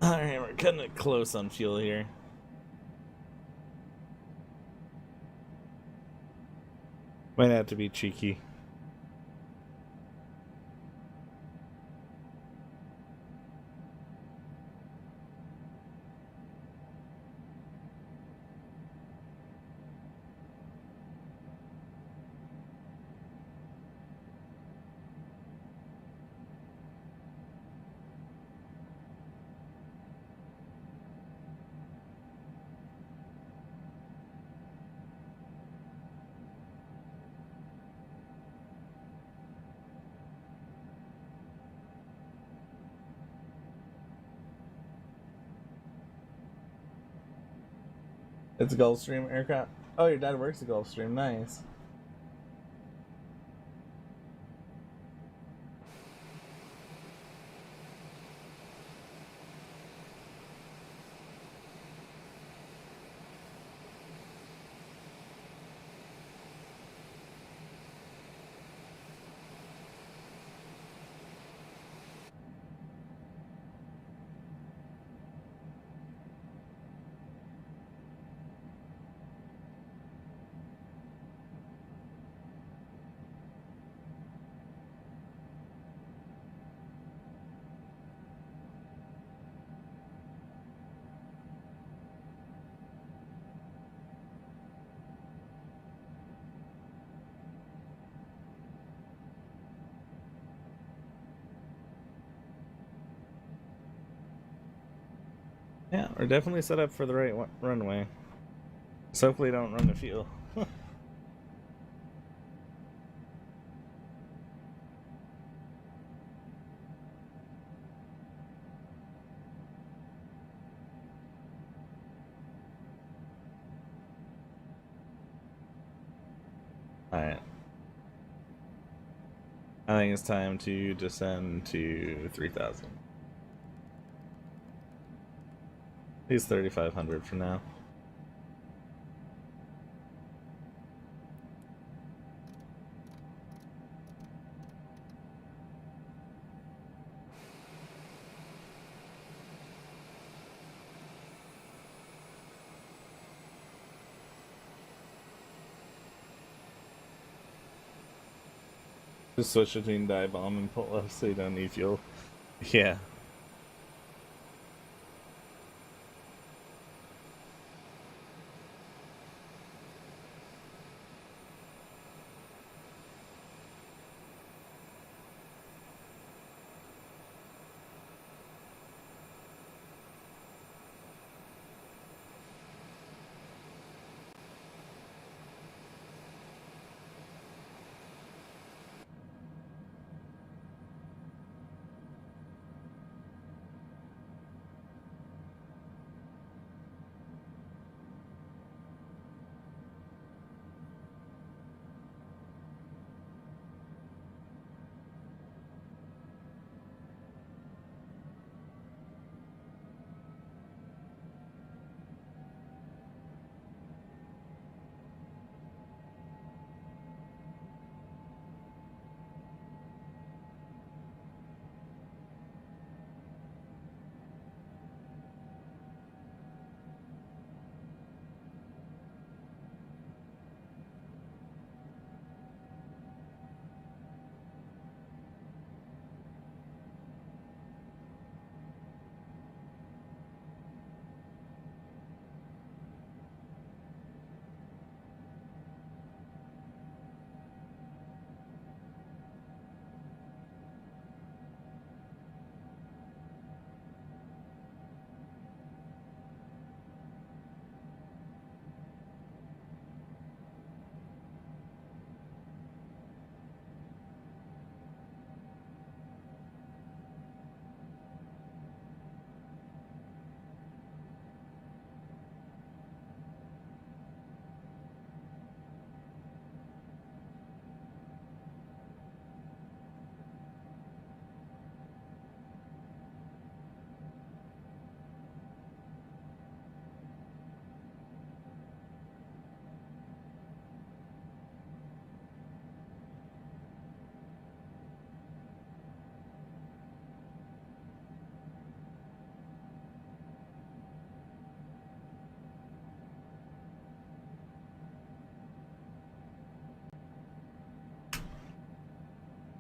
Alright, we're cutting it close on fuel here. Might have to be cheeky. It's a Gulfstream aircraft. Oh, your dad works at Gulfstream. Nice. Yeah, we're definitely set up for the right runway. So hopefully don't run the fuel. Alright. I think it's time to descend to 3,000. He's 3,500 for now. Just switch between dive bomb and pull up so you don't need fuel. Yeah.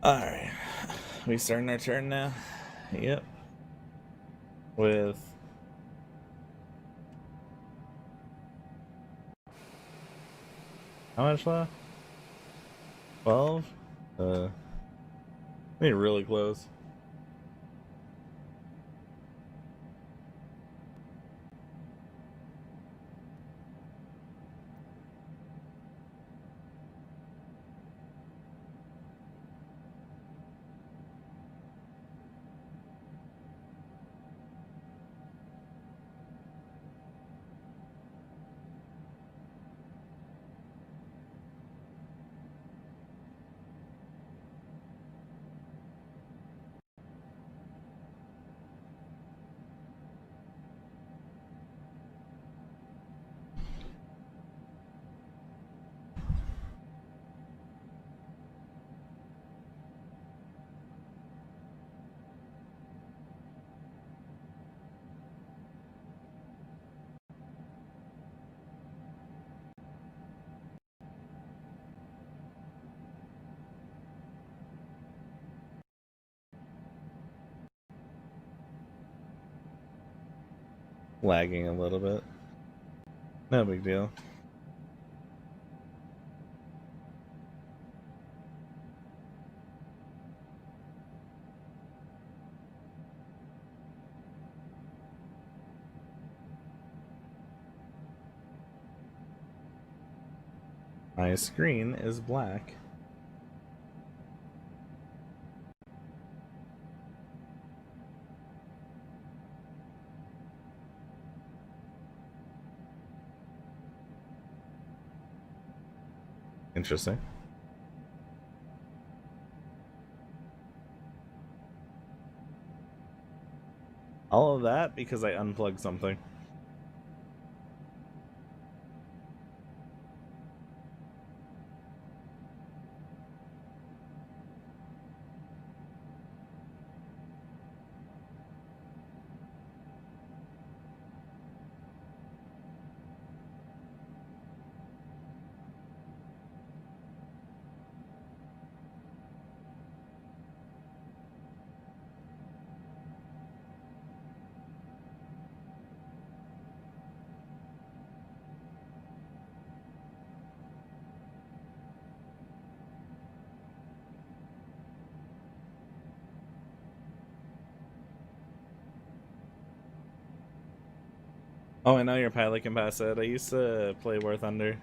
Alright. We starting our turn now? Yep. With how much left? 12? I really close. Lagging a little bit. No big deal. My screen is black. Interesting. All of that because I unplugged something. Oh, I know your pilot can pass it. I used to play War Thunder.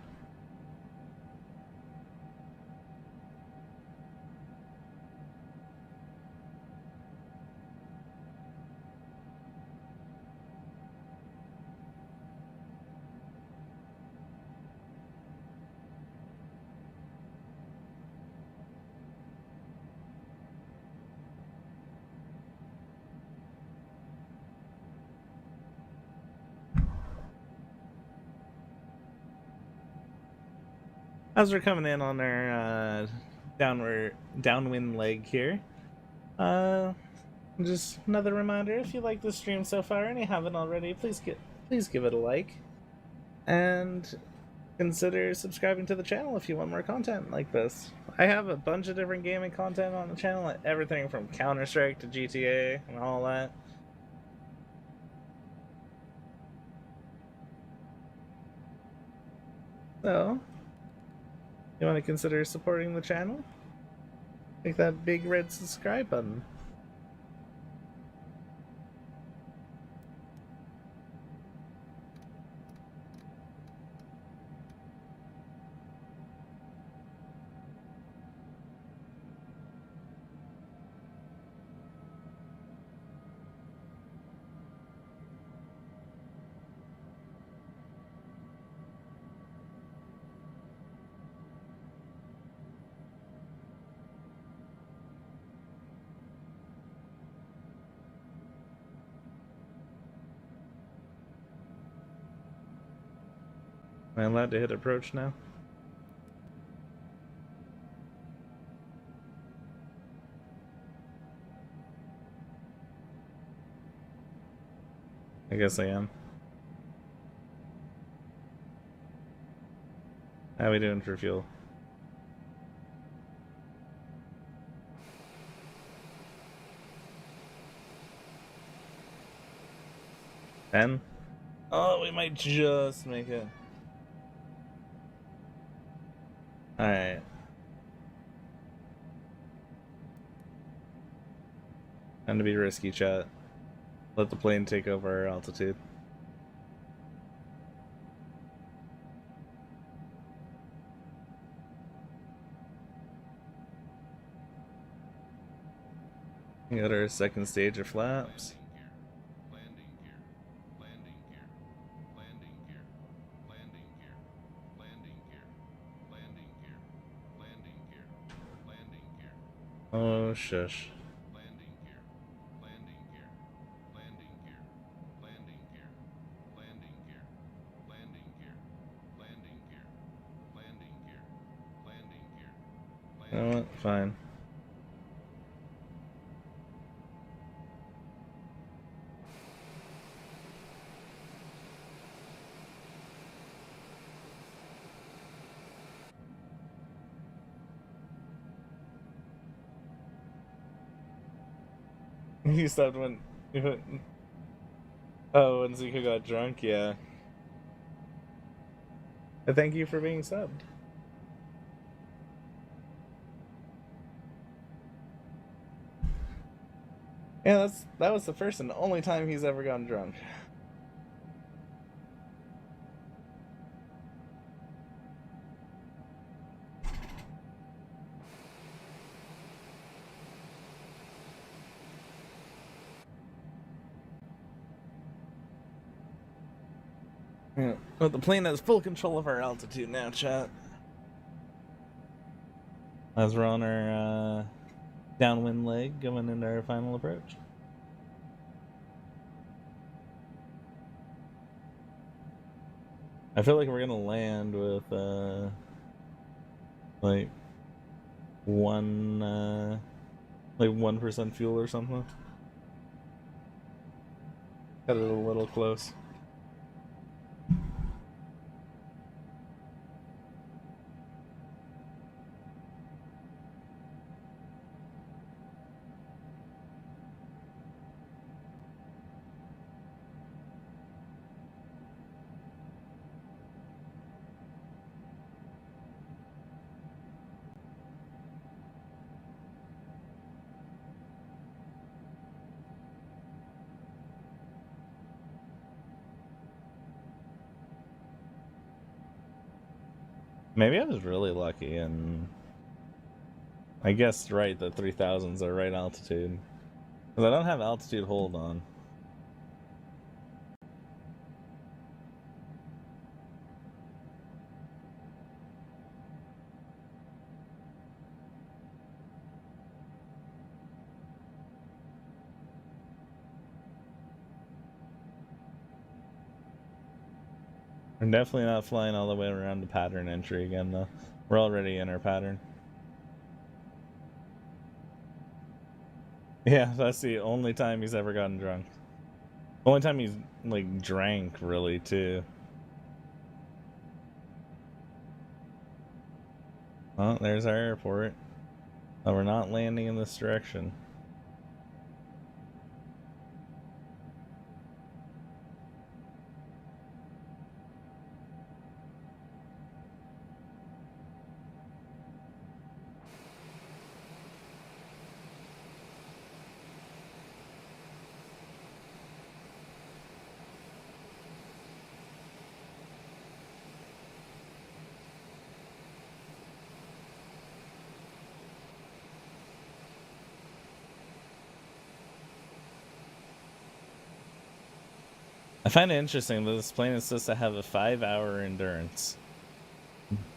As we're coming in on our downwind leg here, just another reminder: if you like the stream so far and you haven't already, please give it a like, and consider subscribing to the channel if you want more content like this. I have a bunch of different gaming content on the channel, everything from Counter-Strike to GTA and all that. So, you want to consider supporting the channel? Click that big red subscribe button. Am I allowed to hit approach now? I guess I am. How are we doing for fuel? 10. Oh, we might just make it. Alright. Time to be risky, chat. Let the plane take over our altitude. We got our second stage of flaps. Oh, shush. You know what? Fine. You stopped when... Oh, when Zika got drunk? Yeah. Thank you for being subbed. Yeah, that was the first and only time he's ever gotten drunk. Yeah. But the plane has full control of our altitude now, chat. As we're on our downwind leg going into our final approach. I feel like we're gonna land with like 1% fuel or something. Got it a little close. Maybe I was really lucky and I guessed right that 3000's our right altitude. Because I don't have altitude hold on. We're definitely not flying all the way around the pattern entry again, though. We're already in our pattern. Yeah, that's the only time he's ever gotten drunk. Only time he's, like, drank, really, too. Oh, there's our airport. Oh, we're not landing in this direction. I find it interesting that this plane is supposed to have a 5-hour endurance.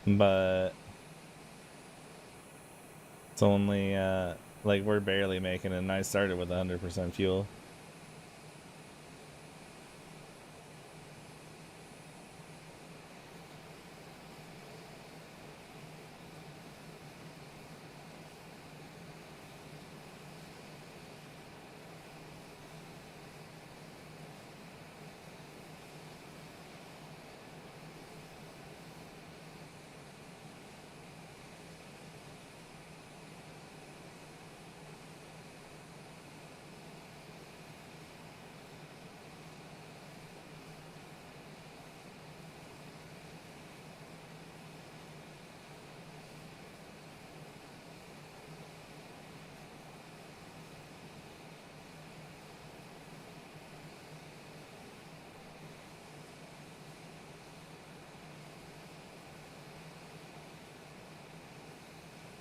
But it's only, like, we're barely making it, and I started with 100% fuel.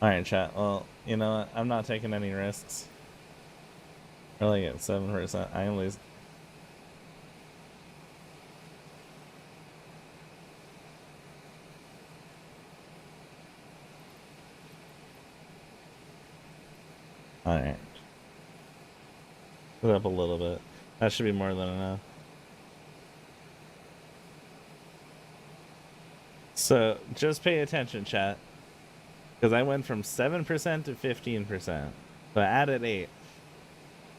Alright, chat. Well, you know what? I'm not taking any risks. Really at 7%. I only. Alright. Put it up a little bit. That should be more than enough. So, just pay attention, chat. Because I went from 7% to 15%. So I added 8.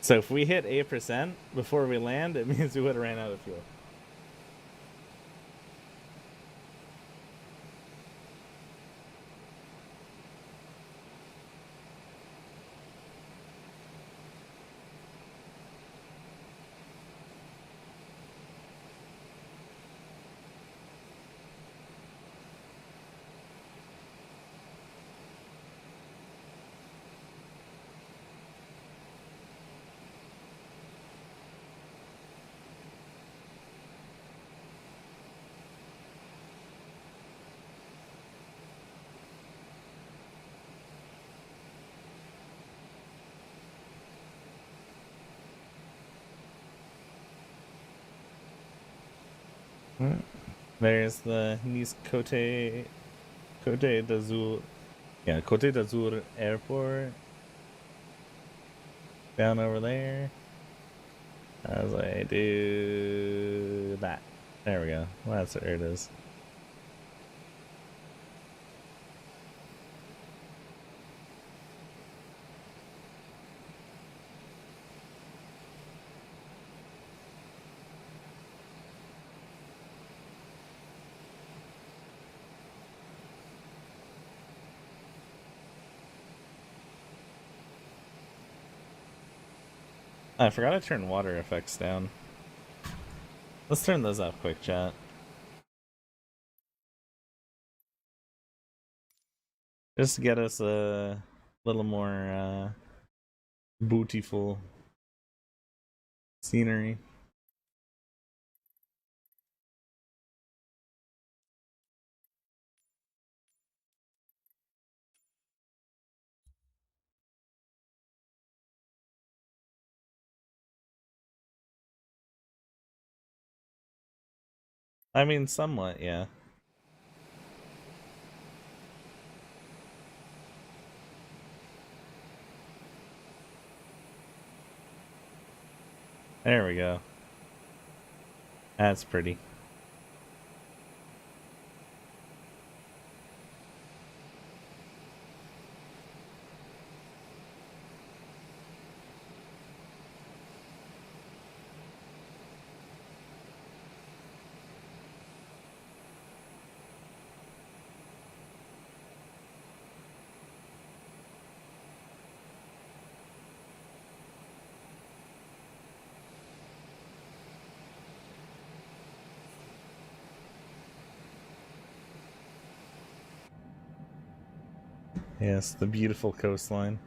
So if we hit 8% before we land, it means we would have ran out of fuel. There's the Nice Côte d'Azur. Yeah, Côte d'Azur Airport. Down over there. I was like, do that. There we go. Well, that's where it is. I forgot to turn water effects down. Let's turn those up quick, chat. Just to get us a little more beautiful scenery. I mean, somewhat, yeah. There we go. That's pretty. Yes, the beautiful coastline.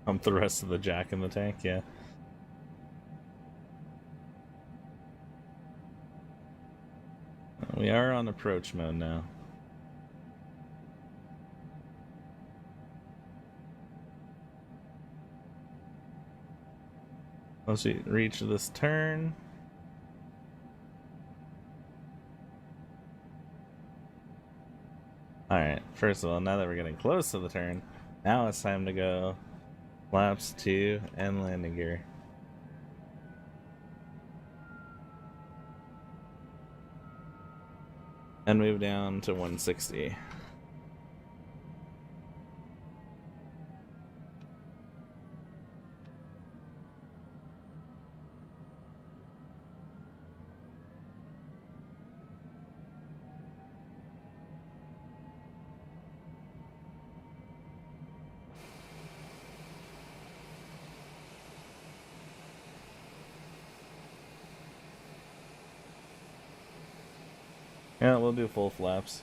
Pump the rest of the jack in the tank, yeah. We are on approach mode now. Once we reach this turn. Alright, first of all, now that we're getting close to the turn, now it's time to go flaps 2 and landing gear. And move down to 160. Yeah, we'll do full flaps.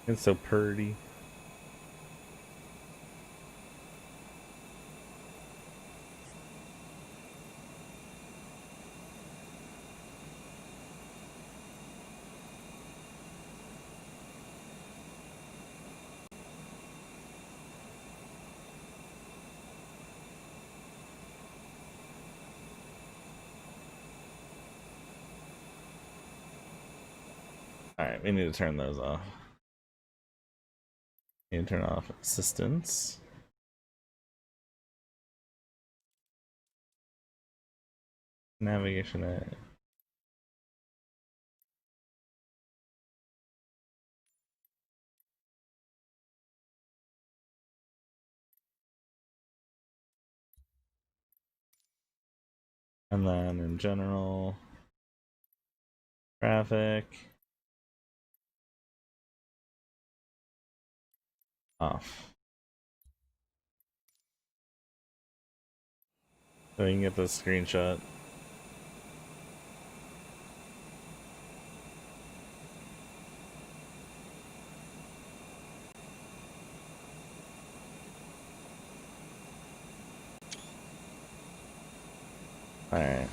It's so purty. Alright, we need to turn those off. We need to turn off assistance. Navigation aid. And then in general, traffic off. So you can get this screenshot. Alright.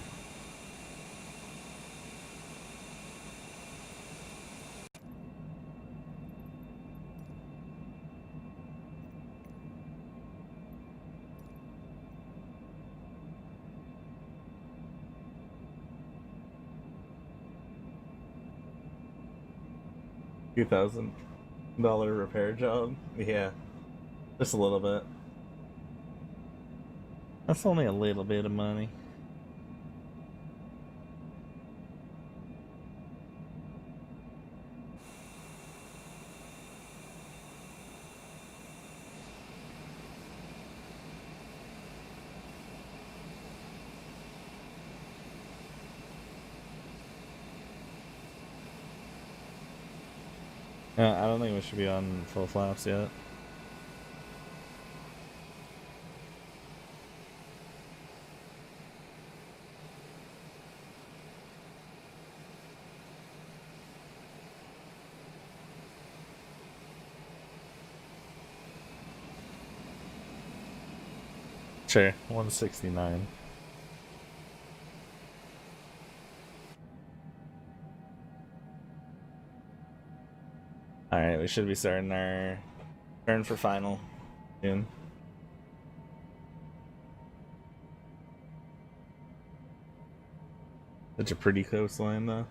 $2,000 repair job? Yeah. Just a little bit. That's only a little bit of money. I don't think we should be on full flaps yet. Sure, 169. Alright, we should be starting our turn for final soon. Such a pretty coastline, though.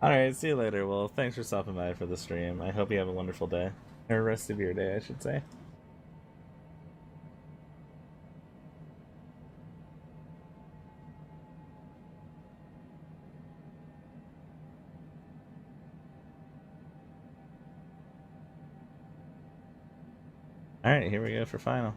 Alright, see you later. Well, thanks for stopping by for the stream. I hope you have a wonderful day. Or rest of your day, I should say. Alright, here we go for final.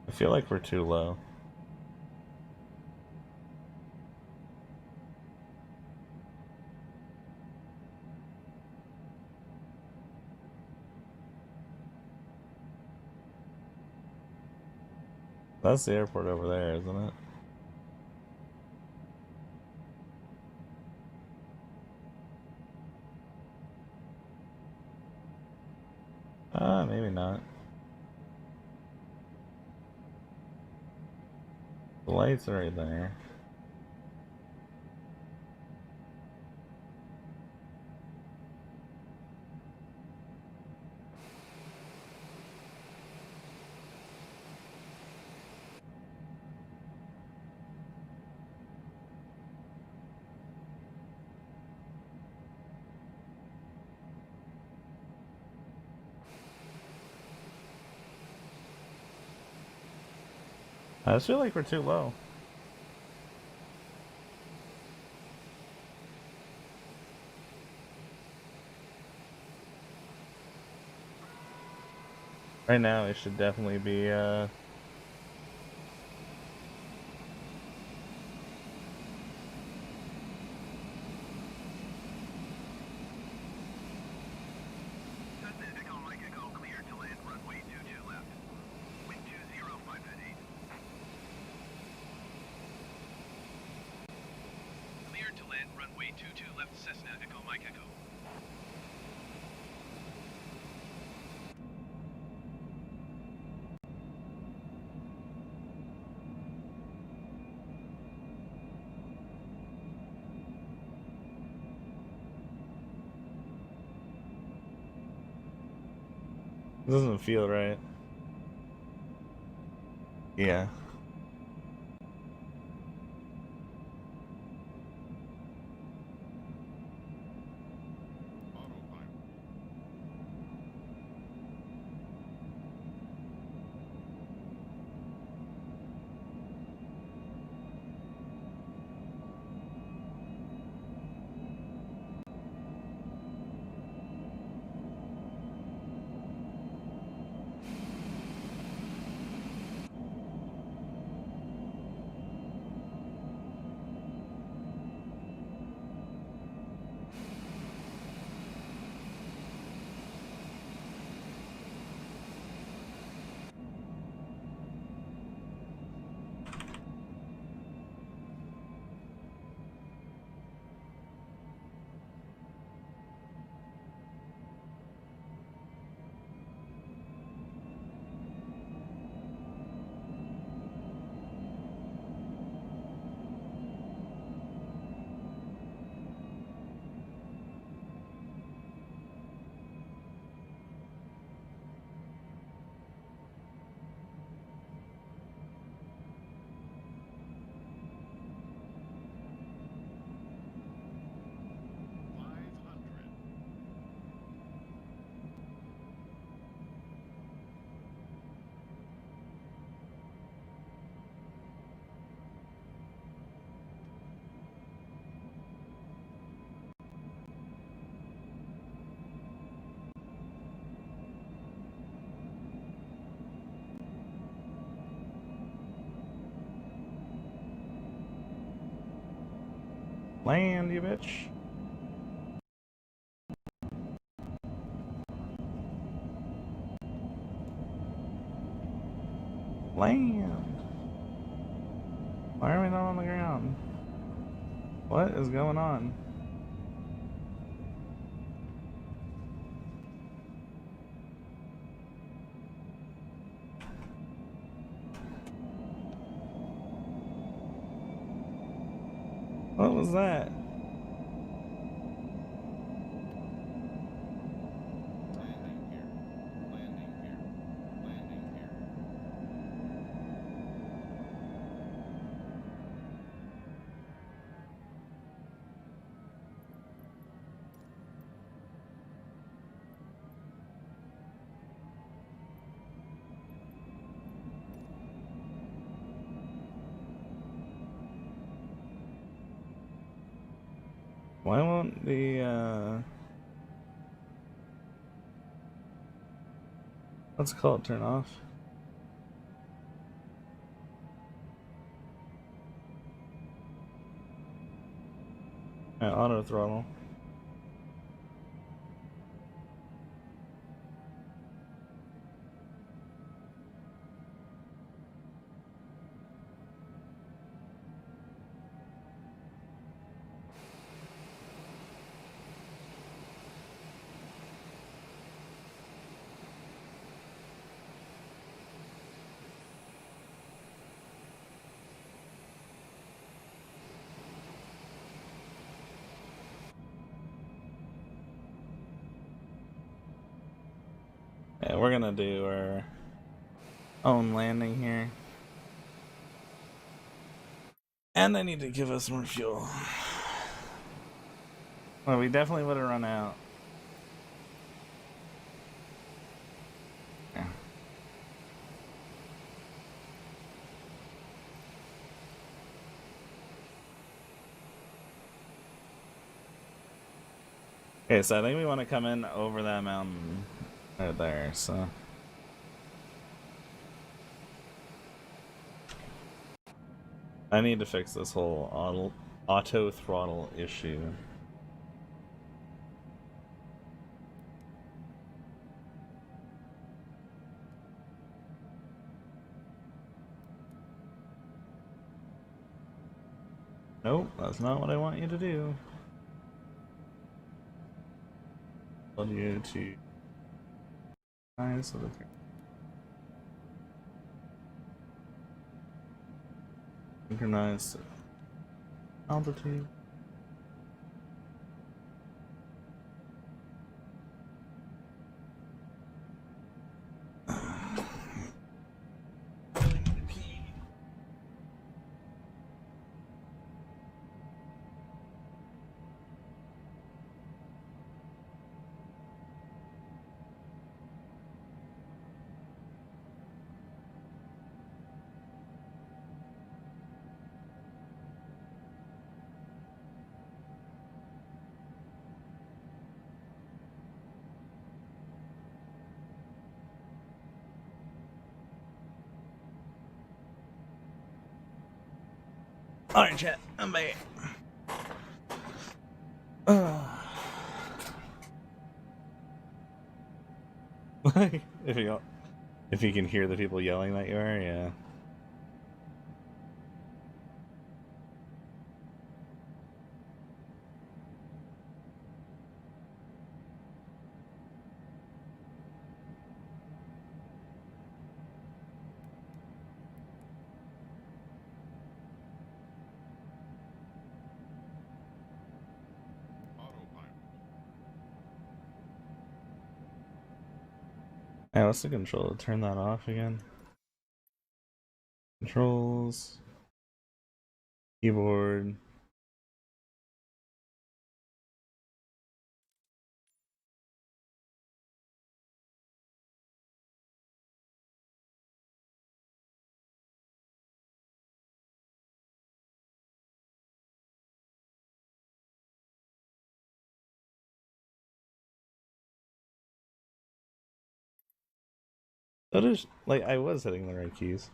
I feel like we're too low. That's the airport over there, isn't it? Maybe not. The lights are right there. I just feel like we're too low. Right now, it should definitely be, Cessna Echo Mike Echo cleared to land runway 22 left. Wind 205 at 8. Cleared to land runway 22 left Cessna Echo Mike Echo. it doesn't feel right. Yeah. Land, you bitch. Land. Why are we not on the ground? What is going on? What was that? Why won't the, what's it called, turn off? Auto throttle. Yeah, we're gonna do our own landing here. And I need to give us more fuel. Well, we definitely would have run out. Yeah. Okay, so I think we want to come in over that mountain right there, so. I need to fix this whole auto throttle issue. Nope, that's not what I want you to do. I want you to so synchronize altitude. Alright, chat, I'm back. if you can hear the people yelling that you are, yeah. Hey, what's the control? Turn that off again. Controls. Keyboard. That is, like, I was hitting the right keys.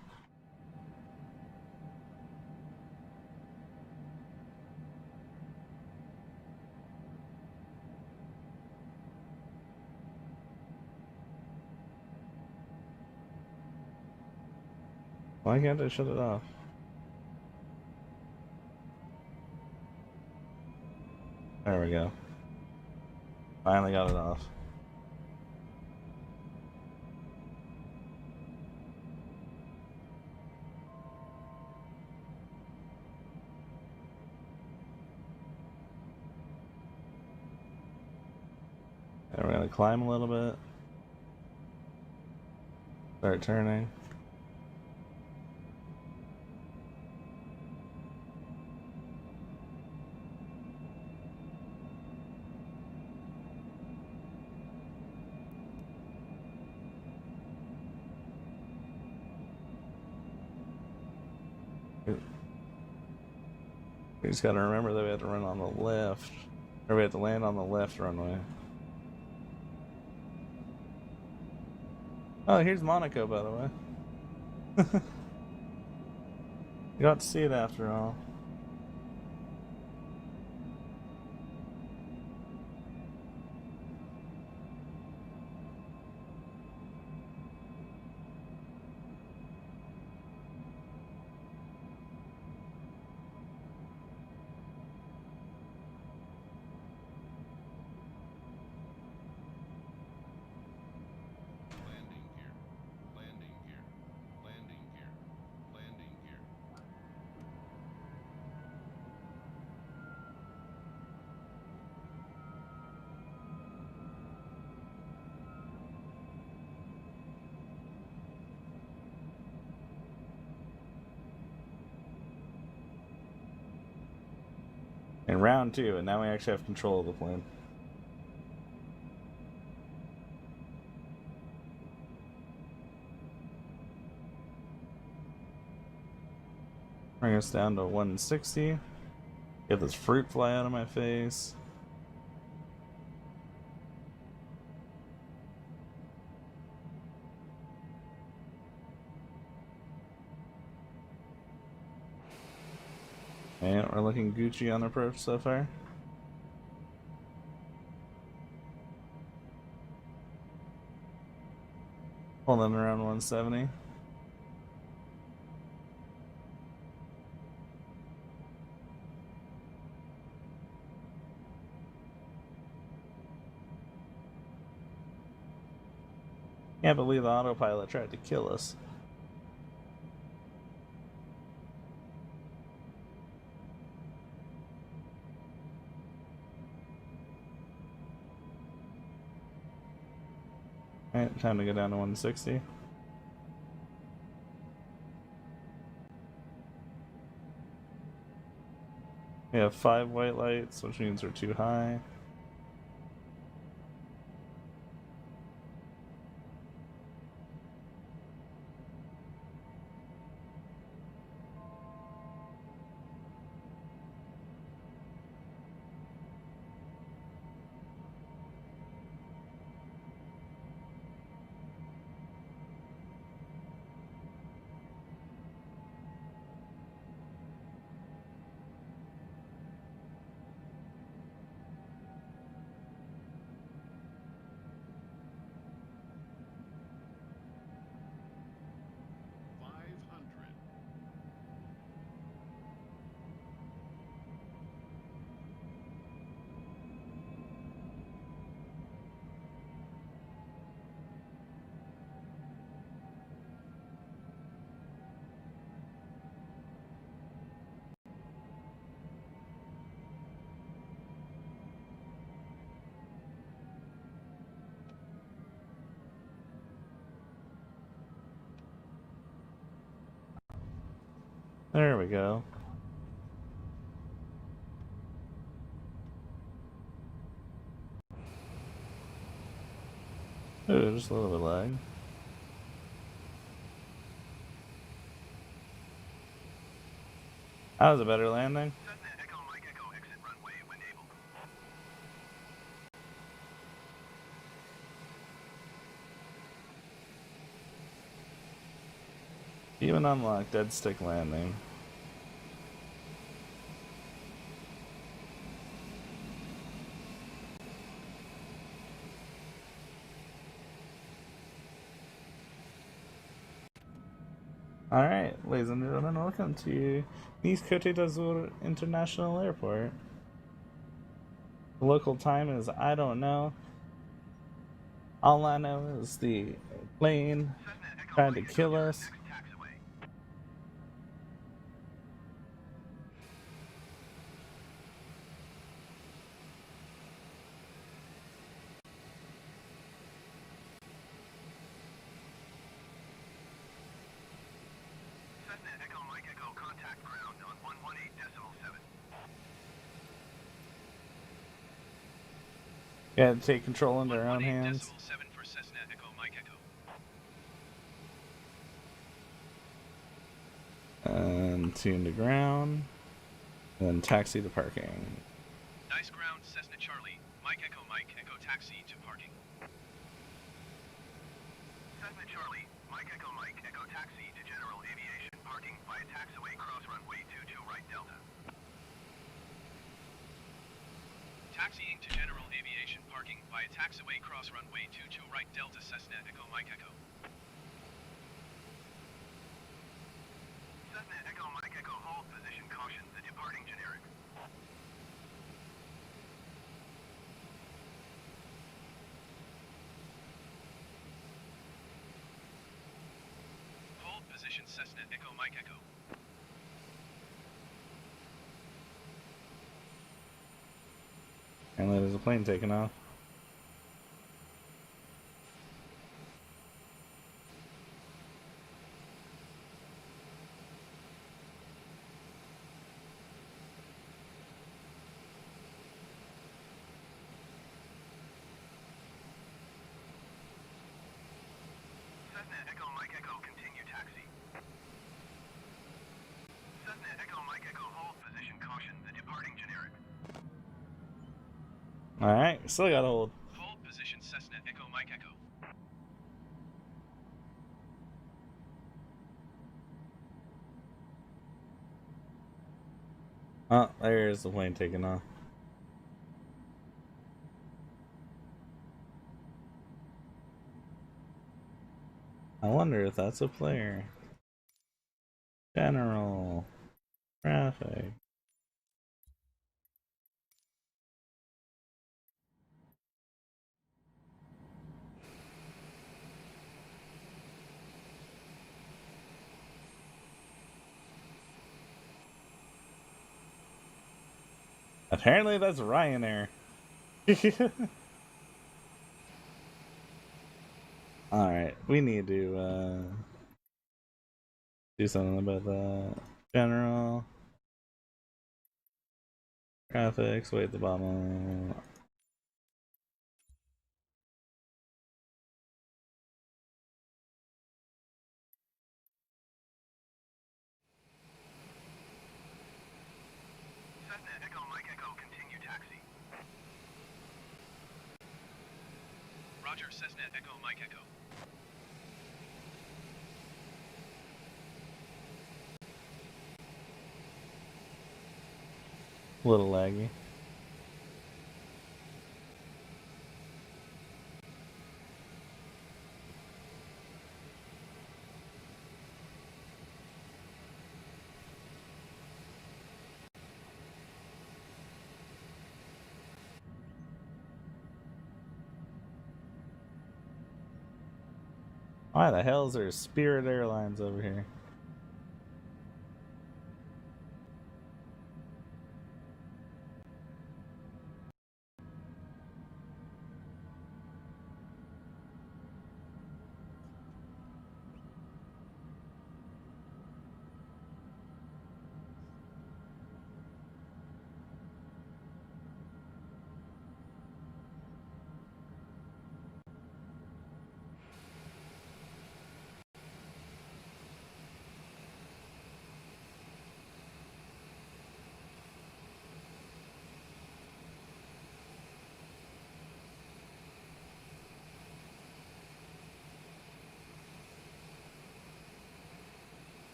Why can't I shut it off? There we go. Finally got it off. And we're gonna climb a little bit. Start turning. We just gotta remember that we have to run on the left. Or we have to land on the left runway. Oh, here's Monaco, by the way. You got to see it after all. In round 2, and now we actually have control of the plane. Bring us down to 160. Get this fruit fly out of my face. And we're looking Gucci on approach so far. Holding around 170. Can't believe the autopilot tried to kill us. Alright, time to go down to 160. We have 5 white lights, which means we're too high. There we go. Ooh, just a little bit lag. That was a better landing. Cessna Echo Mike Echo exit runway when able. Even unlock dead stick landing. Alright, ladies and gentlemen, welcome to Nice Côte d'Azur International Airport. The local time is, I don't know. All I know is the plane tried to kill us. Cessna Echo Mike Echo contact ground on 118.7. Gotta take control into our own hands. 7 for Cessna Echo Mike Echo. And tune to ground. Then taxi to parking. Nice ground, Cessna Charlie. Mike Echo taxi to parking. Cessna Charlie, Mike Echo taxi to general aviation parking via taxiway cross runway 22 right Delta. Taxiing to general aviation parking via taxiway cross runway 22 right Delta Cessna Echo Mike Echo. Cessna Echo Mike Echo hold position caution the departing generic. Hold position Cessna Echo Mike Echo. And there's a plane taking off. Cessna Echo Mike Echo, continue taxi. Cessna Echo Mike Echo, hold position, caution, the departing generic. Alright, still got hold. Hold position, Cessna Echo Mike Echo. Oh, there's the plane taking off. I wonder if that's a player. General. Traffic. Apparently that's Ryanair. Alright, we need to do something about that. General. Graphics, wait at the bottom. Cessna Echo Mike Echo, continue taxi. Roger, Cessna Echo Mike Echo. A little laggy. Why the hell is there Spirit Airlines over here?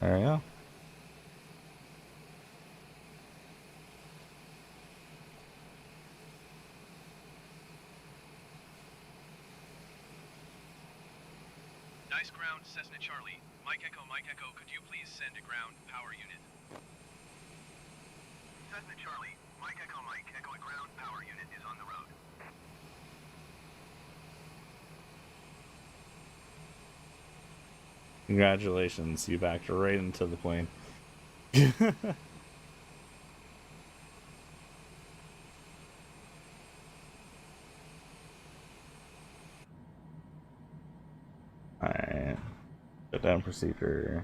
There we go. Nice ground, Cessna Charlie. Mike Echo, could you please send a ground power unit? Cessna Charlie, Mike Echo, a ground power unit is on the road. Congratulations, you backed right into the plane. Alright. Shut down procedure.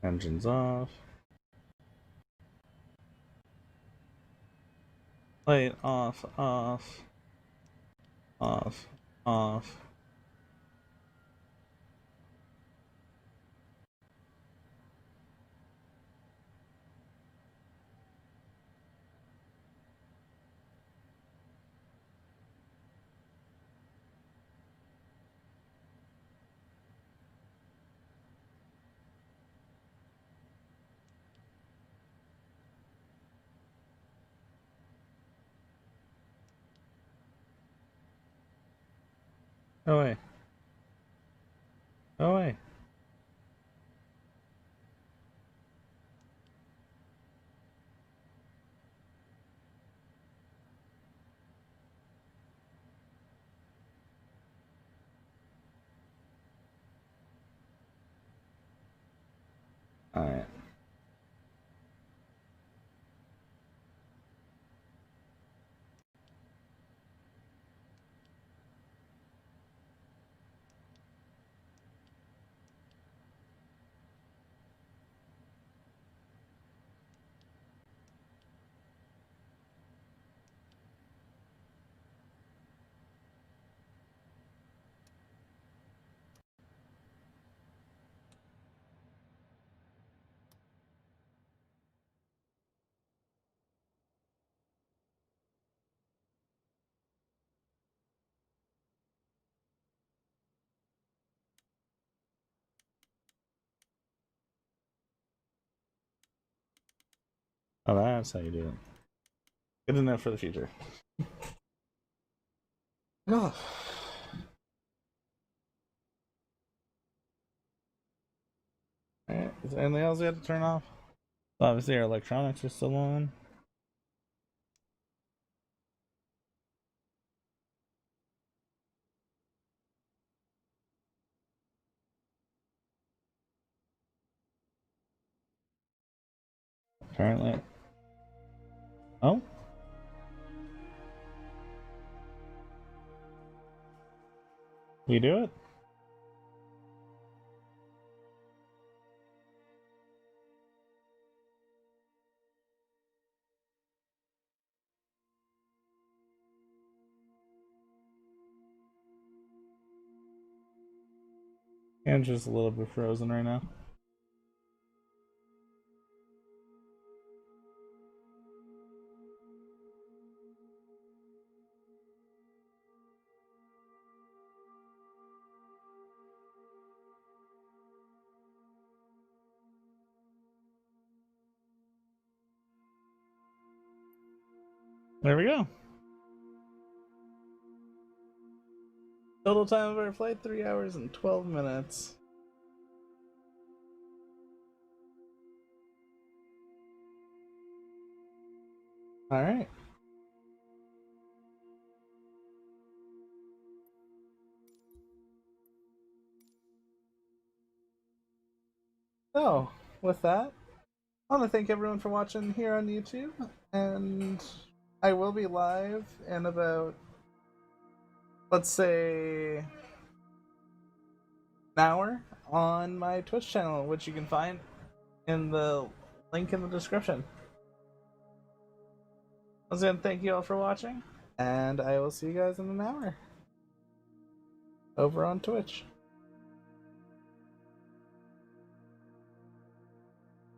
Engines off. Light off, off. Off, off. Oh wait. Oh, wait. Alright. Oh, that's how you do it. Good enough for the future. Oh. Alright, is there anything else we have to turn off? Obviously, our electronics are still on. Apparently. Oh? We do it? And just a little bit frozen right now. There we go. Total time of our flight 3 hours and 12 minutes. Alright. So, with that, I want to thank everyone for watching here on YouTube, and I will be live in about, let's say, an hour on my Twitch channel, which you can find in the link in the description. Once again, thank you all for watching, and I will see you guys in an hour over on Twitch.